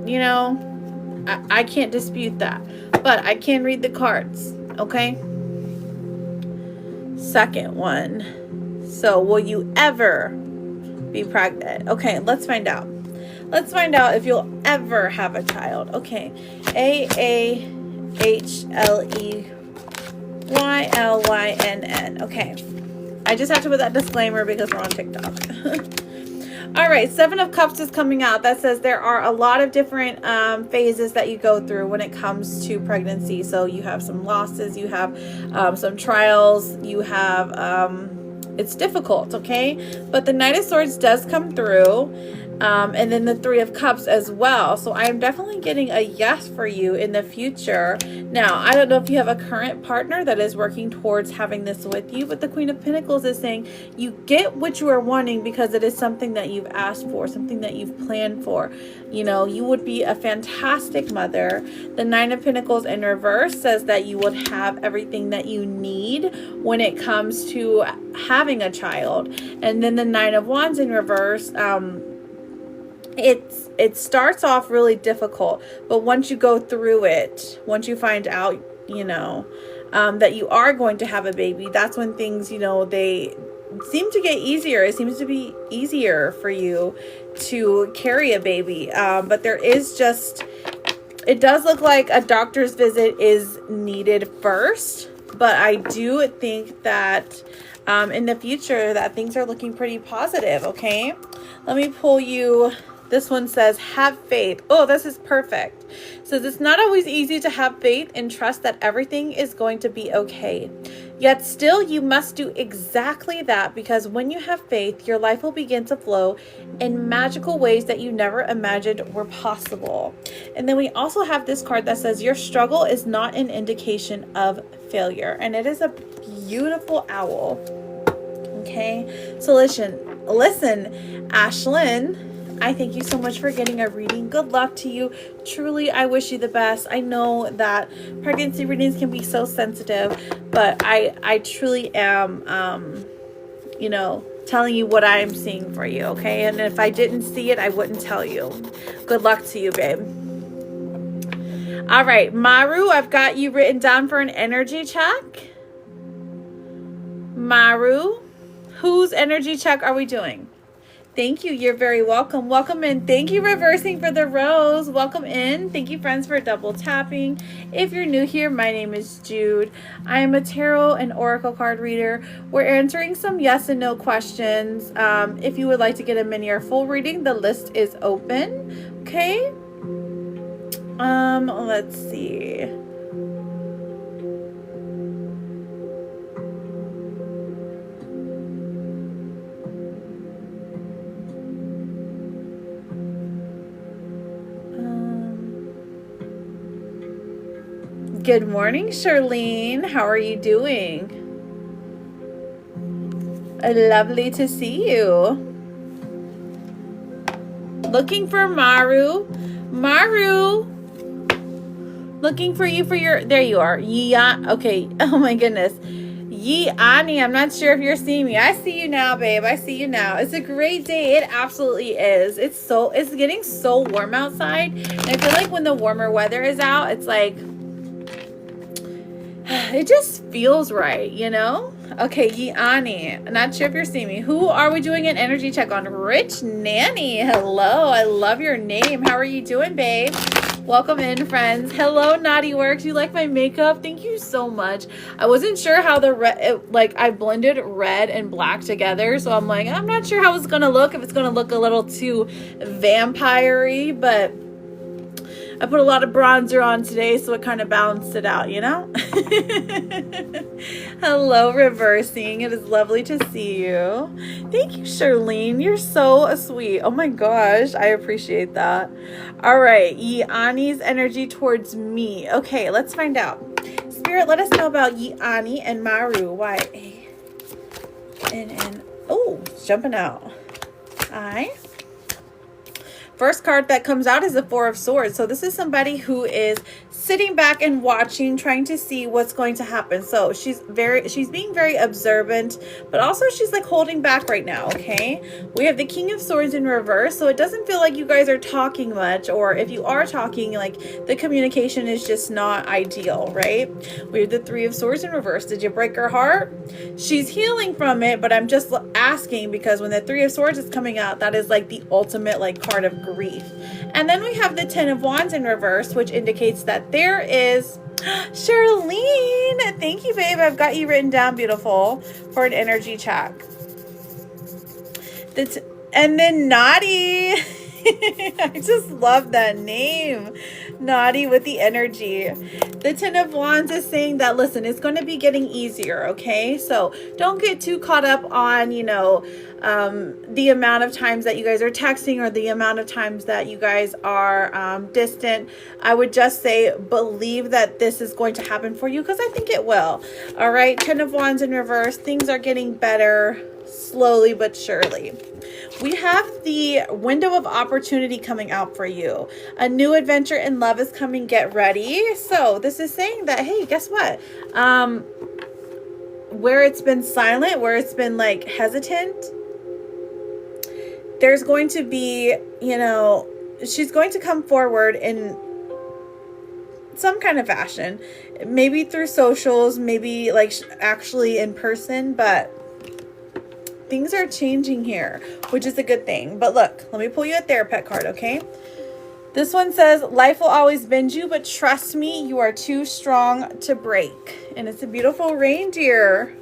you know, I can't dispute that, but I can read the cards, okay? Second one. So, will you ever be pregnant? Okay, let's find out. Let's find out if you'll ever have a child. Okay, HLEYLYNN. Okay. I just have to put that disclaimer because we're on TikTok. All right, Seven of Cups is coming out. That says there are a lot of different phases that you go through when it comes to pregnancy. So you have some losses, you have some trials, you have, it's difficult, okay? But the Knight of Swords does come through. And then the Three of Cups as well. So I am definitely getting a yes for you in the future. Now, I don't know if you have a current partner that is working towards having this with you, but the Queen of Pentacles is saying you get what you are wanting because it is something that you've asked for, something that you've planned for. You know, you would be a fantastic mother. The Nine of Pentacles in reverse says that you would have everything that you need when it comes to having a child. And then the Nine of Wands in reverse, it starts off really difficult, but once you go through it, once you find out, you know, that you are going to have a baby, that's when things, you know, they seem to get easier. It seems to be easier for you to carry a baby. But there is just, it does look like a doctor's visit is needed first, but I do think that in the future that things are looking pretty positive. Okay, let me pull you. This one says, have faith. Oh, this is perfect. It says, it's not always easy to have faith and trust that everything is going to be okay. Yet still, you must do exactly that, because when you have faith, your life will begin to flow in magical ways that you never imagined were possible. And then we also have this card that says, your struggle is not an indication of failure. And it is a beautiful owl. Okay, so listen, Ashlyn, I thank you so much for getting a reading. Good luck to you. Truly, I wish you the best. I know that pregnancy readings can be so sensitive, but I truly am, you know, telling you what I am seeing for you, okay? And if I didn't see it, I wouldn't tell you. Good luck to you, babe. All right, Maru, I've got you written down for an energy check. Maru, whose energy check are we doing? Thank you. You're very welcome. Welcome in. Thank you, reversing, for the rose. Welcome in. Thank you, friends, for double tapping. If you're new here, my name is Jude. I am a tarot and oracle card reader. We're answering some yes and no questions. If you would like to get a mini or full reading, the list is open. Okay. Let's see. Good morning, Charlene. How are you doing? Lovely to see you. Looking for Maru. Maru. Looking for you for your, there you are. Yeah, okay. Oh my goodness. Ani, I'm not sure if you're seeing me. I see you now, babe. I see you now. It's a great day. It absolutely is. It's getting so warm outside. And I feel like when the warmer weather is out, it's like, it just feels right, you know? Okay, Yiani, not sure if you're seeing me. Who are we doing an energy check on? Rich Nanny. Hello, I love your name. How are you doing, babe? Welcome in, friends. Hello, Naughty Works. You like my makeup? Thank you so much. I wasn't sure how the red, I blended red and black together, so I'm like, I'm not sure how it's gonna look, if it's gonna look a little too vampire-y, but I put a lot of bronzer on today, so it kind of balanced it out, you know? Hello, reversing. It is lovely to see you. Thank you, Charlene. You're so sweet. Oh my gosh, I appreciate that. All right, Yiani's energy towards me. Okay, let's find out. Spirit, let us know about Yiani and Maru. Why? And oh, it's jumping out. First card that comes out is the Four of Swords. So this is somebody who is sitting back and watching, trying to see what's going to happen. So she's being very observant, but also she's like holding back right now, okay? We have the King of Swords in reverse, so it doesn't feel like you guys are talking much, or if you are talking, like the communication is just not ideal, right? We have the Three of Swords in reverse. Did you break her heart? She's healing from it, but I'm just asking because when the Three of Swords is coming out, that is like the ultimate like card of grief. And then we have the Ten of Wands in reverse, which indicates that there is Charlene, thank you, babe. I've got you written down, beautiful, for an energy check. And then Naughty. I just love that name. Naughty with the energy. The Ten of Wands is saying that, listen, it's going to be getting easier, okay? So don't get too caught up on, the amount of times that you guys are texting or the amount of times that you guys are distant. I would just say believe that this is going to happen for you, because I think it will. All right, Ten of Wands in reverse. Things are getting better slowly but surely. We have the window of opportunity coming out for you. A new adventure in love is coming. Get ready. So this is saying that, hey, guess what? Where it's been silent, where it's been like hesitant, there's going to be, she's going to come forward in some kind of fashion. Maybe through socials, maybe like actually in person, but things are changing here, which is a good thing. But look, let me pull you a Therapet card, okay? This one says, life will always bend you, but trust me, you are too strong to break. And it's a beautiful reindeer.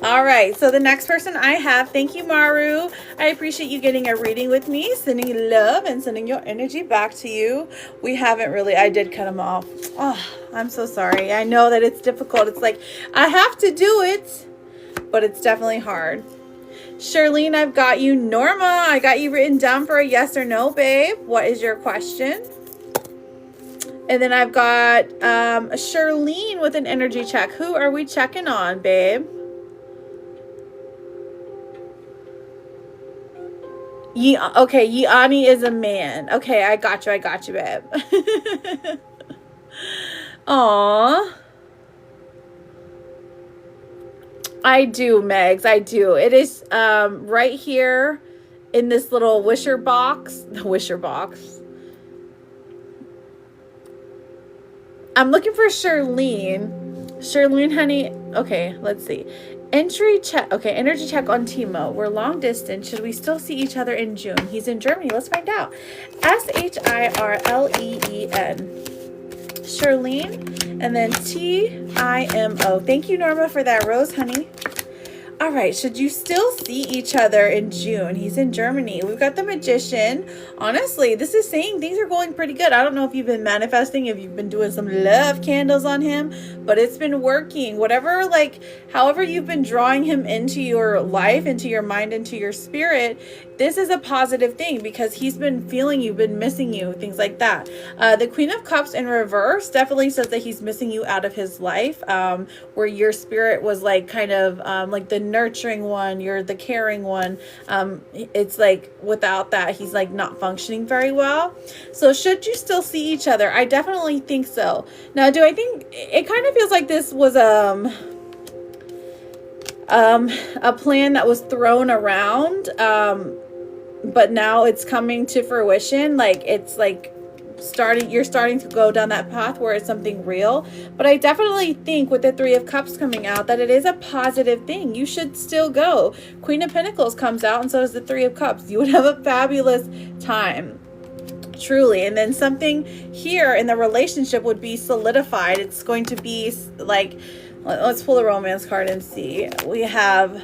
All right, so the next person I have, thank you, Maru. I appreciate you getting a reading with me, sending love and sending your energy back to you. We haven't really, I did cut them off. Oh, I'm so sorry. I know that it's difficult. It's like, I have to do it, but it's definitely hard. Charlene, I've got you. Norma, I got you written down for a yes or no, babe. What is your question? And then I've got Charlene with an energy check. Who are we checking on, babe? Okay, Yiani is a man. Okay, I got you, babe. Aww. I do, Megs, I do. It is right here in this little wisher box. The wisher box. I'm looking for Charlene. Charlene, honey. Okay, let's see. Energy check on Timo. We're long distance. Should we still see each other in June? He's in Germany. Let's find out. Shirleen. Charlene. And then Timo. Thank you, Norma, for that rose, honey. All right, should you still see each other in June? He's in Germany. We've got the Magician. Honestly, this is saying things are going pretty good. I don't know if you've been manifesting, if you've been doing some love candles on him, but it's been working. Whatever, however you've been drawing him into your life, into your mind, into your spirit, this is a positive thing because he's been feeling you, been missing you, things like that. The Queen of Cups in reverse definitely says that he's missing you out of his life, where your spirit was kind of like the nurturing one, you're the caring one. It's like without that, he's not functioning very well. So should you still see each other? I definitely think so. Now, do I think it kind of feels like this was a plan that was thrown around, but now it's coming to fruition. You're starting to go down that path where it's something real. But I definitely think with the Three of Cups coming out that it is a positive thing. You should still go. Queen of Pentacles comes out, and so does the Three of Cups. You would have a fabulous time. Truly. And then something here in the relationship would be solidified. It's going to be let's pull a romance card and see. We have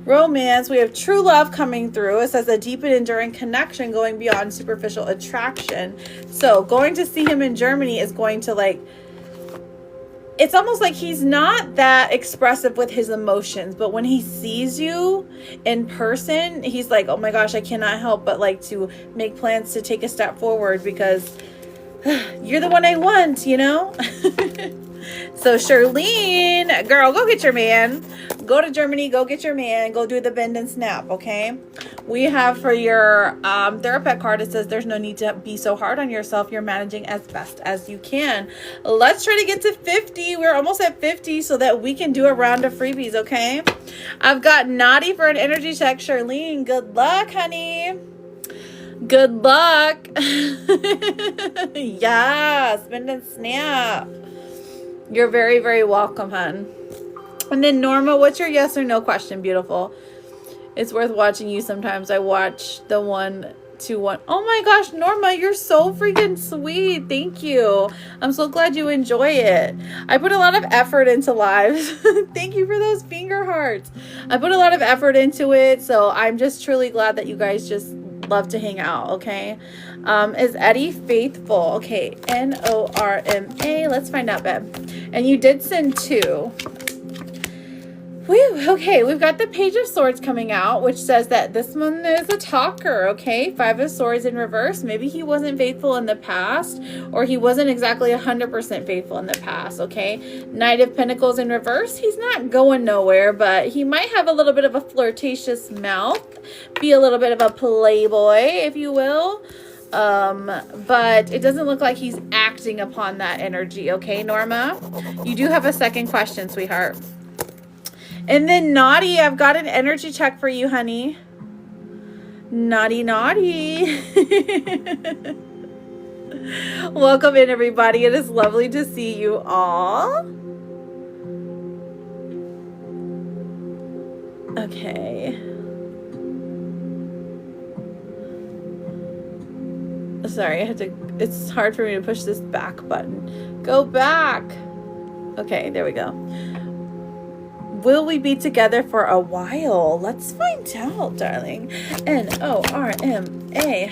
romance. We have true love coming through. It says a deep and enduring connection going beyond superficial attraction. So going to see him in Germany is going to it's almost like he's not that expressive with his emotions, but when he sees you in person, he's like, oh my gosh, I cannot help but to make plans to take a step forward because you're the one I want, So Charlene, girl, go get your man. Go to Germany, go get your man. Go do the bend and snap, okay? We have for your Therapet card, it says there's no need to be so hard on yourself. You're managing as best as you can. Let's try to get to 50. We're almost at 50 so that we can do a round of freebies, okay? I've got Naughty for an energy check. Charlene, good luck, honey. Good luck. Yeah, bend and snap. You're very, very welcome, hun. And then Norma, what's your yes or no question, beautiful? It's worth watching you sometimes. I watch the one 2-1. Oh my gosh, Norma, you're so freaking sweet. Thank you. I'm so glad you enjoy it. I put a lot of effort into lives. Thank you for those finger hearts. I put a lot of effort into it, so I'm just truly glad that you guys just love to hang out, okay? Is Eddie faithful? Okay, Norma. Let's find out, babe. And you did send 2. Whew, okay, we've got the Page of Swords coming out, which says that this one is a talker, okay? 5 of Swords in reverse. Maybe he wasn't faithful in the past, or he wasn't exactly 100% faithful in the past, okay? Knight of Pentacles in reverse. He's not going nowhere, but he might have a little bit of a flirtatious mouth, be a little bit of a playboy, if you will. But it doesn't look like he's acting upon that energy, okay, Norma? You do have a second question, sweetheart. And then Naughty, I've got an energy check for you, honey. Naughty. Welcome in, everybody. It is lovely to see you all. Okay. Sorry, it's hard for me to push this back button. Go back. Okay, there we go. Will we be together for a while? Let's find out, darling. Norma.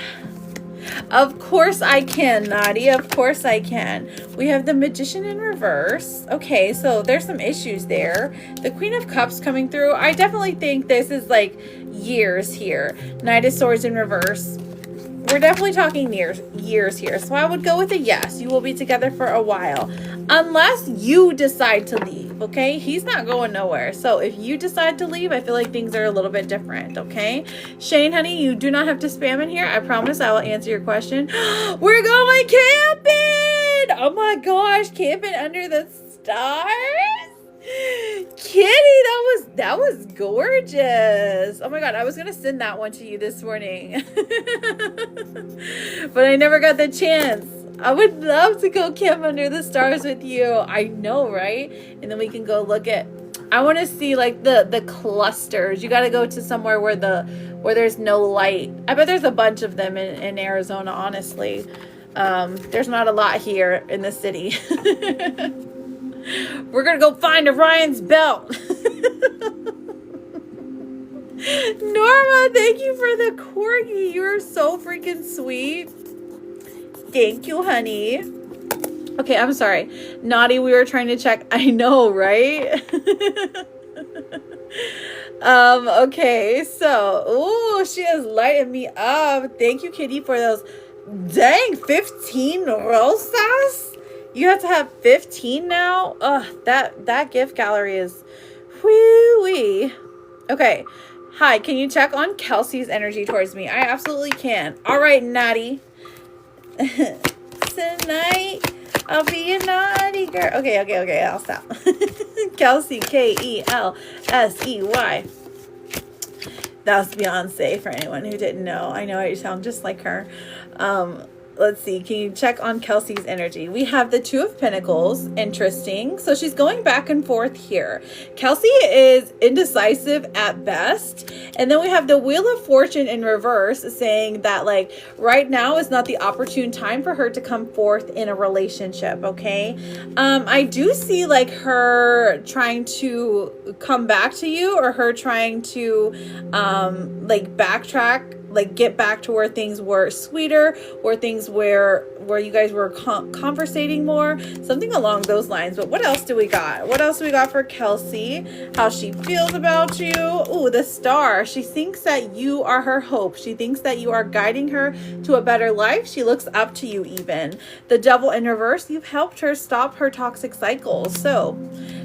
Of course I can, Naughty. Of course I can. We have the Magician in reverse. Okay, so there's some issues there. The Queen of Cups coming through. I definitely think this is like years here. Knight of Swords in reverse. We're definitely talking years here. So I would go with a yes. You will be together for a while. Unless you decide to leave, okay? He's not going nowhere. So if you decide to leave, I feel like things are a little bit different, okay? Shane, honey, you do not have to spam in here. I promise I will answer your question. We're going camping! Oh my gosh, camping under the stars? Kitty, that was gorgeous. Oh my god, I was gonna send that one to you this morning. But I never got the chance. I would love to go camp under the stars with you. I know, right? And then we can go look at, I want to see like the clusters. You got to go to somewhere where there's no light. I bet there's a bunch of them in Arizona, honestly. There's not a lot here in the city. We're gonna go find Orion's belt. Norma, thank you for the corgi. You're so freaking sweet. Thank you, honey. Okay, I'm sorry. Naughty, we were trying to check. I know, right? Okay, so, ooh, she is lighting me up. Thank you, Kitty, for those. Dang, 15 rosas? You have to have 15 now? Ugh, that gift gallery is whoo-wee. Okay. Hi, can you check on Kelsey's energy towards me? I absolutely can. All right, Naughty. Tonight, I'll be a naughty girl. Okay, I'll stop. Kelsey, Kelsey. That's Beyonce, for anyone who didn't know. I know I sound just like her. Let's see. Can you check on Kelsey's energy? We have the Two of Pentacles. Interesting. So she's going back and forth here. Kelsey is indecisive at best. And then we have the Wheel of Fortune in reverse saying that like right now is not the opportune time for her to come forth in a relationship. Okay. I do see like her trying to come back to you, or her trying to like backtrack, like get back to where things were sweeter, or things where you guys were conversating more, something along those lines. But what else do we got? What else do we got for Kelsey? How she feels about you? Ooh, the Star. She thinks that you are her hope. She thinks that you are guiding her to a better life. She looks up to you even. The Devil in reverse. You've helped her stop her toxic cycles. So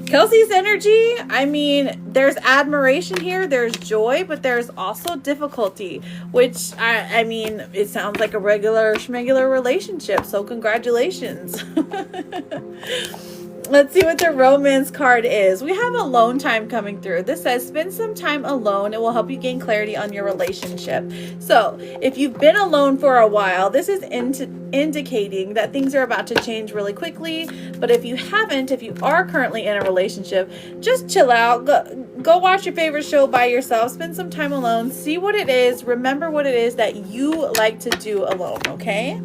Kelsey's energy, I mean, there's admiration here, there's joy, but there's also difficulty, which I mean, it sounds like a regular schmegular relationship. So congratulations. Let's see what the romance card is. We have alone time coming through. This says spend some time alone. It will help you gain clarity on your relationship. So if you've been alone for a while, this is indicating that things are about to change really quickly. But if you haven't, if you are currently in a relationship, just chill out. Go watch your favorite show by yourself. Spend some time alone. See what it is. Remember what it is that you like to do alone, okay?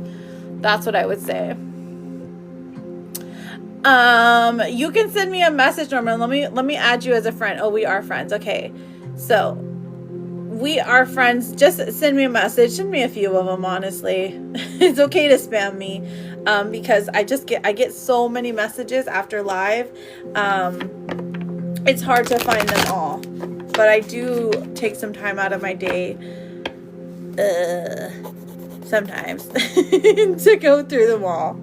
That's what I would say. You can send me a message, Norman. Let me add you as a friend. Oh, we are friends. Okay. So we are friends. Just send me a message. Send me a few of them, honestly. It's okay to spam me. Because I get so many messages after live. It's hard to find them all. But I do take some time out of my day. Sometimes to go through them all.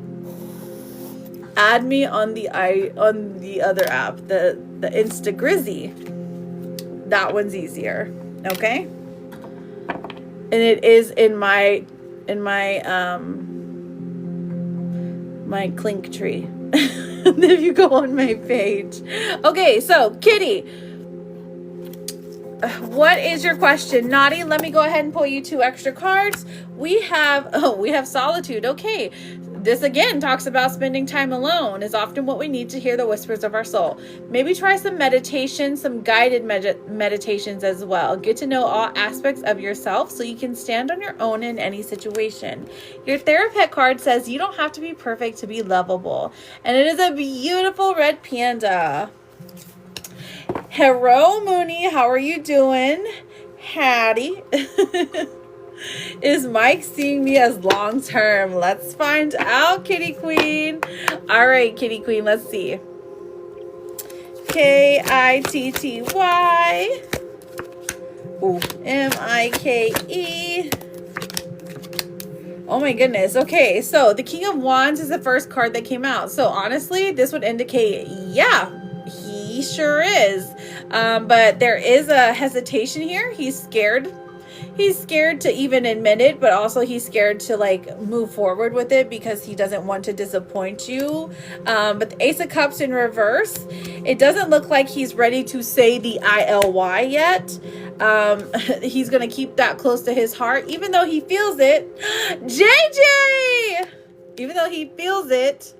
Add me on the other app, the Instagrizzy. That one's easier, okay? And it is in my my Clink tree. If you go on my page. Okay, so Kitty, what is your question? Naughty, let me go ahead and pull you 2 extra cards. We have solitude. Okay. This again talks about spending time alone is often what we need to hear the whispers of our soul. Maybe try some meditation, some guided meditations as well. Get to know all aspects of yourself so you can stand on your own in any situation. Your therapist card says you don't have to be perfect to be lovable. And it is a beautiful red panda. Hello, Mooney. How are you doing? Hattie. Is Mike seeing me as long term? Let's find out, Kitty Queen. All right, Kitty Queen, let's see. Kitty. Ooh, Mike. Oh my goodness. Okay, so the King of Wands is the first card that came out. So honestly, this would indicate, yeah, he sure is. But there is a hesitation here. He's scared. He's scared to even admit it, but also he's scared to like move forward with it because he doesn't want to disappoint you. But the Ace of Cups in reverse, it doesn't look like he's ready to say the ILY yet. He's going to keep that close to his heart, even though he feels it. JJ! Even though he feels it,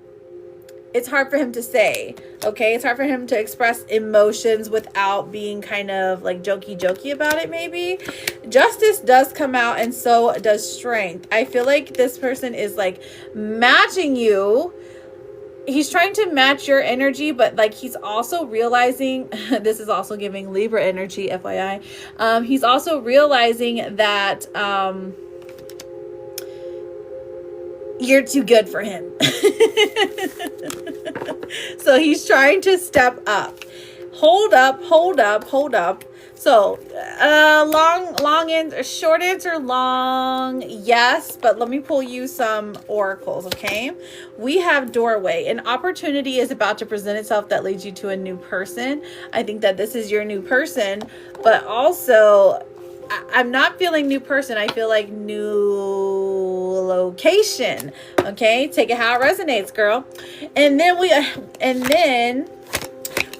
it's hard for him to say, okay? It's hard for him to express emotions without being kind of like jokey about it, maybe. Justice does come out, and so does strength. I feel like this person is like matching you. He's trying to match your energy, but like he's also realizing, this is also giving Libra energy, FYI. He's also realizing that you're too good for him. So he's trying to step up. Hold up. So long answer, short answer, long, yes, but let me pull you some oracles, okay? We have doorway. An opportunity is about to present itself that leads you to a new person. I think that this is your new person, but also I'm not feeling new person. I feel like new location. Okay, take it how it resonates, girl. And then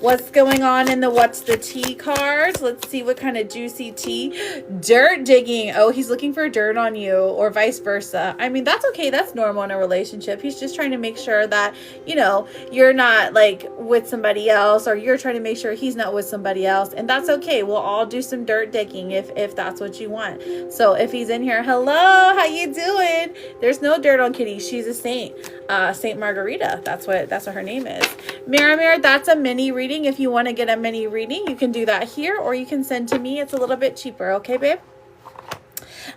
what's going on in the what's the tea cards? Let's see what kind of juicy tea. Dirt digging. Oh, he's looking for dirt on you, or vice versa. I mean, that's okay. That's normal in a relationship. He's just trying to make sure that, you know, you're not like with somebody else, or you're trying to make sure he's not with somebody else. And that's okay. We'll all do some dirt digging if that's what you want. So if he's in here, hello, how you doing? There's no dirt on Kitty. She's a saint. Saint Margarita. That's what her name is. Miramir, that's a mini reading. If you want to get a mini reading, you can do that here, or you can send to me. It's a little bit cheaper. Okay, babe?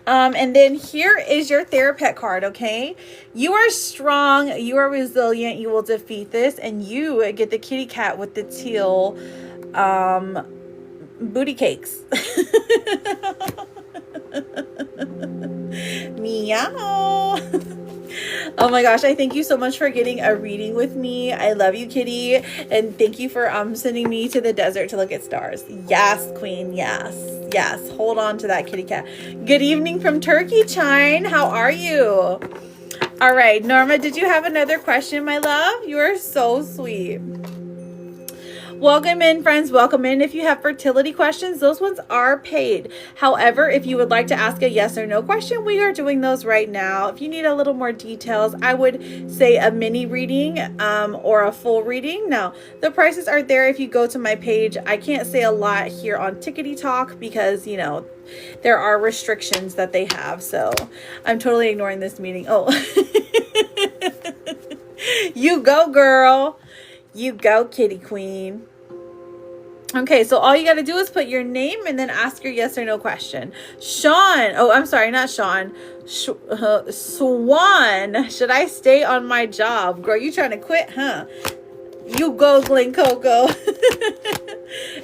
And then here is your therapist card, okay? You are strong. You are resilient. You will defeat this. And you get the kitty cat with the teal booty cakes. Meow. Oh my gosh, I thank you so much for getting a reading with me. I love you, Kitty. And thank you for sending me to the desert to look at stars. Yes, queen. Yes. Hold on to that, kitty cat. Good evening from Turkey, Chine. How are you? All right, Norma, did you have another question, my love? You are so sweet. Welcome in, friends. Welcome in. If you have fertility questions, those ones are paid. However, if you would like to ask a yes or no question, we are doing those right now. If you need a little more details, I would say a mini reading or a full reading. Now, the prices are there if you go to my page. I can't say a lot here on Tickety Talk because, you know, there are restrictions that they have. So I'm totally ignoring this meeting. Oh, you go, girl. You go, kitty queen. Okay, so all you got to do is put your name and then ask your yes or no question. Sean. Oh, I'm sorry, not Sean. Swan. Should I stay on my job? Girl, you trying to quit, huh? You go, Glen Coco.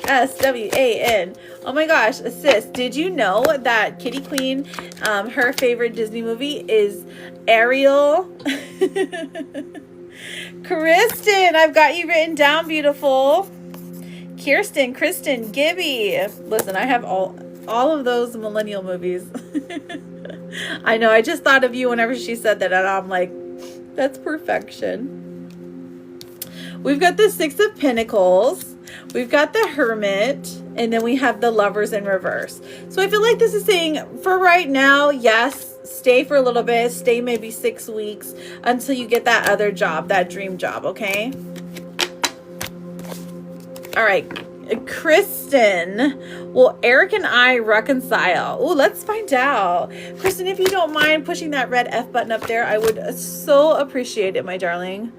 SWAN. Oh my gosh, sis, did you know that Kitty Queen, her favorite Disney movie is Ariel? Kristen, I've got you written down, beautiful. Kristen, Gibby. Listen, I have all of those millennial movies. I know, I just thought of you whenever she said that, and I'm like, that's perfection. We've got the Six of Pentacles. We've got the Hermit, and then we have the Lovers in reverse. So I feel like this is saying, for right now, yes, stay for a little bit, stay maybe 6 weeks until you get that other job, that dream job, okay? All right, Kristen, will Eric and I reconcile? Oh, let's find out. Kristen, if you don't mind pushing that red F button up there, I would so appreciate it, my darling.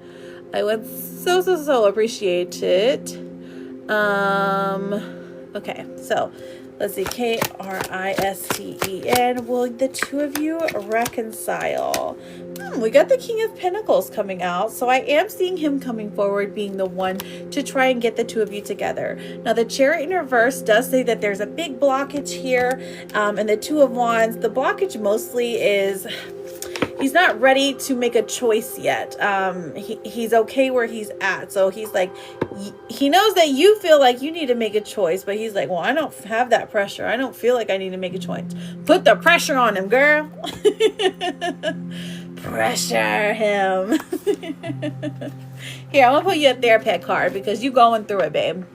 I would so appreciate it. Okay, so let's see. Kristen. Will the two of you reconcile? We got the King of Pentacles coming out. So I am seeing him coming forward, being the one to try and get the two of you together. Now, the Chariot in reverse does say that there's a big blockage here. And the Two of Wands, the blockage mostly is he's not ready to make a choice yet. He's okay where he's at. So he's like, he knows that you feel like you need to make a choice, but he's like, well, I don't have that pressure. I don't feel like I need to make a choice. Put the pressure on him, girl. Pressure him. Here, I'm gonna put you a therapist card because you going through it, babe.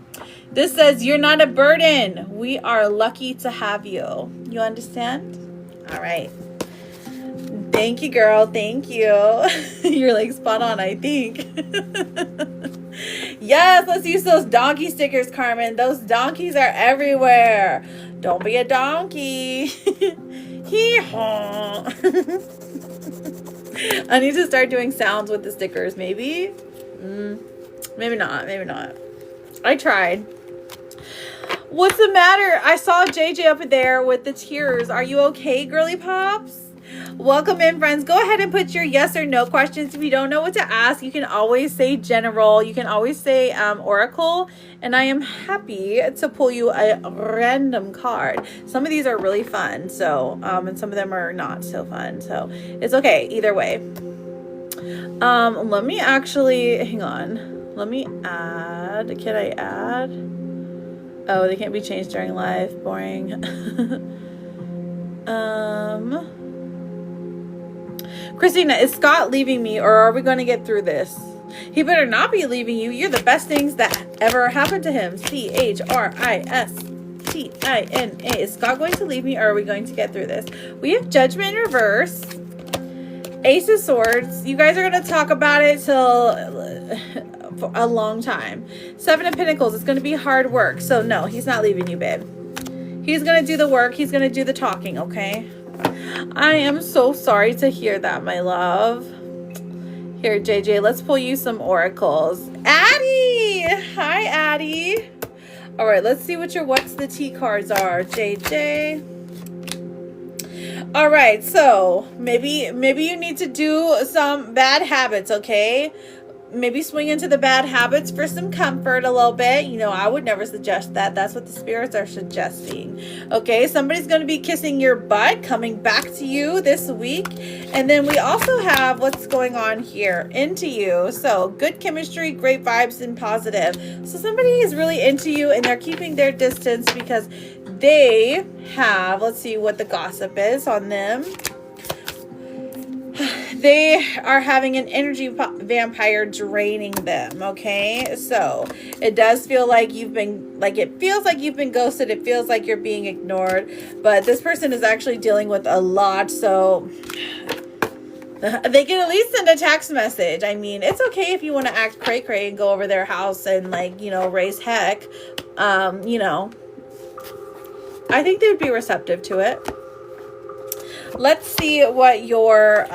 This says you're not a burden. We are lucky to have you. You understand? All right. Thank you, girl. Thank you. You're like spot on, I think. Yes, let's use those donkey stickers, Carmen. Those donkeys are everywhere. Don't be a donkey. Hee-haw. I need to start doing sounds with the stickers. Maybe? Maybe not. Maybe not. I tried. What's the matter? I saw JJ up there with the tears. Are you okay, girly pops? Welcome in, friends. Go ahead and put your yes or no questions. If you don't know what to ask, you can always say general. You can always say oracle. And I am happy to pull you a random card. Some of these are really fun. So, and some of them are not so fun. So it's okay either way. Let me actually, hang on. Let me add. Can I add? Oh, they can't be changed during live. Boring. Christina, is Scott leaving me or are we going to get through this? He better not be leaving you. You're the best things that ever happened to him. CHRISTINA. Is Scott going to leave me or are we going to get through this? We have Judgment in reverse. Ace of Swords. You guys are going to talk about it till for a long time. Seven of Pentacles. It's going to be hard work. So no, he's not leaving you, babe. He's going to do the work. He's going to do the talking, okay? I am so sorry to hear that, my love. Here, JJ, let's pull you some oracles. Addie! Hi, Addie. All right, let's see what your what's the tea cards are, JJ. All right, so maybe you need to do some bad habits, okay? Maybe swing into the bad habits for some comfort a little bit. You know, I would never suggest that. That's what the spirits are suggesting. Okay, somebody's going to be kissing your butt, coming back to you this week. And then we also have what's going on here, into you. So good chemistry, great vibes, and positive. So somebody is really into you and they're keeping their distance because they have, let's see what the gossip is on them. they are having an energy vampire draining them, okay? So it does feel like it feels like you've been ghosted. It feels like you're being ignored, but this person is actually dealing with a lot, so they can at least send a text message. I mean, it's okay if you want to act cray-cray and go over their house and, like, you know, raise heck. You know, I think they'd be receptive to it. Let's see what your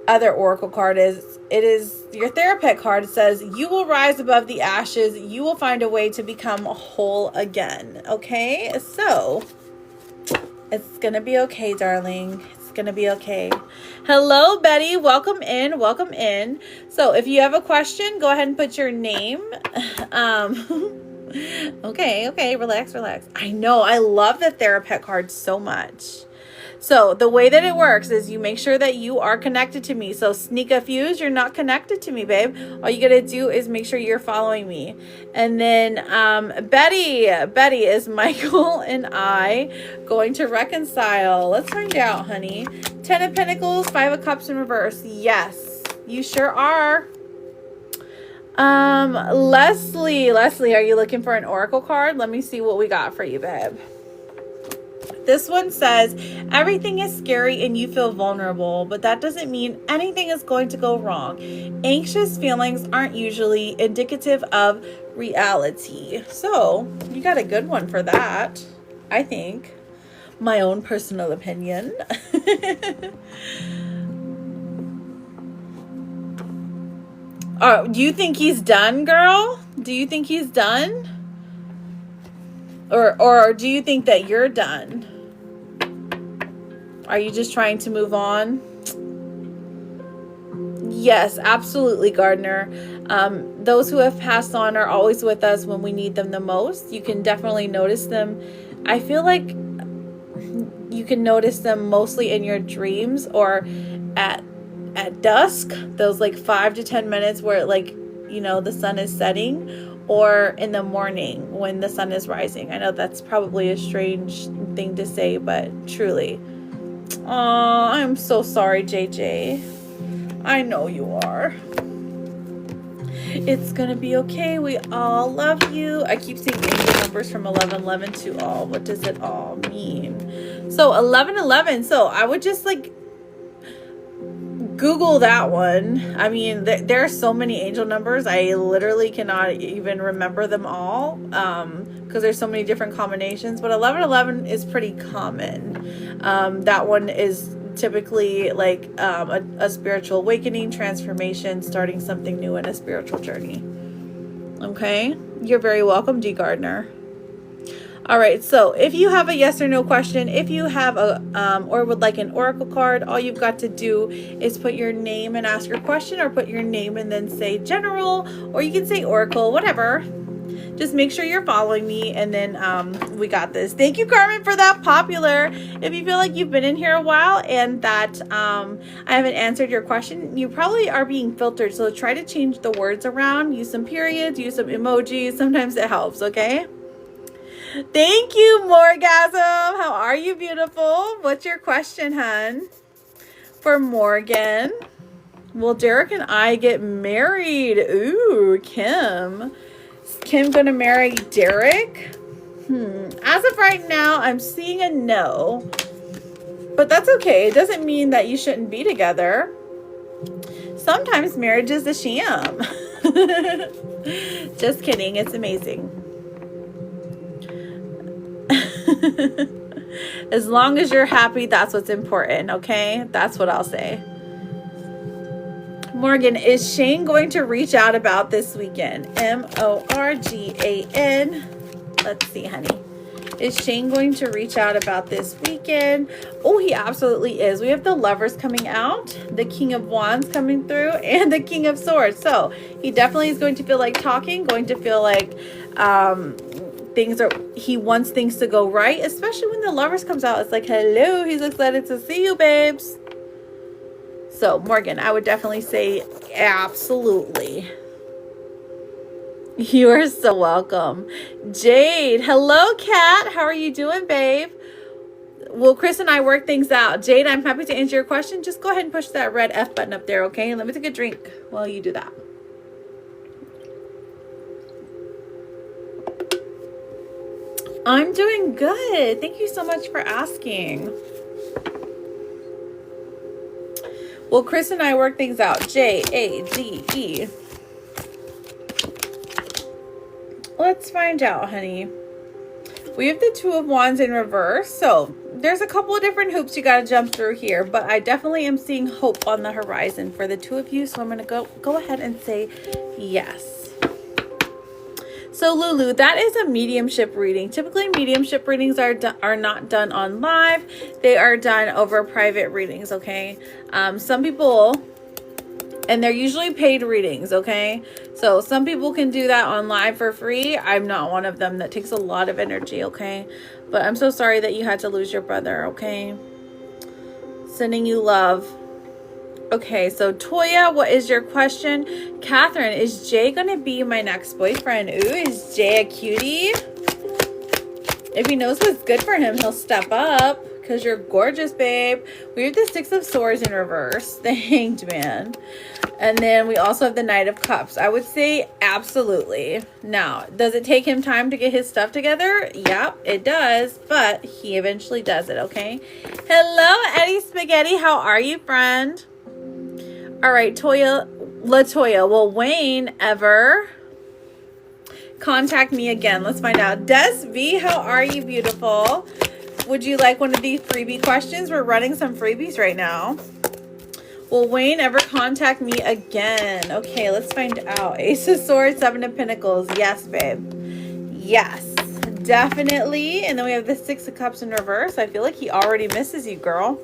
other oracle card is. It is your therapist card. It says, you will rise above the ashes. You will find a way to become whole again. Okay, so it's gonna be okay, darling. It's gonna be okay. Hello, Betty. Welcome in. Welcome in. So if you have a question, go ahead and put your name. Okay, relax. I know, I love the therapist card so much. So the way that it works is you make sure that you are connected to me. So Sneaka Fuse, you're not connected to me, babe. All you gotta do is make sure you're following me. And then Betty is Michael and I going to reconcile. Let's find out, honey. 10 of Pentacles, 5 of Cups in reverse. Yes, you sure are. Leslie, are you looking for an oracle card? Let me see what we got for you, babe. This one says, everything is scary and you feel vulnerable, but that doesn't mean anything is going to go wrong. Anxious feelings aren't usually indicative of reality. So you got a good one for that, I think. My own personal opinion. Oh, do you think he's done, girl? Do you think he's done? Or do you think that you're done? Are you just trying to move on? Yes, absolutely, Gardner. Those who have passed on are always with us when we need them the most. You can definitely notice them. I feel like you can notice them mostly in your dreams or at dusk, those like 5 to 10 minutes where, like, you know, the sun is setting, or in the morning when the sun is rising. I know that's probably a strange thing to say, but truly. Oh, I'm so sorry, JJ. I know you are. It's gonna be okay. We all love you. I keep seeing angel numbers from 1111 to all. What does it all mean? So 1111. So I would just like Google that one. I mean, there are so many angel numbers. I literally cannot even remember them all because there's so many different combinations. But 1111 is pretty common. That one is typically like a spiritual awakening, transformation, starting something new in a spiritual journey. Okay, you're very welcome, D. Gardner. All right, so if you have a yes or no question, if you have a or would like an oracle card, all you've got to do is put your name and ask your question, or put your name and then say general, or you can say oracle, whatever. Just make sure you're following me, and then we got this. Thank you, Carmen, for that popular. If you feel like you've been in here a while and that I haven't answered your question, you probably are being filtered. So try to change the words around. Use some periods, use some emojis. Sometimes it helps, okay? Thank you, Morgasm. How are you, beautiful? What's your question, hun? For Morgan. Will Derek and I get married? Ooh, Kim. Is Kim gonna marry Derek? As of right now, I'm seeing a no. But that's okay. It doesn't mean that you shouldn't be together. Sometimes marriage is a sham. Just kidding. It's amazing. As long as you're happy, that's what's important, okay? That's what I'll say. Morgan, is Shane going to reach out about this weekend? Morgan. Let's see, honey. Is Shane going to reach out about this weekend? Oh, he absolutely is. We have the Lovers coming out, the King of Wands coming through, and the King of Swords. So he definitely is going to feel like talking, going to feel like he wants things to go right, especially when the Lovers comes out. It's like, hello, he's excited to see you, babes. So Morgan, I would definitely say absolutely. You are so welcome. Jade, hello, Kat. How are you doing, babe? will Chris and I work things out? Jade, I'm happy to answer your question. Just go ahead and push that red F button up there, okay? Let me take a drink while you do that. I'm doing good. Thank you so much for asking. Well, Chris and I work things out. Jade. Let's find out, honey. We have the Two of Wands in reverse. So there's a couple of different hoops you got to jump through here. But I definitely am seeing hope on the horizon for the two of you. So I'm going to go ahead and say yes. So Lulu, that is a mediumship reading. Typically, mediumship readings are not done on live. They are done over private readings, okay? Some people, and they're usually paid readings, okay? So some people can do that on live for free. I'm not one of them. That takes a lot of energy, okay? But I'm so sorry that you had to lose your brother, okay? Sending you love. Okay, so Toya, what is your question? Catherine, is Jay gonna be my next boyfriend? Ooh, is Jay a cutie? If he knows what's good for him, he'll step up. Because you're gorgeous, babe. We have the Six of Swords in reverse. The Hanged Man. And then we also have the Knight of Cups. I would say absolutely. Now, does it take him time to get his stuff together? Yep, it does. But he eventually does it, okay? Hello, Eddie Spaghetti. How are you, friend? All right, LaToya, will Wayne ever contact me again? Let's find out. Des V, how are you, beautiful? Would you like one of these freebie questions? We're running some freebies right now. Will Wayne ever contact me again? Okay, let's find out. Ace of Swords, Seven of Pentacles. Yes, babe. Yes, definitely. And then we have the Six of Cups in reverse. I feel like he already misses you, girl.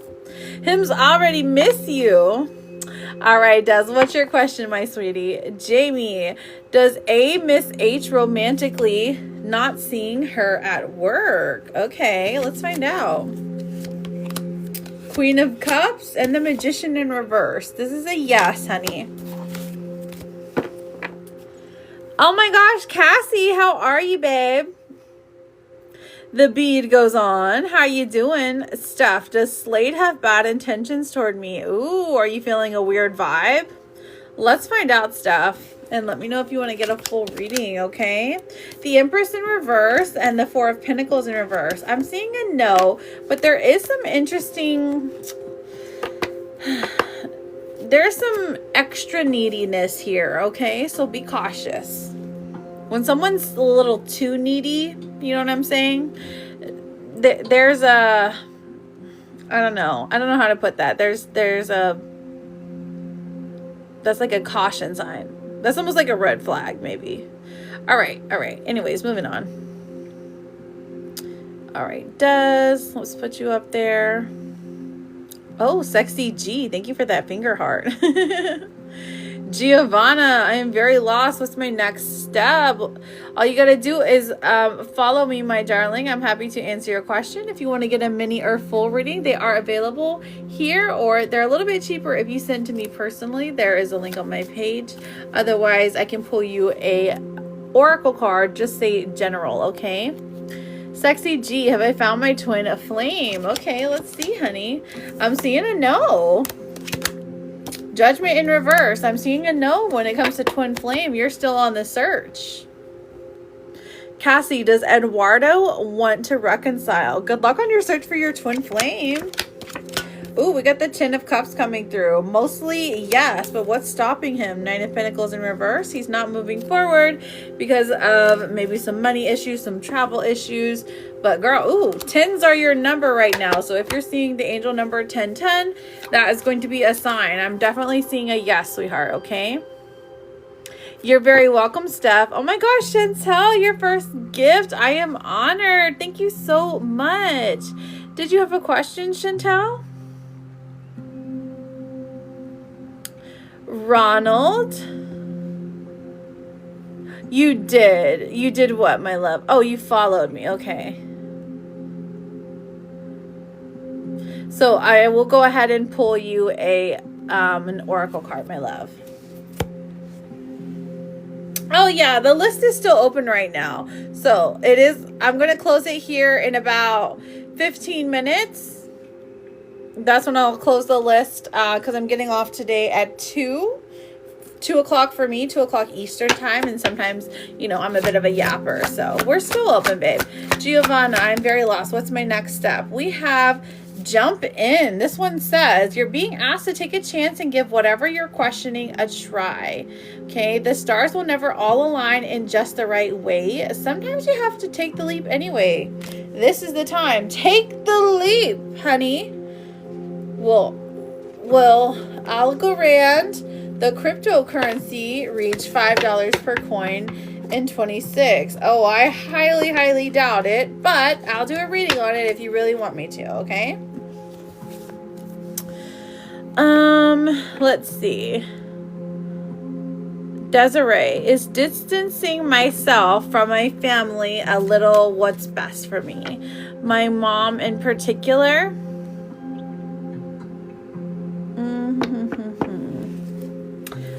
Him's already miss you. All right, Des, what's your question, my sweetie? Jamie, does A miss H romantically not seeing her at work? Okay, let's find out. Queen of Cups and the Magician in reverse. This is a yes, honey. Oh my gosh, Cassie, how are you, babe? The bead goes on. How you doing? Steph, does Slade have bad intentions toward me? Ooh, are you feeling a weird vibe? Let's find out, Steph. And let me know if you want to get a full reading, okay? The Empress in reverse and the Four of Pentacles in reverse. I'm seeing a no, but there is some interesting... There's some extra neediness here, okay? So be cautious. When someone's a little too needy, you know what I'm saying? There's a... I don't know how to put that. There's a... That's like a caution sign. That's almost like a red flag, maybe. All right. Anyways, moving on. All right, Des, let's put you up there. Oh, Sexy G, thank you for that finger heart. Giovanna, I am very lost. What's my next step? All you gotta do is follow me, my darling. I'm happy to answer your question. If you want to get a mini or full reading, they are available here, or they're a little bit cheaper if you send to me personally. There is a link on my page. Otherwise, I can pull you a oracle card. Just say general, okay? Sexy G, have I found my twin flame? Okay, let's see, honey. I'm seeing a no. Judgment in reverse. I'm seeing a no when it comes to twin flame. You're still on the search. Cassie, does Eduardo want to reconcile? Good luck on your search for your twin flame. Ooh, we got the Ten of Cups coming through. Mostly yes, but what's stopping him? Nine of Pentacles in reverse. He's not moving forward because of maybe some money issues, some travel issues. But girl, ooh, 10s are your number right now. So if you're seeing the angel number 1010, that is going to be a sign. I'm definitely seeing a yes, sweetheart, okay? You're very welcome, Steph. Oh my gosh, Chantel, your first gift. I am honored. Thank you so much. Did you have a question, Chantel? Ronald, you did what, my love? Oh, you followed me. Okay, so I will go ahead and pull you an oracle card, my love. Oh yeah, the list is still open right now, so it is. I'm gonna close it here in about 15 minutes, that's when I'll close the list, because I'm getting off today at 2 o'clock for me, 2 o'clock Eastern time, and sometimes, you know, I'm a bit of a yapper, so we're still open, babe. Giovanna, I'm very lost. What's my next step? We have jump in. This one says you're being asked to take a chance and give whatever you're questioning a try. Okay, the stars will never all align in just the right way. Sometimes you have to take the leap anyway. This is the time. Take the leap, honey. Will Algorand, the cryptocurrency, reached $5 per coin in 26. Oh, I highly doubt it, but I'll do a reading on it if you really want me to, okay? Let's see. Desiree, is distancing myself from my family a little what's best for me? My mom in particular?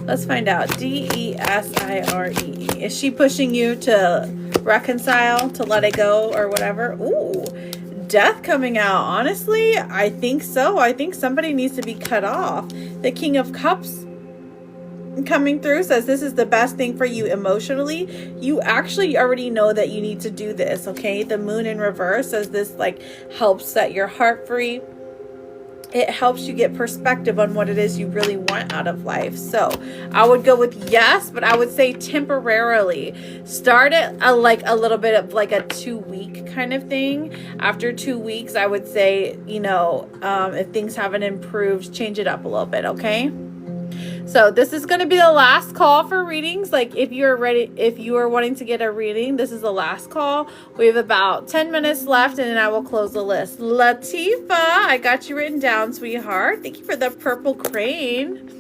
Let's find out. Desire. Is she pushing you to reconcile, to let it go or whatever? Ooh, death coming out. Honestly, I think so. I think somebody needs to be cut off. The King of Cups coming through says this is the best thing for you emotionally. You actually already know that you need to do this, okay? The Moon in reverse says this like helps set your heart free. It helps you get perspective on what it is you really want out of life. So I would go with yes, but I would say temporarily. Start it a little bit of like a 2-week kind of thing. After 2 weeks, I would say, you know, if things haven't improved, change it up a little bit, okay? So this is going to be the last call for readings. Like if you are wanting to get a reading, this is the last call. We have about 10 minutes left and then I will close the list. Latifa, I got you written down, sweetheart. Thank you for the purple crane.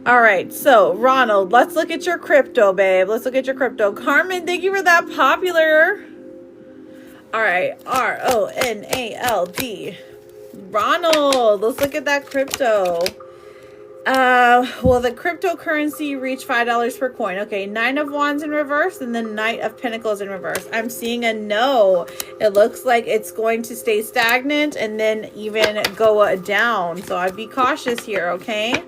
All right. So Ronald, let's look at your crypto, babe. Let's look at your crypto. Carmen, thank you for that popular. All right. Ronald. Ronald, let's look at that crypto. Well, the cryptocurrency reached $5 per coin. Okay, 9 of Wands in reverse and then Knight of Pentacles in reverse. I'm seeing a no. It looks like it's going to stay stagnant and then even go down. So I'd be cautious here, okay?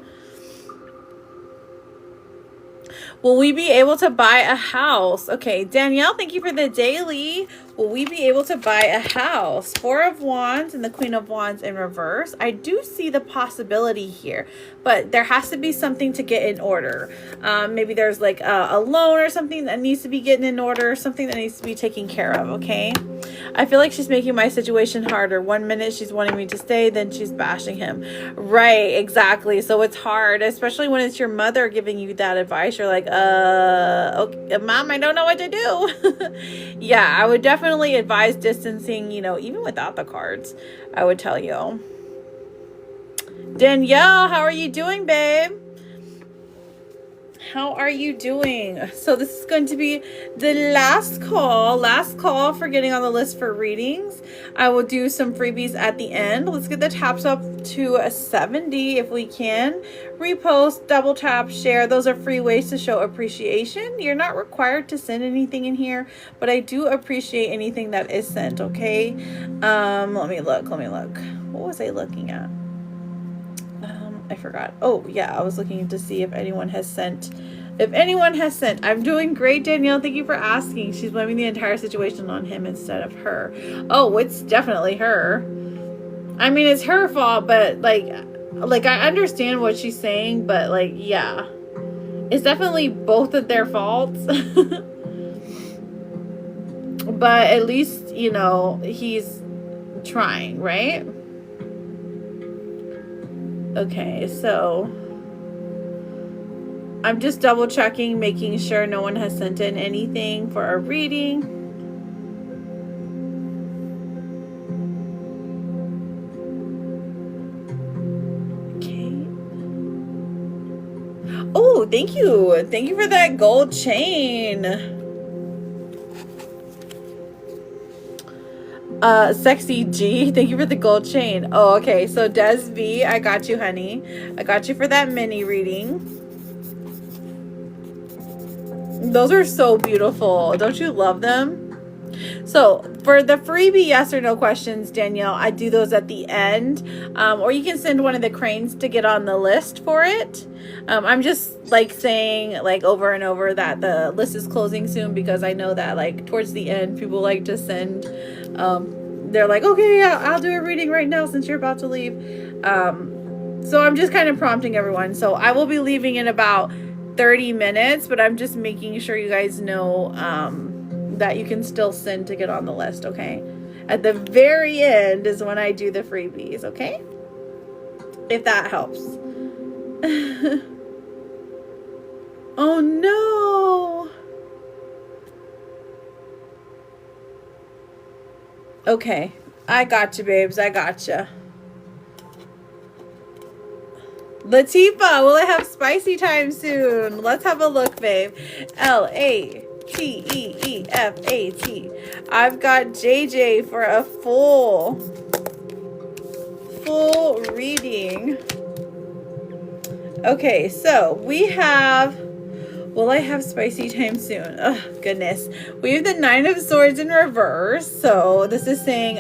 Will we be able to buy a house? Okay, Danielle, thank you for the daily. Will we be able to buy a house? 4 of Wands and the Queen of Wands in reverse. I do see the possibility here, but there has to be something to get in order. Maybe there's like a loan or something that needs to be getting in order, something that needs to be taken care of, okay? I feel like she's making my situation harder. 1 minute she's wanting me to stay, then she's bashing him. Right, exactly. So it's hard, especially when it's your mother giving you that advice. You're like, okay, Mom, I don't know what to do. Yeah, I would definitely advise distancing, you know, even without the cards, I would tell you. Danielle, how are you doing, babe? How are you doing? So this is going to be the last call for getting on the list for readings. I will do some freebies at the end. Let's get the taps up to a 70 if we can. Repost, double tap, share. Those are free ways to show appreciation. You're not required to send anything in here, but I do appreciate anything that is sent, okay? Let me look. What was I looking at? I forgot. Oh, yeah, I was looking to see if anyone has sent. I'm doing great, Danielle. Thank you for asking. She's blaming the entire situation on him instead of her. Oh, it's definitely her. I mean, it's her fault, but like I understand what she's saying, but like, yeah. It's definitely both of their faults. But at least, you know, he's trying, right? Okay, so I'm just double checking, making sure no one has sent in anything for a reading. Okay. Oh, thank you. Thank you for that gold chain. Sexy G, thank you for the gold chain. Oh, okay. So Des V, I got you, honey. I got you for that mini reading. Those are so beautiful. Don't you love them? So For the freebie yes or no questions, Danielle, I do those at the end. Or you can send one of the cranes to get on the list for it. I'm just like saying like over and over that the list is closing soon, because I know that like towards the end people like to send, they're like, okay, yeah, I'll do a reading right now since you're about to leave. So I'm just kind of prompting everyone. So I will be leaving in about 30 minutes, but I'm just making sure you guys know that you can still send to get on the list, okay? At the very end is when I do the freebies, okay? If that helps. Oh no! Okay, I got you, babes. I got you. Latifa, will I have spicy time soon? Let's have a look, babe. Lateefat. I've got JJ for a full reading. Okay, so we have, will I have spicy time soon? Oh, goodness. We have the 9 of Swords in reverse. So this is saying,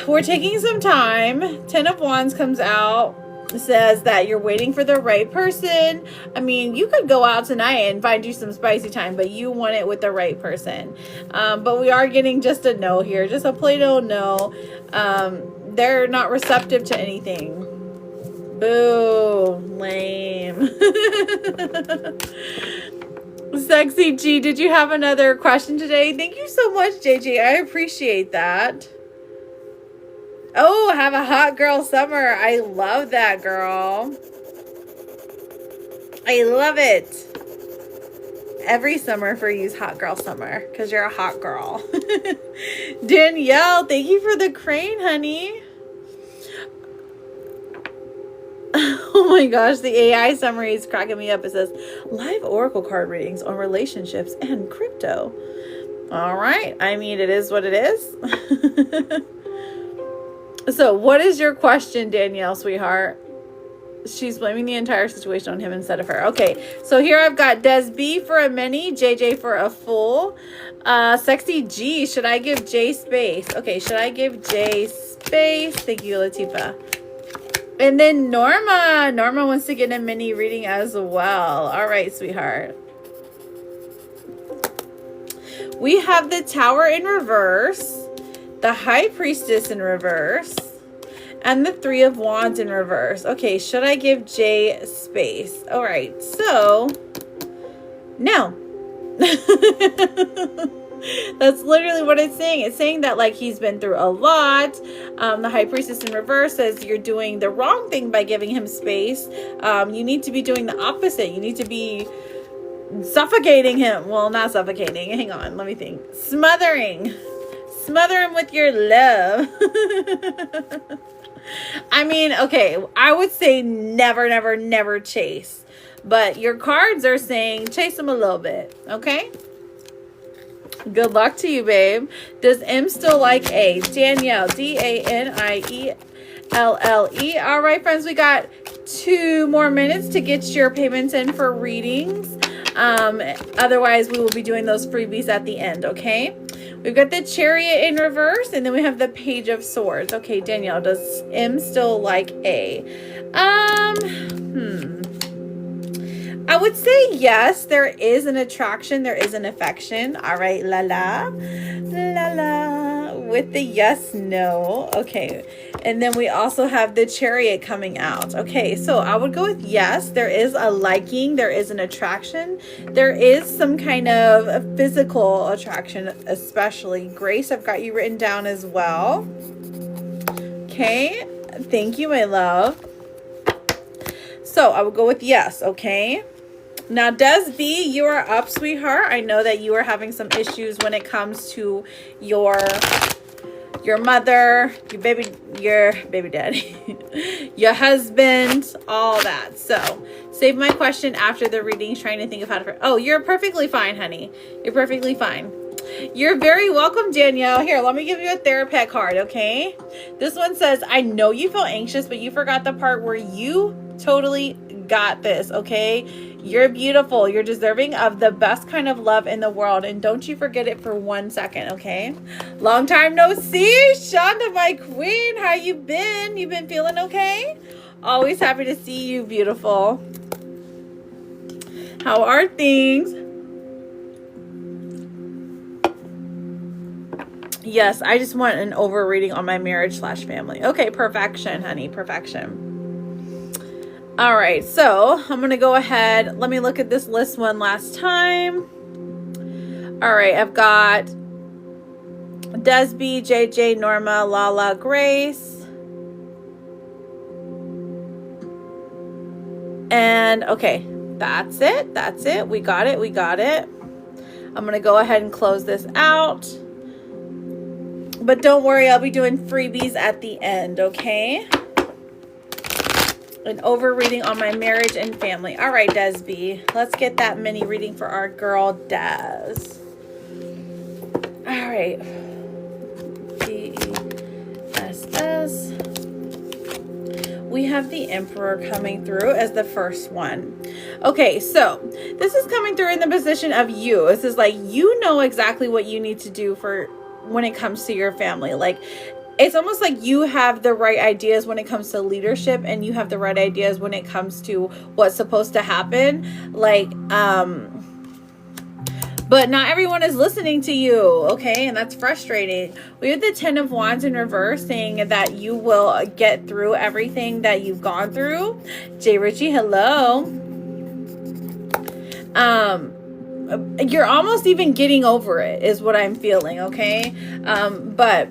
we're taking some time. 10 of Wands comes out. It says that you're waiting for the right person. I mean, you could go out tonight and find you some spicy time, but you want it with the right person. But we are getting just a no here. Just a plain old no. They're not receptive to anything. Boo. Lame. Sexy G, did you have another question today? Thank you so much, JJ. I appreciate that. Oh, have a hot girl summer. I love that, girl. I love it. Every summer for you's hot girl summer, because you're a hot girl. Danielle, thank you for the crane, honey. Oh my gosh, the AI summary is cracking me up. It says, live oracle card readings on relationships and crypto. All right. I mean, it is what it is. So what is your question, Danielle, sweetheart? She's blaming the entire situation on him instead of her. Okay, so here I've got Des B for a mini, JJ for a full. Sexy G, should I give J space? Okay, should I give J space? Thank you, Latifa. And then Norma. Norma wants to get a mini reading as well. All right, sweetheart. We have the Tower in reverse, the High Priestess in reverse, and the 3 of Wands in reverse. Okay, should I give J space? All right, so no. That's literally what it's saying. It's saying that like he's been through a lot. The High Priestess in reverse says you're doing the wrong thing by giving him space. You need to be doing the opposite. You need to be suffocating him. Well, not suffocating. Hang on, let me think. Smothering. Smother him with your love. I mean, okay, I would say never, never, never chase. But your cards are saying chase him a little bit, okay? Good luck to you, babe. Does M still like A? Danielle, Danielle. All right, friends, we got 2 more minutes to get your payments in for readings. Otherwise, we will be doing those freebies at the end, okay? We've got the Chariot in reverse, and then we have the Page of Swords. Okay, Danielle, does M still like A? I would say yes, there is an attraction, there is an affection. All right, la la, la la, with the yes, no. Okay, and then we also have the Chariot coming out. Okay, so I would go with yes, there is a liking, there is an attraction, there is some kind of a physical attraction, especially. Grace, I've got you written down as well. Okay, thank you, my love. So I would go with yes, okay? Now, Des B, you are up, sweetheart. I know that you are having some issues when it comes to your mother, your baby daddy, your husband, all that. So save my question after the reading, trying to think of how to... Oh, you're perfectly fine, honey. You're perfectly fine. You're very welcome, Danielle. Here, let me give you a Therapet card, okay? This one says, I know you feel anxious, but you forgot the part where you totally got this, okay? You're beautiful. You're deserving of the best kind of love in the world. And don't you forget it for 1 second, okay? Long time no see. Shonda, my queen. How you been? You been feeling okay? Always happy to see you, beautiful. How are things? Yes, I just want an over reading on my marriage/family. Okay, perfection, honey, perfection. All right, so I'm going to go ahead. Let me look at this list one last time. All right, I've got Desby, JJ, Norma, Lala, Grace. And okay, that's it. That's it. We got it. We got it. I'm going to go ahead and close this out. But don't worry, I'll be doing freebies at the end, okay? An over reading on my marriage and family. All right, Desby. Let's get that mini reading for our girl, Des. All right. DESS. We have the Emperor coming through as the first one. Okay, so this is coming through in the position of you. This is like, you know exactly what you need to do for when it comes to your family. Like, it's almost like you have the right ideas when it comes to leadership, and you have the right ideas when it comes to what's supposed to happen. Like, but not everyone is listening to you, okay? And that's frustrating. We have the 10 of Wands in reverse saying that you will get through everything that you've gone through. Jay Ritchie, hello. You're almost even getting over it is what I'm feeling, okay? But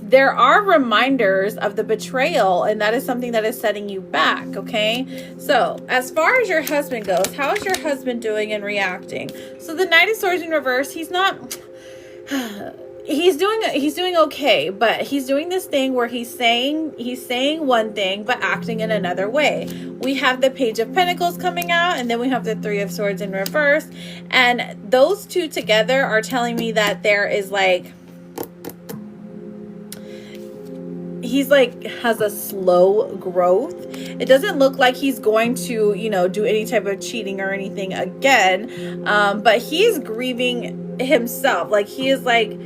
there are reminders of the betrayal, and that is something that is setting you back, okay? So as far as your husband goes, how is your husband doing and reacting? So the Knight of Swords in reverse, he's not... He's doing okay, but he's doing this thing where he's saying one thing but acting in another way. We have the Page of Pentacles coming out, and then we have the Three of Swords in reverse, and those two together are telling me that there is like, he's like has a slow growth. It doesn't look like he's going to, you know, do any type of cheating or anything again, but he's grieving himself. Like, he is like,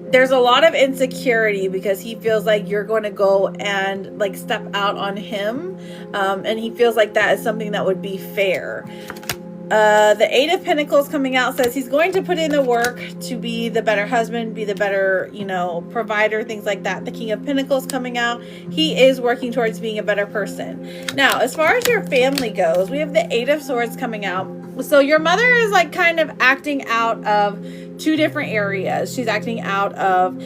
there's a lot of insecurity because he feels like you're going to go and like step out on him, and he feels like that is something that would be fair. The Eight of Pentacles coming out says he's going to put in the work to be the better husband, be the better, you know, provider, things like that. The King of Pentacles coming out, he is working towards being a better person. Now, as far as your family goes, we have the Eight of Swords coming out. So your mother is like kind of acting out of two different areas. She's acting out of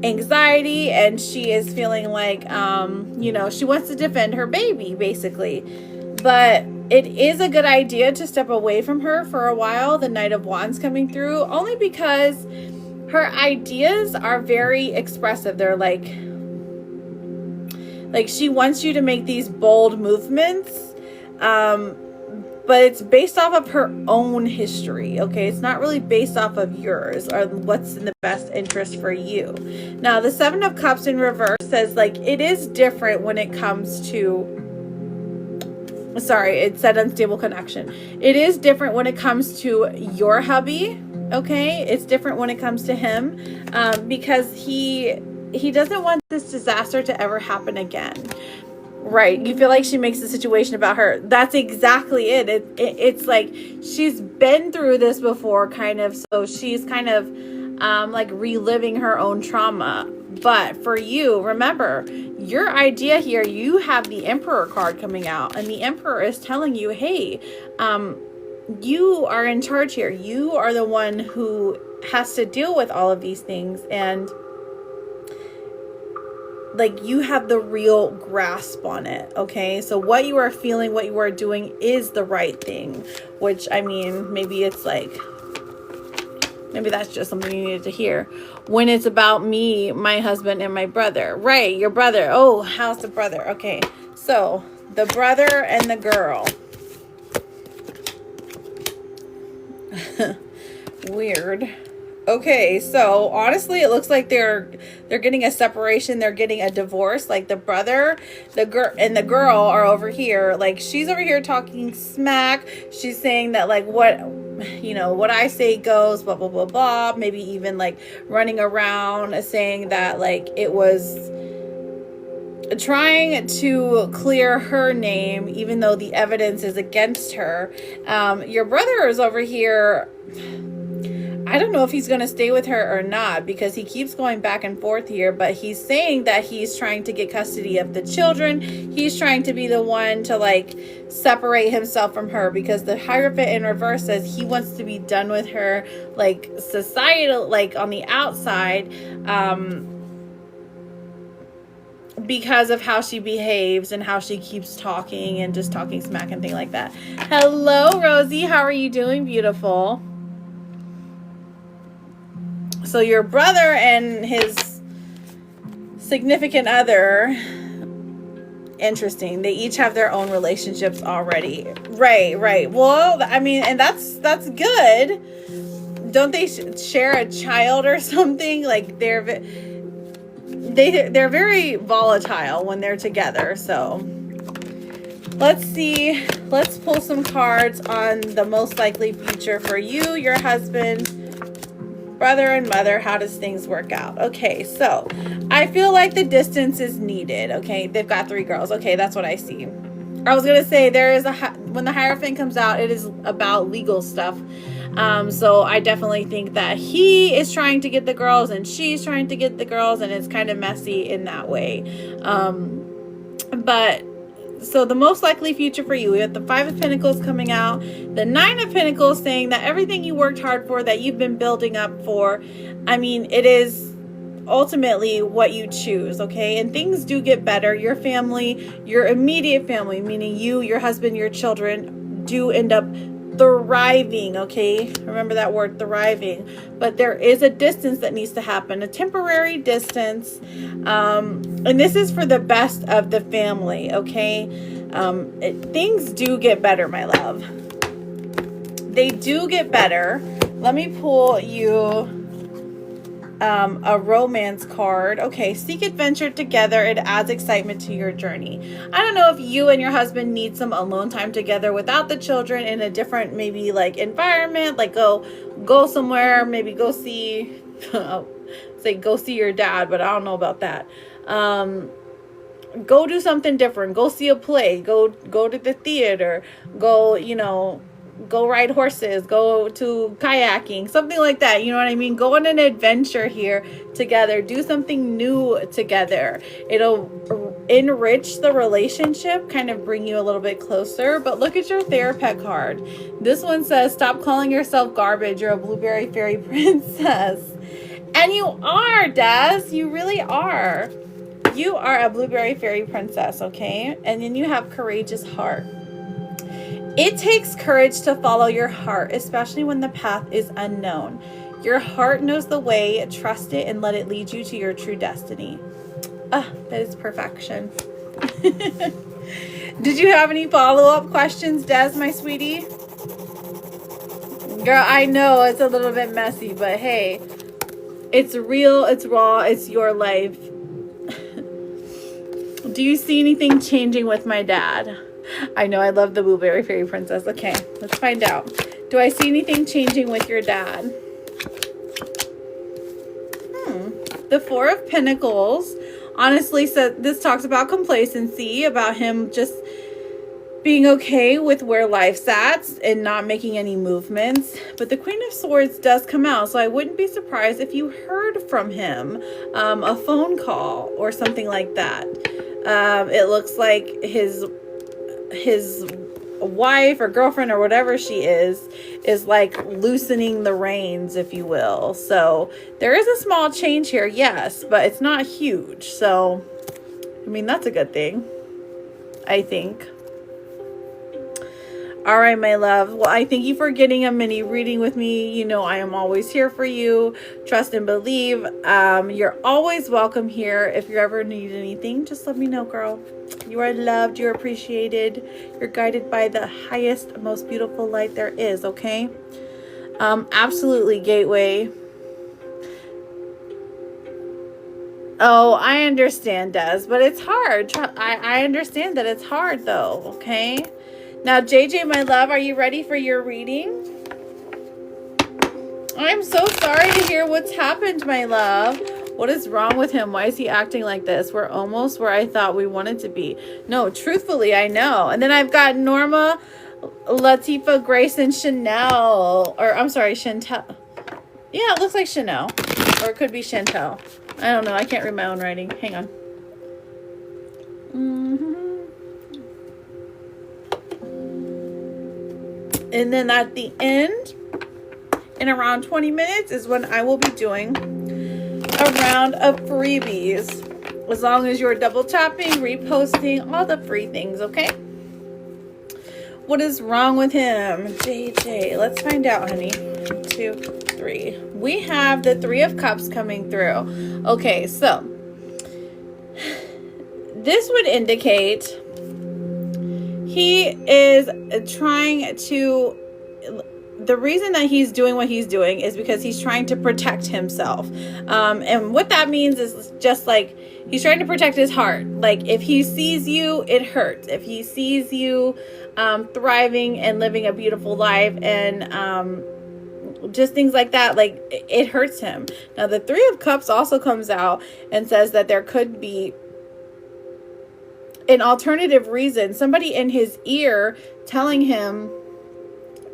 anxiety, and she is feeling like, you know, she wants to defend her baby, basically. But it is a good idea to step away from her for a while. The Knight of Wands coming through, only because her ideas are very expressive. They're like she wants you to make these bold movements, but it's based off of her own history, okay? It's not really based off of yours or what's in the best interest for you. Now, the Seven of Cups in reverse says, like, it is different when it comes to... Sorry, it said unstable connection. It is different when it comes to your hubby, okay? It's different when it comes to him, because he doesn't want this disaster to ever happen again. Right, you feel like she makes the situation about her. That's exactly it. It's like she's been through this before, kind of, so she's kind of like reliving her own trauma. But for you, remember, your idea here, you have the Emperor card coming out, and the Emperor is telling you, hey, you are in charge here. You are the one who has to deal with all of these things, and like, you have the real grasp on it, okay? So what you are feeling, what you are doing is the right thing, which, I mean, maybe it's like, maybe that's just something you needed to hear. When it's about me, my husband, and my brother. Right, your brother. Oh, how's the brother? Okay, so the brother and the girl. Weird. Okay, so honestly, it looks like they're getting a separation. They're getting a divorce. Like the brother, the girl, and the girl are over here. Like she's over here talking smack. She's saying that like what I say goes. Blah blah blah blah. Maybe even like running around saying that like it was trying to clear her name, even though the evidence is against her. Your brother is over here. I don't know if he's going to stay with her or not, because he keeps going back and forth here, but he's saying that he's trying to get custody of the children. He's trying to be the one to like separate himself from her, because the Hierophant in reverse says he wants to be done with her, like societal, like on the outside, because of how she behaves and how she keeps talking and just talking smack and things like that. Hello, Rosie. How are you doing, beautiful? So your brother and his significant other, interesting. They each have their own relationships already. Right. Well, I mean, and that's good. Don't they share a child or something? Like they're very volatile when they're together. So let's see. Let's pull some cards on the most likely future for you, your husband, brother, and mother. How does things work out? Okay, so I feel like the distance is needed. Okay, they've got 3 girls. Okay, that's what I see. I was gonna say when the Hierophant comes out, it is about legal stuff. So I definitely think that he is trying to get the girls and she's trying to get the girls, and it's kind of messy in that way. But so the most likely future for you, we have the 5 of Pentacles coming out, the 9 of Pentacles saying that everything you worked hard for, that you've been building up for, I mean, it is ultimately what you choose, okay? And things do get better. Your family, your immediate family, meaning you, your husband, your children, do end up thriving, okay? Remember that word, thriving. But there is a distance that needs to happen, a temporary distance, and this is for the best of the family, okay? Things do get better, my love. They do get better. Let me pull you a romance card. Okay, seek adventure together. It adds excitement to your journey. I don't know if you and your husband need some alone time together without the children, in a different maybe like environment, like go somewhere, maybe go see go see your dad, but I don't know about that. Go do something different. Go see a play. Go to the theater. Go ride horses, go to kayaking, something like that. You know what I mean? Go on an adventure here together. Do something new together. It'll enrich the relationship, kind of bring you a little bit closer. But look at your Therapet card. This one says, stop calling yourself garbage. You're a blueberry fairy princess. And you are, Des. You really are. You are a blueberry fairy princess, okay? And then you have courageous heart. It takes courage to follow your heart, especially when the path is unknown. Your heart knows the way. Trust it and let it lead you to your true destiny. That is perfection. Did you have any follow-up questions, Des, my sweetie? Girl, I know it's a little bit messy, but hey, it's real, it's raw, it's your life. Do you see anything changing with my dad? I know, I love the blueberry fairy princess. Okay, let's find out. Do I see anything changing with your dad? The 4 of Pentacles. Honestly, so this talks about complacency, about him just being okay with where life's at and not making any movements. But the Queen of Swords does come out, so I wouldn't be surprised if you heard from him, a phone call or something like that. It looks like his wife or girlfriend or whatever she is like loosening the reins, if you will. So there is a small change here, yes, but it's not huge. So I mean, that's a good thing, I think. All right, my love. Well, I thank you for getting a mini reading with me. You know, I am always here for you. Trust and believe. You're always welcome here. If you ever need anything, just let me know, girl. You are loved. You're appreciated. You're guided by the highest, most beautiful light there is, okay? Absolutely, Gateway. Oh, I understand, Des, but it's hard. I understand that it's hard, though, okay? Now, JJ, my love, are you ready for your reading? I'm so sorry to hear what's happened, my love. What is wrong with him? Why is he acting like this? We're almost where I thought we wanted to be. No, truthfully, I know. And then I've got Norma, Latifa, Grace, and Chanel. Or, I'm sorry, Chantel. Yeah, it looks like Chanel. Or it could be Chantel. I don't know. I can't read my own writing. Hang on. And then at the end, in around 20 minutes, is when I will be doing a round of freebies. As long as you're double tapping, reposting, all the free things, okay? What is wrong with him? JJ, let's find out, honey. 1, 2, 3. We have the Three of Cups coming through. Okay, so this would indicate he is trying to, the reason that he's doing what he's doing is because he's trying to protect himself. And what that means is just like, he's trying to protect his heart. Like, if he sees you, it hurts. If he sees you thriving and living a beautiful life and just things like that, like, it hurts him. Now, the Three of Cups also comes out and says that there could be an alternative reason. Somebody in his ear telling him,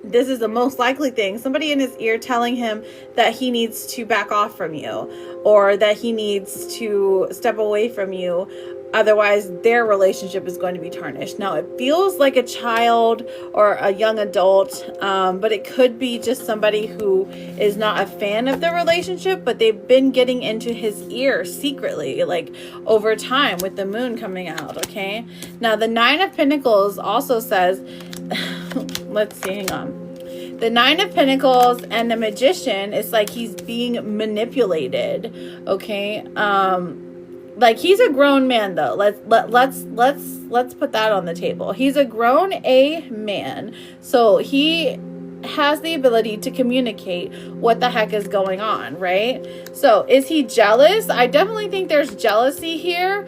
this is the most likely thing, somebody in his ear telling him that he needs to back off from you, or that he needs to step away from you. Otherwise, their relationship is going to be tarnished. Now, it feels like a child or a young adult, but it could be just somebody who is not a fan of the relationship, but they've been getting into his ear secretly, like over time with the moon coming out, okay? Now, the Nine of Pentacles also says, let's see, hang on. The Nine of Pentacles and the Magician is like he's being manipulated, okay? Like, he's a grown man, though. Let's put that on the table. He's a grown man, so he has the ability to communicate what the heck is going on, right? So, is he jealous? I definitely think there's jealousy here.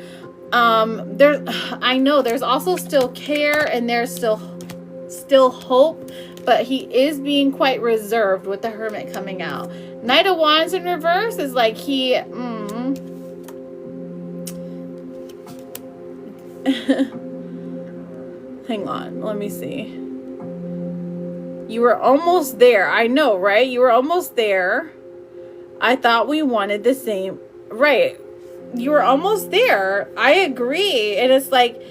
I know there's also still care, and there's still hope, but he is being quite reserved with the Hermit coming out. Knight of Wands in reverse is like he hang on, let me see. You were almost there. I know, right? You were almost there. I thought we wanted the same. Right. You were almost there. I agree. And it's like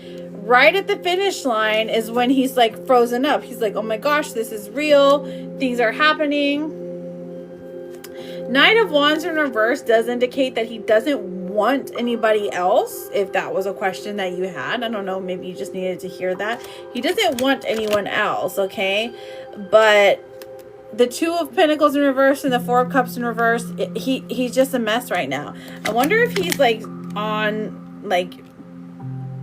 right at the finish line is when he's like frozen up. He's like, oh my gosh, this is real. Things are happening. Knight of Wands in reverse does indicate that he doesn't want anybody else. If that was a question that you had, I don't know, maybe you just needed to hear that. He doesn't want anyone else, okay? But the Two of Pentacles in reverse and the Four of Cups in reverse, he's just a mess right now. I wonder if he's like on, like,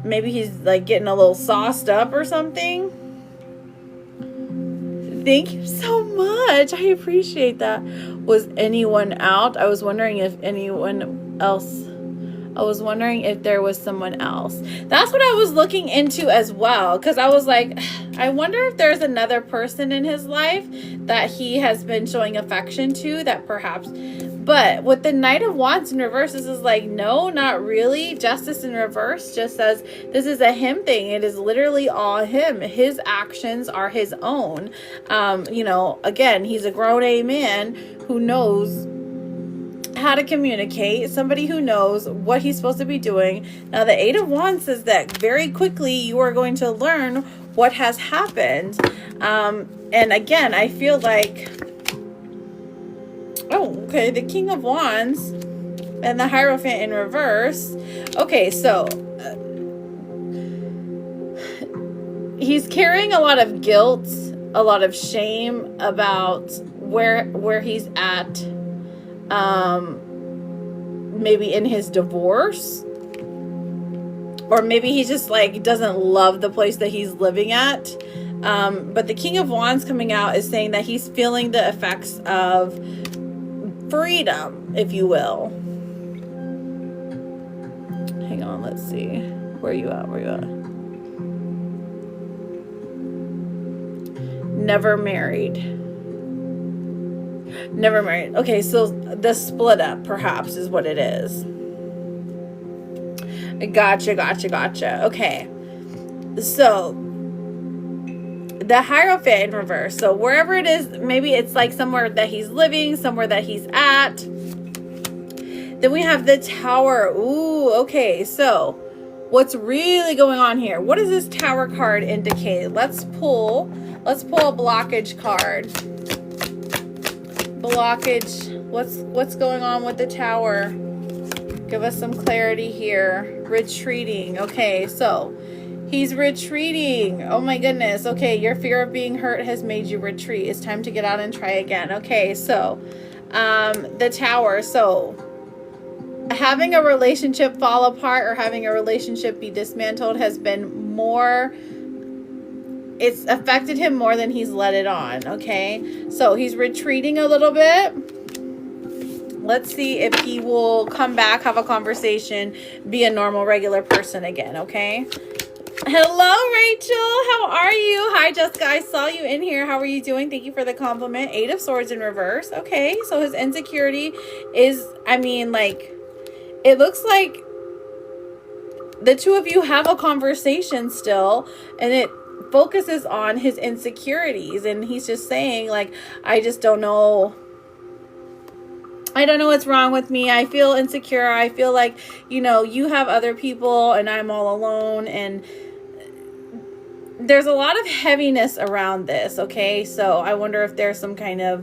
maybe he's like getting a little sauced up or something. Thank you so much. I appreciate that. Was anyone out? I was wondering if anyone else. I was wondering if there was someone else. That's what I was looking into as well. Because I was like, I wonder if there's another person in his life that he has been showing affection to, that perhaps. But with the Knight of Wands in reverse, this is like, no, not really. Justice in reverse just says this is a him thing. It is literally all him. His actions are his own. You know, again, he's a grown man who knows how to communicate, somebody who knows what he's supposed to be doing. Now, the Eight of Wands says that very quickly you are going to learn what has happened. And again, I feel like, oh, okay, the King of Wands and the Hierophant in reverse. Okay, so he's carrying a lot of guilt, a lot of shame about where he's at. Maybe in his divorce, or maybe he just like doesn't love the place that he's living at. But the King of Wands coming out is saying that he's feeling the effects of freedom, if you will. Hang on, let's see. Where are you at? Where are you at? Never married. Never married. Okay, so the split up perhaps is what it is. Gotcha. Okay. So the Hierophant in reverse. So wherever it is, maybe it's like somewhere that he's living, somewhere that he's at. Then we have the Tower. Ooh, okay. So what's really going on here? What does this Tower card indicate? Let's pull a blockage card. Blockage. What's going on with the Tower? Give us some clarity here. Retreating. Okay, so he's retreating. Oh my goodness. Okay, your fear of being hurt has made you retreat. It's time to get out and try again. Okay, so the Tower. So having a relationship fall apart or having a relationship be dismantled has been more, it's affected him more than he's let it on. Okay, so he's retreating a little bit. Let's see if he will come back, have a conversation, be a normal, regular person again, okay? Hello, Rachel. How are you? Hi, Jessica. I saw you in here. How are you doing? Thank you for the compliment. 8 of Swords in reverse. Okay, so his insecurity is, I mean, like, it looks like the two of you have a conversation still, and it focuses on his insecurities, and he's just saying, like, I just don't know. I don't know what's wrong with me. I feel insecure. I feel like, you know, you have other people and I'm all alone. And there's a lot of heaviness around this. Okay. So I wonder if there's some kind of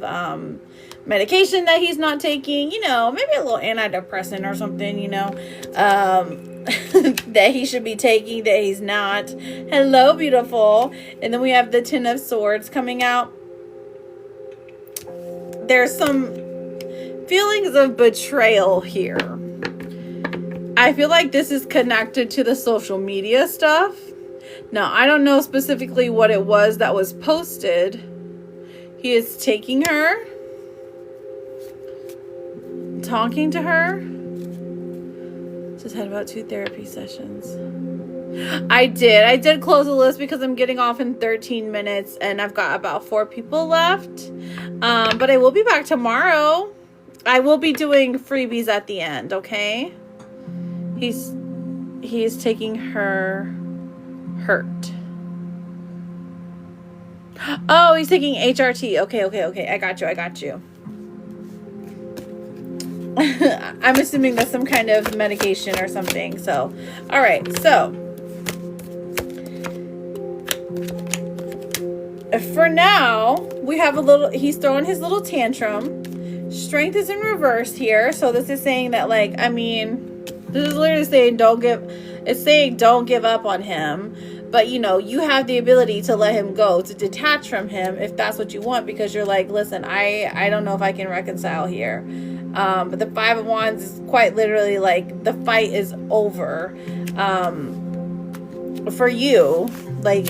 medication that he's not taking, you know, maybe a little antidepressant or something, you know, that he should be taking that he's not. Hello, beautiful. And then we have the 10 of Swords coming out. There's some feelings of betrayal here. I feel like this is connected to the social media stuff. Now, I don't know specifically what it was that was posted. He is taking her, talking to her. Just had about 2 therapy sessions. I did close the list because I'm getting off in 13 minutes and I've got about 4 people left. But I will be back tomorrow. I will be doing freebies at the end, okay? He's taking her hurt. Oh, he's taking HRT. Okay. I got you. I'm assuming that's some kind of medication or something. So, all right. So, for now, we have a little, he's throwing his little tantrum. Strength is in reverse here. So this is saying that, like, I mean, this is literally saying don't give up on him. But, you know, you have the ability to let him go, to detach from him if that's what you want, because you're like, listen, I don't know if I can reconcile here. But the 5 of Wands is quite literally like the fight is over. For you, like,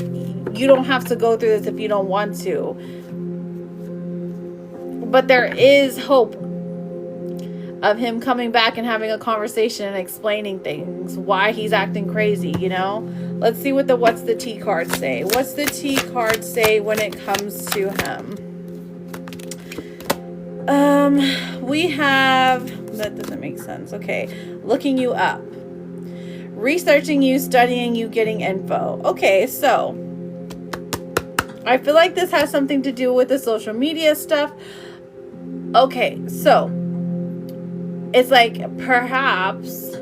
you don't have to go through this if you don't want to. But there is hope of him coming back and having a conversation and explaining things, why he's acting crazy, you know? Let's see what what's the T card say. What's the T card say when it comes to him? We have, that doesn't make sense. Okay. Looking you up. Researching you, studying you, getting info. Okay, so I feel like this has something to do with the social media stuff. Okay, so it's like perhaps,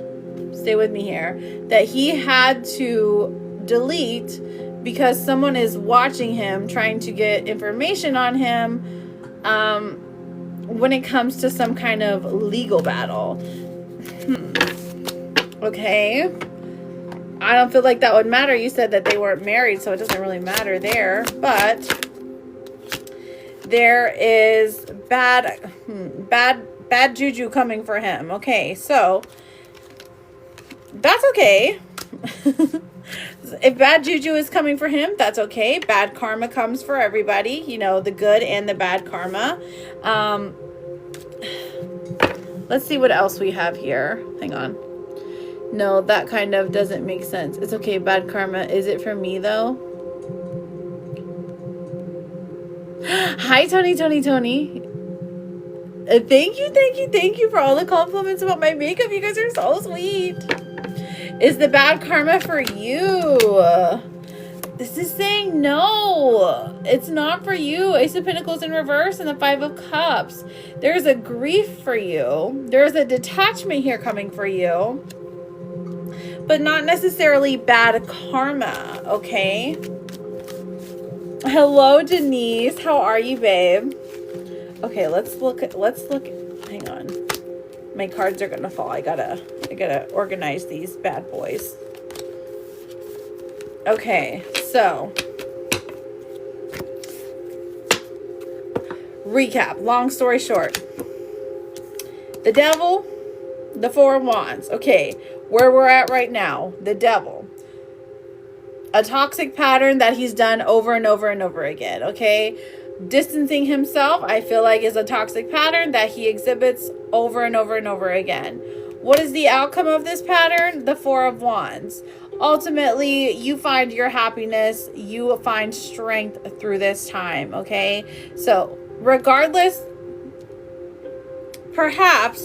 stay with me here, that he had to delete because someone is watching him, trying to get information on him when it comes to some kind of legal battle. Okay. I don't feel like that would matter. You said that they weren't married, so it doesn't really matter there. But there is bad juju coming for him. Okay, so that's okay. If bad juju is coming for him, that's okay. Bad karma comes for everybody. You know, the good and the bad karma. Let's see what else we have here. Hang on. No, that kind of doesn't make sense. It's okay, bad karma. Is it for me, though? Hi, Tony. Thank you for all the compliments about my makeup. You guys are so sweet. Is the bad karma for you? This is saying no. It's not for you. Ace of Pentacles in reverse and the Five of Cups. There's a grief for you. There's a detachment here coming for you. But not necessarily bad karma, okay? Hello, Denise. How are you, babe? Okay, let's look. Hang on. My cards are gonna fall. I gotta organize these bad boys. Okay, so recap. Long story short. The Devil, the Four of Wands. Okay, where we're at right now. The Devil. A toxic pattern that he's done over and over and over again, okay? Distancing himself, I feel like, is a toxic pattern that he exhibits over and over and over again. What is the outcome of this pattern? The Four of Wands. Ultimately, you find your happiness, you find strength through this time, okay? So, regardless, perhaps,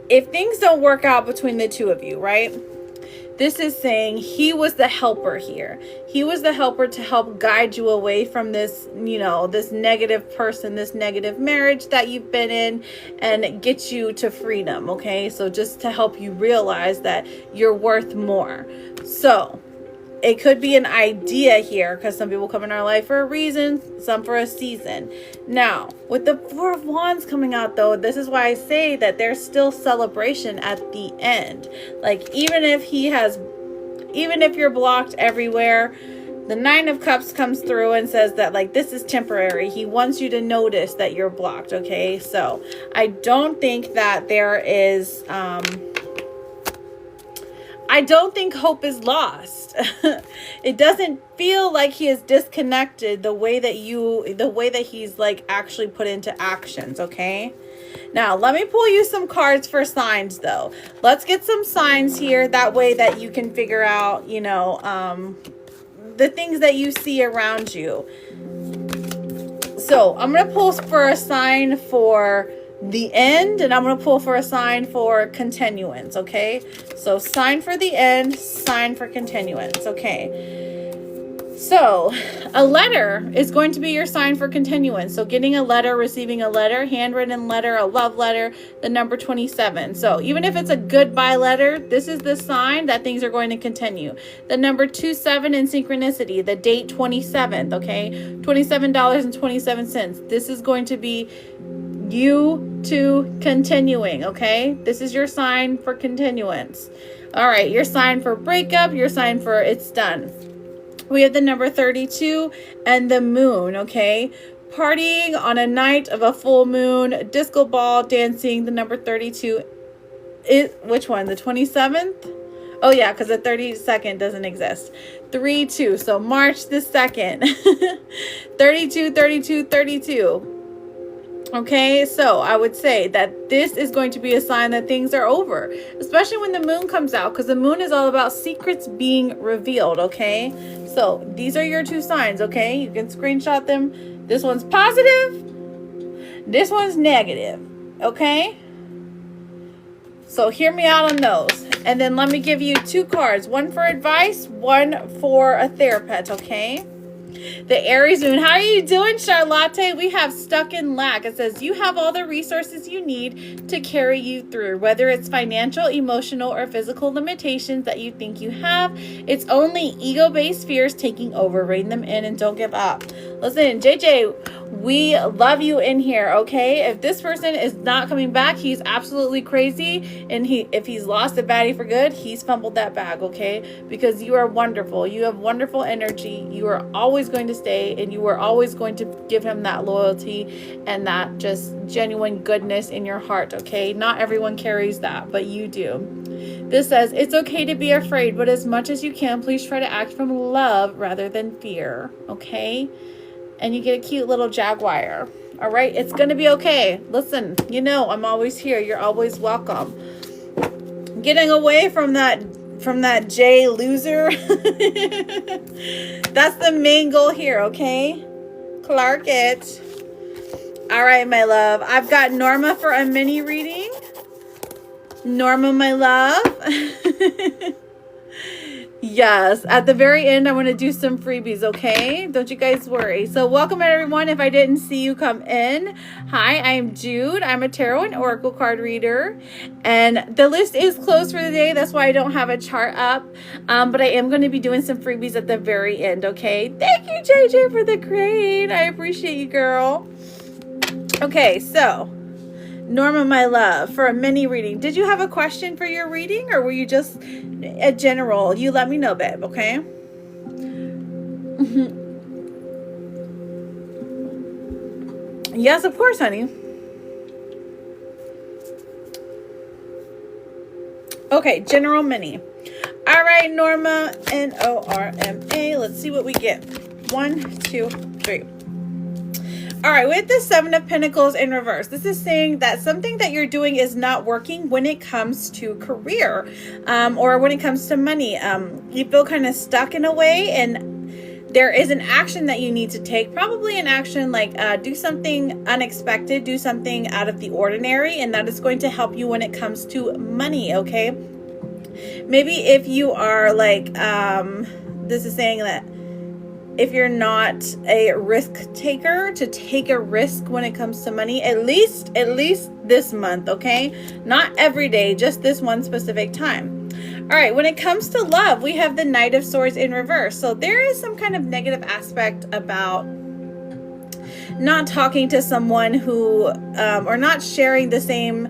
if things don't work out between the two of you, right? This is saying he was the helper here. He was the helper to help guide you away from this, you know, this negative person, this negative marriage that you've been in, and get you to freedom, okay? So just to help you realize that you're worth more. So it could be an idea here, because some people come in our life for a reason, some for a season. Now, with the Four of Wands coming out, though, this is why I say that there's still celebration at the end. Like, even if you're blocked everywhere, the Nine of Cups comes through and says that, like, this is temporary. He wants you to notice that you're blocked, okay? So, I don't think that there is, I don't think hope is lost. It doesn't feel like he is disconnected the way that he's like actually put into actions, okay? Now, let me pull you some cards for signs, though. Let's get some signs here. That way that you can figure out, you know, the things that you see around you. So, I'm going to pull for a sign for the end, and I'm going to pull for a sign for continuance, okay? So, sign for the end, sign for continuance, okay? So, a letter is going to be your sign for continuance. So, getting a letter, receiving a letter, handwritten letter, a love letter, the number 27. So, even if it's a goodbye letter, this is the sign that things are going to continue. The number 27 in synchronicity, the date 27th, okay? $27.27. This is going to be you to continuing, okay? This is your sign for continuance. All right, your sign for breakup, your sign for it's done. We have the number 32 and the moon, okay? Partying on a night of a full moon, disco ball, dancing, the number 32. Which one? The 27th? Oh, yeah, because the 32nd doesn't exist. 3-2, so March the 2nd. 32. Okay, so I would say that this is going to be a sign that things are over, especially when the moon comes out, because the moon is all about secrets being revealed, okay? So these are your two signs, okay? You can screenshot them. This one's positive. This one's negative, okay? So hear me out on those. And then let me give you two cards, one for advice, one for a therapist, okay? The Aries moon. How are you doing, Charlotte? We have stuck in lack. It says you have all the resources you need to carry you through, whether it's financial, emotional, or physical limitations that you think you have. It's only ego-based fears taking over. Rein them in and don't give up. Listen, JJ, we love you in here, okay? If this person is not coming back, he's absolutely crazy. And if he's lost a baddie for good, he's fumbled that bag, okay? Because you are wonderful. You have wonderful energy. You are always going to stay, and you are always going to give him that loyalty and that just genuine goodness in your heart, okay? Not everyone carries that, but you do. This says, it's okay to be afraid, but as much as you can, please try to act from love rather than fear, okay? And you get a cute little jaguar. All right, it's going to be okay. Listen, you know, I'm always here. You're always welcome. getting away from that J loser. That's the main goal here, okay? Clark it. All right, my love. I've got Norma for a mini reading. Norma, my love. Yes, at the very end, I want to do some freebies, okay? Don't you guys worry. So welcome, everyone. If I didn't see you come in. Hi, I'm Jude. I'm a tarot and oracle card reader. And the list is closed for the day. That's why I don't have a chart up. But I am going to be doing some freebies at the very end, okay? Thank you, JJ, for the crate. I appreciate you, girl. Okay, so Norma, my love, for a mini reading. Did you have a question for your reading, or were you just a general? You let me know, babe, okay? Yes, of course, honey. Okay, general mini. All right, Norma, Norma. Let's see what we get. 1, 2, 3. All right, with the Seven of Pentacles in reverse, this is saying that something that you're doing is not working when it comes to career, or when it comes to money. You feel kind of stuck in a way, and there is an action that you need to take, probably an action like do something unexpected, do something out of the ordinary, and that is going to help you when it comes to money, okay? Maybe if you are like, this is saying that if you're not a risk taker, to take a risk when it comes to money, at least this month, okay? Not every day, just this one specific time. All right, when it comes to love, we have the Knight of Swords in reverse. So there is some kind of negative aspect about not talking to someone who, or not sharing the same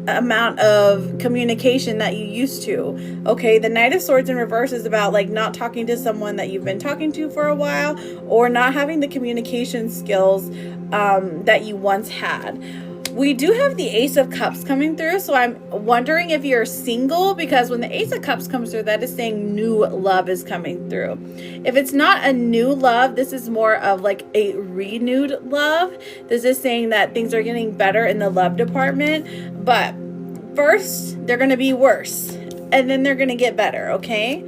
amount of communication that you used to. Okay, the Knight of Swords in reverse is about like not talking to someone that you've been talking to for a while, or not having the communication skills that you once had. We do have the Ace of Cups coming through, so I'm wondering if you're single, because when the Ace of Cups comes through, that is saying new love is coming through. If it's not a new love, this is more of like a renewed love. This is saying that things are getting better in the love department, but first they're going to be worse, and then they're going to get better, okay?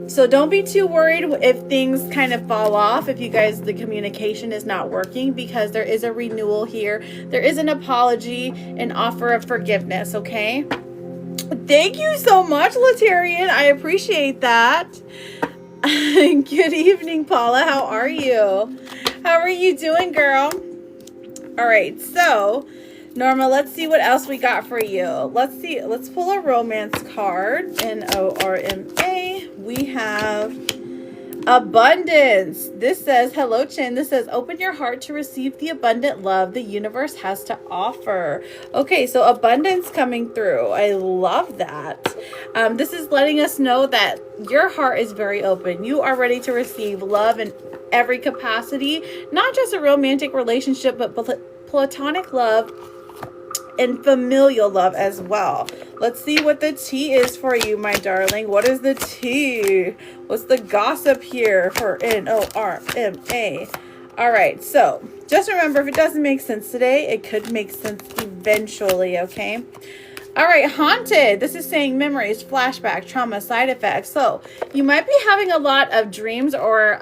So don't be too worried if things kind of fall off, if you guys, the communication is not working, because there is a renewal here. There is an apology, an offer of forgiveness, okay? Thank you so much, Latarian. I appreciate that. Good evening, Paula. How are you? How are you doing, girl? All right, so Norma, let's see what else we got for you. Let's see. Let's pull a romance card. Norma. We have abundance. This says, hello, Chin. This says, open your heart to receive the abundant love the universe has to offer. Okay, so abundance coming through. I love that. This is letting us know that your heart is very open. You are ready to receive love in every capacity, not just a romantic relationship, but platonic love and familial love as well. Let's see what the tea is for you, my darling. What is the tea? What's the gossip here for Norma? All right, so just remember, if it doesn't make sense today, it could make sense eventually, okay? All right, haunted. This is saying memories, flashback, trauma, side effects. So you might be having a lot of dreams or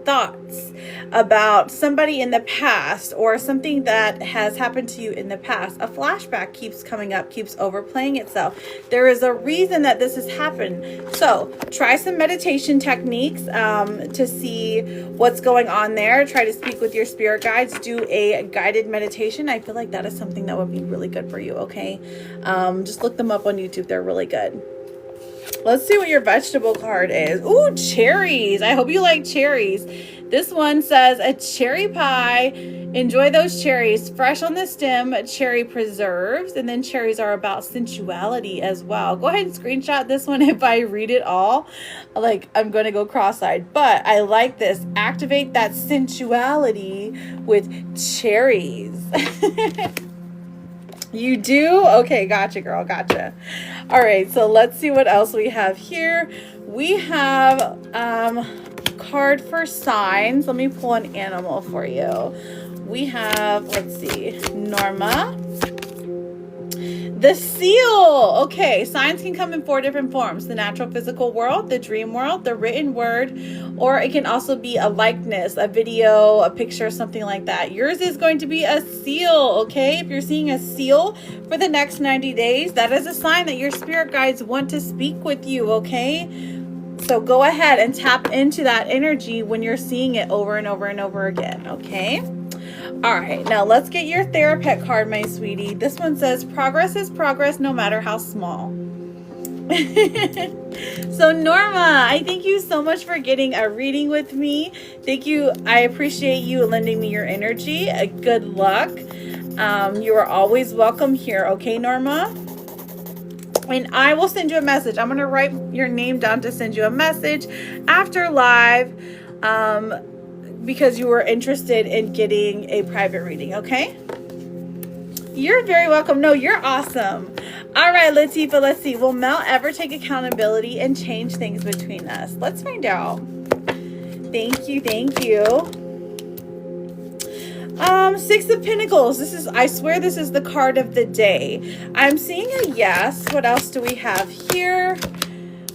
thoughts about somebody in the past, or something that has happened to you in the past. A flashback keeps coming up, keeps overplaying itself. There is a reason that this has happened. So try some meditation techniques to see what's going on there. Try to speak with your spirit guides. Do a guided meditation. I feel like that is something that would be really good for you, okay? Just look them up on YouTube. They're really good. Let's see what your vegetable card is. Ooh, cherries. I hope you like cherries. This one says a cherry pie. Enjoy those cherries. Fresh on the stem, cherry preserves. And then cherries are about sensuality as well. Go ahead and screenshot this one if I read it all. Like, I'm going to go cross-eyed. But I like this. Activate that sensuality with cherries. You do? Okay, gotcha, girl. Gotcha. All right, so let's see what else we have here. We have card for signs. Let me pull an animal for you. We have, let's see, Norma. The The seal. Okay, signs can come in 4 different forms: the natural physical world, the dream world, the written word, or it can also be a likeness, a video, a picture, something like that. Yours is going to be a seal, okay? If you're seeing a seal for the next 90 days, that is a sign that your spirit guides want to speak with you, okay? So go ahead and tap into that energy when you're seeing it over and over and over again, okay? All right, now let's get your Therapet card, my sweetie. This one says, progress is progress no matter how small. So Norma, I thank you so much for getting a reading with me. Thank you. I appreciate you lending me your energy. Good luck. You are always welcome here, okay, Norma? And I will send you a message. I'm going to write your name down to send you a message after live. Because you were interested in getting a private reading, okay? You're very welcome. No, you're awesome. All right, Latifah, let's see. Will Mel ever take accountability and change things between us? Let's find out. Thank you, thank you. 6 of Pentacles. This is, I swear this is the card of the day. I'm seeing a yes. What else do we have here?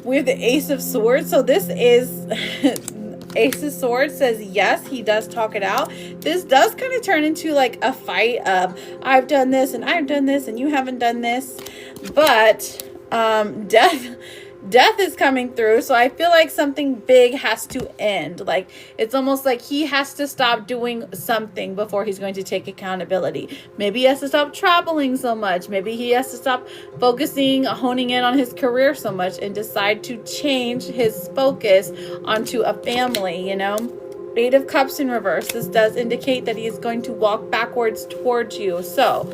We have the Ace of Swords. So this is... Ace of Swords says yes, he does talk it out. This does kind of turn into like a fight of I've done this and I've done this and you haven't done this. But death is coming through, so I feel like something big has to end. Like it's almost like he has to stop doing something before he's going to take accountability. Maybe he has to stop traveling so much. Maybe he has to stop focusing, honing in on his career so much and decide to change his focus onto a family, you know. 8 of Cups in reverse. This does indicate that he is going to walk backwards towards you. So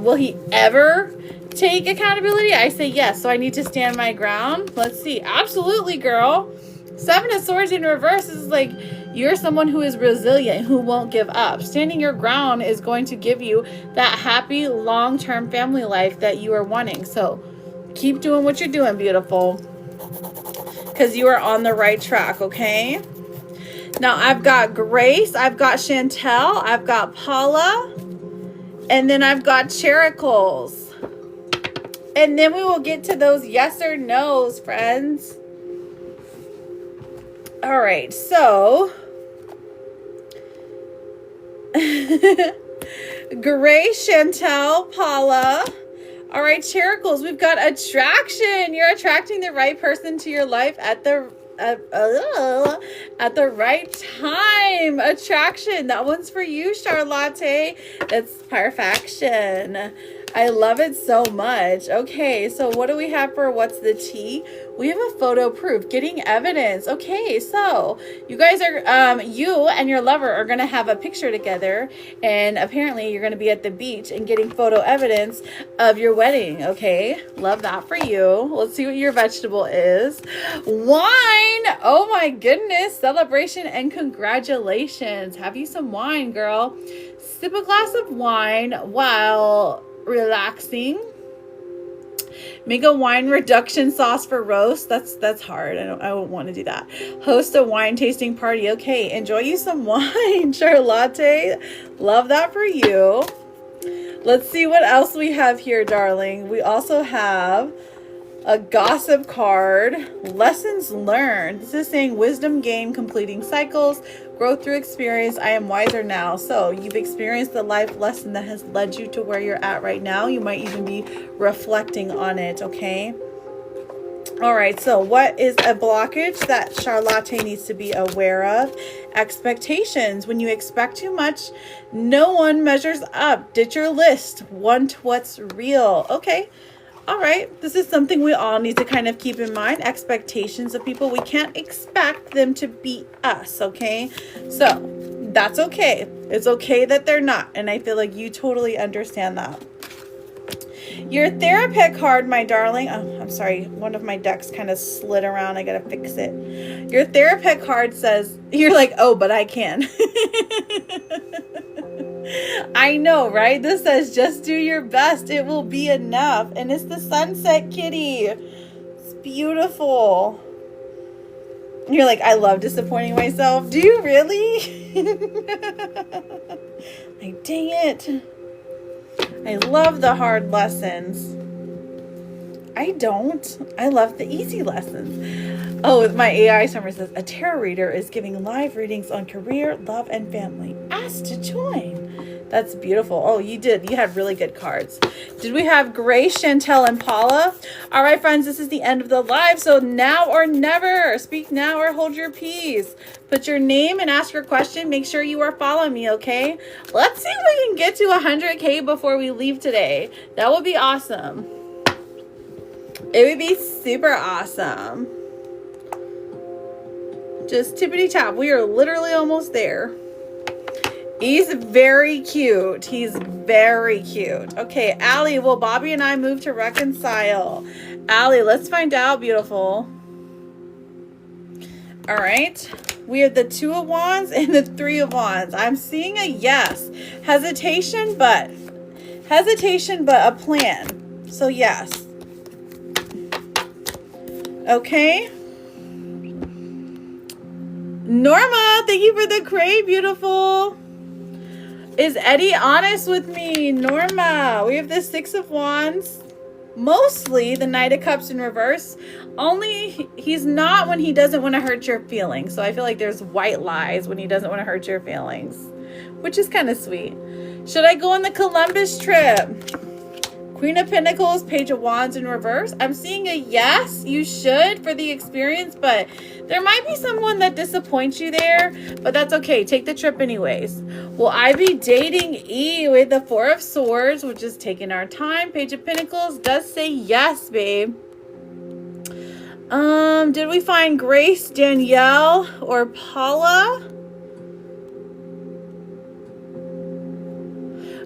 will he ever take accountability? I say yes, so I need to stand my ground. Let's see. Absolutely, girl. 7 of Swords in reverse is like you're someone who is resilient, who won't give up. Standing your ground is going to give you that happy long-term family life that you are wanting. So keep doing what you're doing, beautiful, because you are on the right track, okay? Now I've got Grace, I've got Chantel, I've got Paula, and then I've got Chericles. And then we will get to those yes or no's, friends. All right, so Grace, Chantel, Paula. All right, Chericles, we've got attraction. You're attracting the right person to your life at the right time. Attraction. That one's for you, Charlotte. That's perfection. I love it so much. Okay, so what do we have for what's the tea? We have a photo proof, getting evidence. Okay, so you guys are, you and your lover are going to have a picture together, and apparently you're going to be at the beach and getting photo evidence of your wedding. Okay, love that for you. Let's see what your vegetable is. Wine. Oh my goodness. Celebration and congratulations. Have you some wine, girl. Sip a glass of wine while relaxing. Make a wine reduction sauce for roast. That's hard. I won't want to do that. Host a wine tasting party. Okay, enjoy you some wine, Charlotte. Love that for you. Let's see what else we have here, darling. We also have a gossip card. Lessons learned. This is saying wisdom gained, completing cycles, growth through experience. I am wiser now. So you've experienced the life lesson that has led you to where you're at right now. You might even be reflecting on it. Okay. All right. So what is a blockage that Charlotte needs to be aware of? Expectations. When you expect too much, no one measures up. Ditch your list. Want what's real. Okay. All right, this is something we all need to kind of keep in mind. Expectations of people. We can't expect them to be us, okay? So that's okay. It's okay that they're not. And I feel like you totally understand that. Your Therapet card, my darling. Oh, I'm sorry. One of my decks kind of slid around. I got to fix it. Your Therapet card says, you're like, oh, but I can. I know, right? This says just do your best. It will be enough. And it's the Sunset Kitty. It's beautiful. You're like, I love disappointing myself. Do you really? Like, dang it. I love the hard lessons. I don't. I love the easy lessons. Oh, my AI summary says, a tarot reader is giving live readings on career, love, and family. Ask to join. That's beautiful. Oh, you did. You had really good cards. Did we have Grace, Chantel, and Paula? All right, friends, this is the end of the live. So now or never. Speak now or hold your peace. Put your name and ask your question. Make sure you are following me, okay? Let's see if we can get to 100K before we leave today. That would be awesome. It would be super awesome. Just tippity tap. We are literally almost there. He's very cute. He's very cute. Okay, Allie, will Bobby and I move to reconcile? Allie, let's find out, beautiful. All right. We have the 2 of Wands and the 3 of Wands. I'm seeing a yes. Hesitation, but a plan. So yes. Okay. Norma, thank you for the crate, beautiful. Is Eddie honest with me? Norma, we have the 6 of Wands. Mostly the Knight of Cups in reverse. Only he's not when he doesn't want to hurt your feelings. So I feel like there's white lies when he doesn't want to hurt your feelings, which is kind of sweet. Should I go on the Columbus trip? Queen of Pentacles, Page of Wands in reverse. I'm seeing a yes, you should for the experience, but there might be someone that disappoints you there, but that's okay. Take the trip anyways. Will I be dating E with the 4 of Swords, which is taking our time? Page of Pentacles does say yes, babe. Did we find Grace, Danielle, or Paula?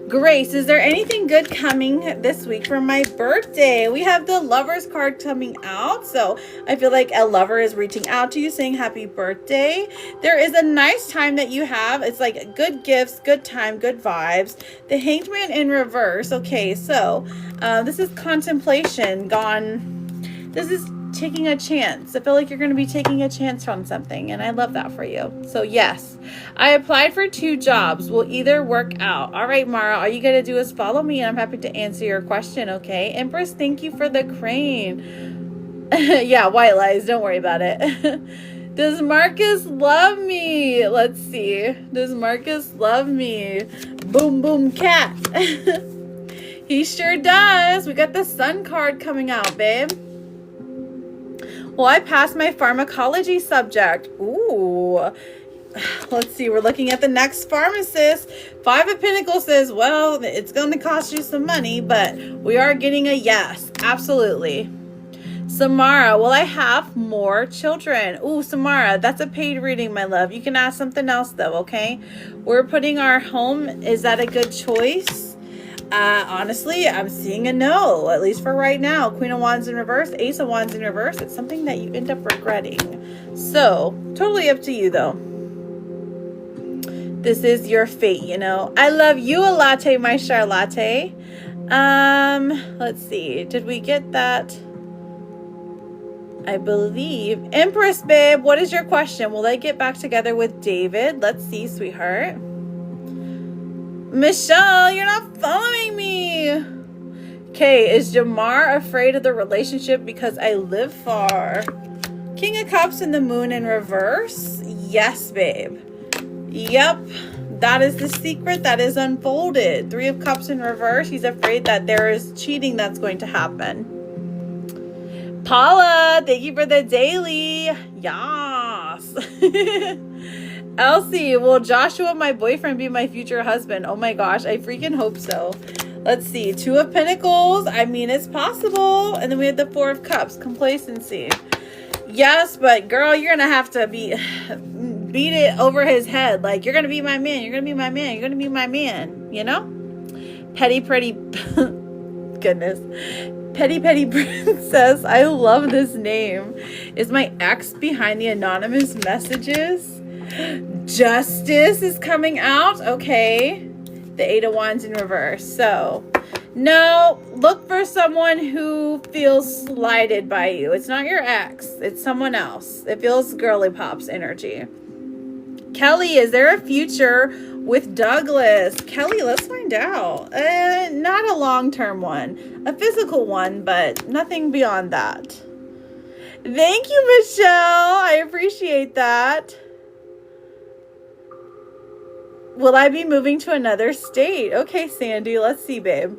Grace, is there anything good coming this week for my birthday? We have the Lover's card coming out, so I feel like a lover is reaching out to you saying happy birthday. There is a nice time that you have. It's like good gifts, good time, good vibes. The Hanged Man in reverse. Okay, so this is contemplation gone. This is taking a chance. I feel like you're going to be taking a chance on something, and I love that for you. So yes, I applied for 2 jobs. Will either work out. All right, Mara, all you got to do is follow me, and I'm happy to answer your question, okay? Empress, thank you for the crane. Yeah, white lies. Don't worry about it. Does Marcus love me? Let's see. Does Marcus love me? Boom, boom, cat. He sure does. We got the Sun card coming out, babe. Well, I passed my pharmacology subject. Ooh. Let's see. We're looking at the next pharmacist. 5 of Pentacles says, well, it's going to cost you some money, but we are getting a yes. Absolutely. Samara, will I have more children? Ooh, Samara, that's a paid reading, my love. You can ask something else, though, okay? We're putting our home. Is that a good choice? Honestly, I'm seeing a no, at least for right now. Queen of Wands in reverse, Ace of Wands in reverse. It's something that you end up regretting. So, totally up to you, though. This is your fate, you know. I love you a latte, my Charlotte. Let's see. Did we get that? I believe. Empress, babe, what is your question? Will they get back together with David? Let's see, sweetheart. Michelle, you're not following me. Okay, is Jamar afraid of the relationship because I live far? King of Cups and the Moon in reverse. Yes, babe. Yep, that is the secret that is unfolded. 3 of Cups in reverse. He's afraid that there is cheating that's going to happen. Paula, thank you for the daily. Yes. Elsie, will Joshua, my boyfriend, be my future husband? Oh my gosh, I freaking hope so. Let's see. 2 of Pentacles. I mean, it's possible. And then we have the 4 of Cups. Complacency. Yes, but girl, you're going to have to beat it over his head. Like, you're going to be my man. You're going to be my man. You're going to be my man. You know? Petty, pretty. Goodness. Petty Princess. I love this name. Is my ex behind the anonymous messages? Justice is coming out. Okay. The 8 of Wands in reverse. So, no, look for someone who feels slighted by you. It's not your ex. It's someone else. It feels girly pops energy. Kelly, is there a future with Douglas. Kelly, let's find out. Not a long-term one. A physical one, but nothing beyond that. Thank you, Michelle. I appreciate that. Will I be moving to another state? Okay, Sandy, let's see, babe.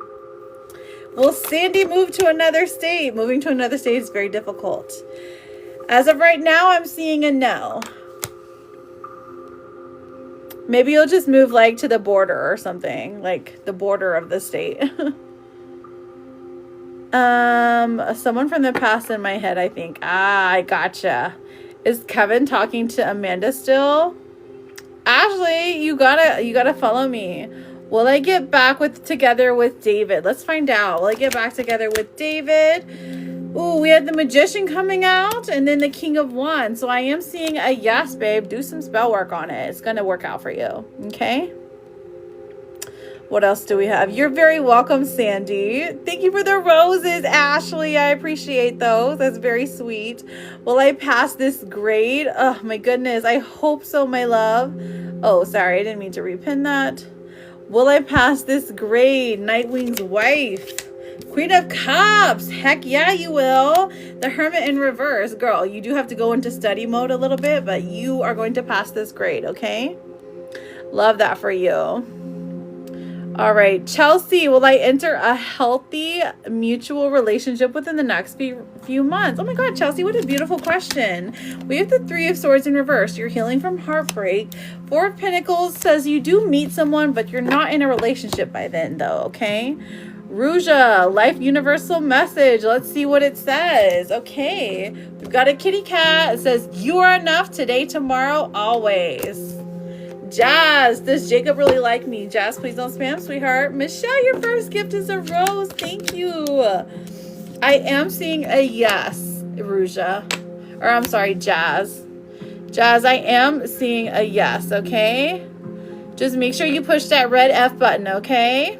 Will Sandy move to another state? Moving to another state is very difficult. As of right now, I'm seeing a no. Maybe you'll just move like to the border or something, like the border of the state. Someone from the past in my head, I think. Ah, I gotcha. Is Kevin talking to Amanda still? Ashley, you gotta follow me. Will I get back together with David? Let's find out. Will I get back together with David? Ooh, we had the Magician coming out and then the King of Wands. So I am seeing a yes, babe. Do some spell work on it. It's going to work out for you. Okay. What else do we have? You're very welcome, Sandy. Thank you for the roses, Ashley. I appreciate those. That's very sweet. Will I pass this grade? Oh, my goodness. I hope so, my love. Oh, sorry. I didn't mean to repin that. Will I pass this grade? Nightwing's wife. Queen of Cups. Heck yeah, you will. The Hermit in reverse. Girl, you do have to go into study mode a little bit, but you are going to pass this grade, okay? Love that for you. All right, Chelsea, will I enter a healthy mutual relationship within the next few months? Oh my God, Chelsea, what a beautiful question. We have the Three of Swords in reverse. You're healing from heartbreak. Four of Pentacles says you do meet someone, but you're not in a relationship by then, though, okay? Ruja, life universal message. Let's see what it says. Okay, we've got a kitty cat. It says, you are enough today, tomorrow, always. Jazz, does Jacob really like me? Jazz, please don't spam, sweetheart. Michelle, your first gift is a rose. Thank you. I am seeing a yes, Ruja. Or I'm sorry, Jazz. Jazz, I am seeing a yes, okay? Just make sure you push that red F button, okay?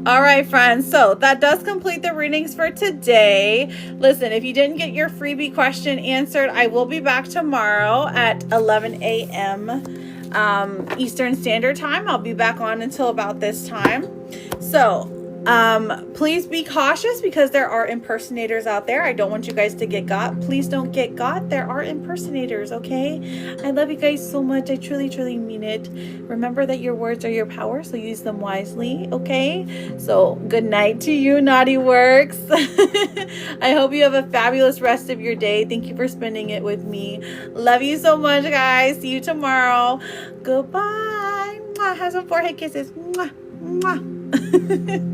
All right, friends, so that does complete the readings for today. Listen, if you didn't get your freebie question answered, I will be back tomorrow at 11 a.m. Eastern Standard Time. I'll be back on until about this time. So please be cautious because there are impersonators out there. I don't want you guys to get got. Please don't get got. There are impersonators, okay? I love you guys so much. I truly, truly mean it. Remember that your words are your power, so use them wisely, okay? So good night to you, Naughty Works. I hope you have a fabulous rest of your day. Thank you for spending it with me. Love you so much, guys. See you tomorrow. Goodbye. Have some forehead kisses. Mwah, mwah.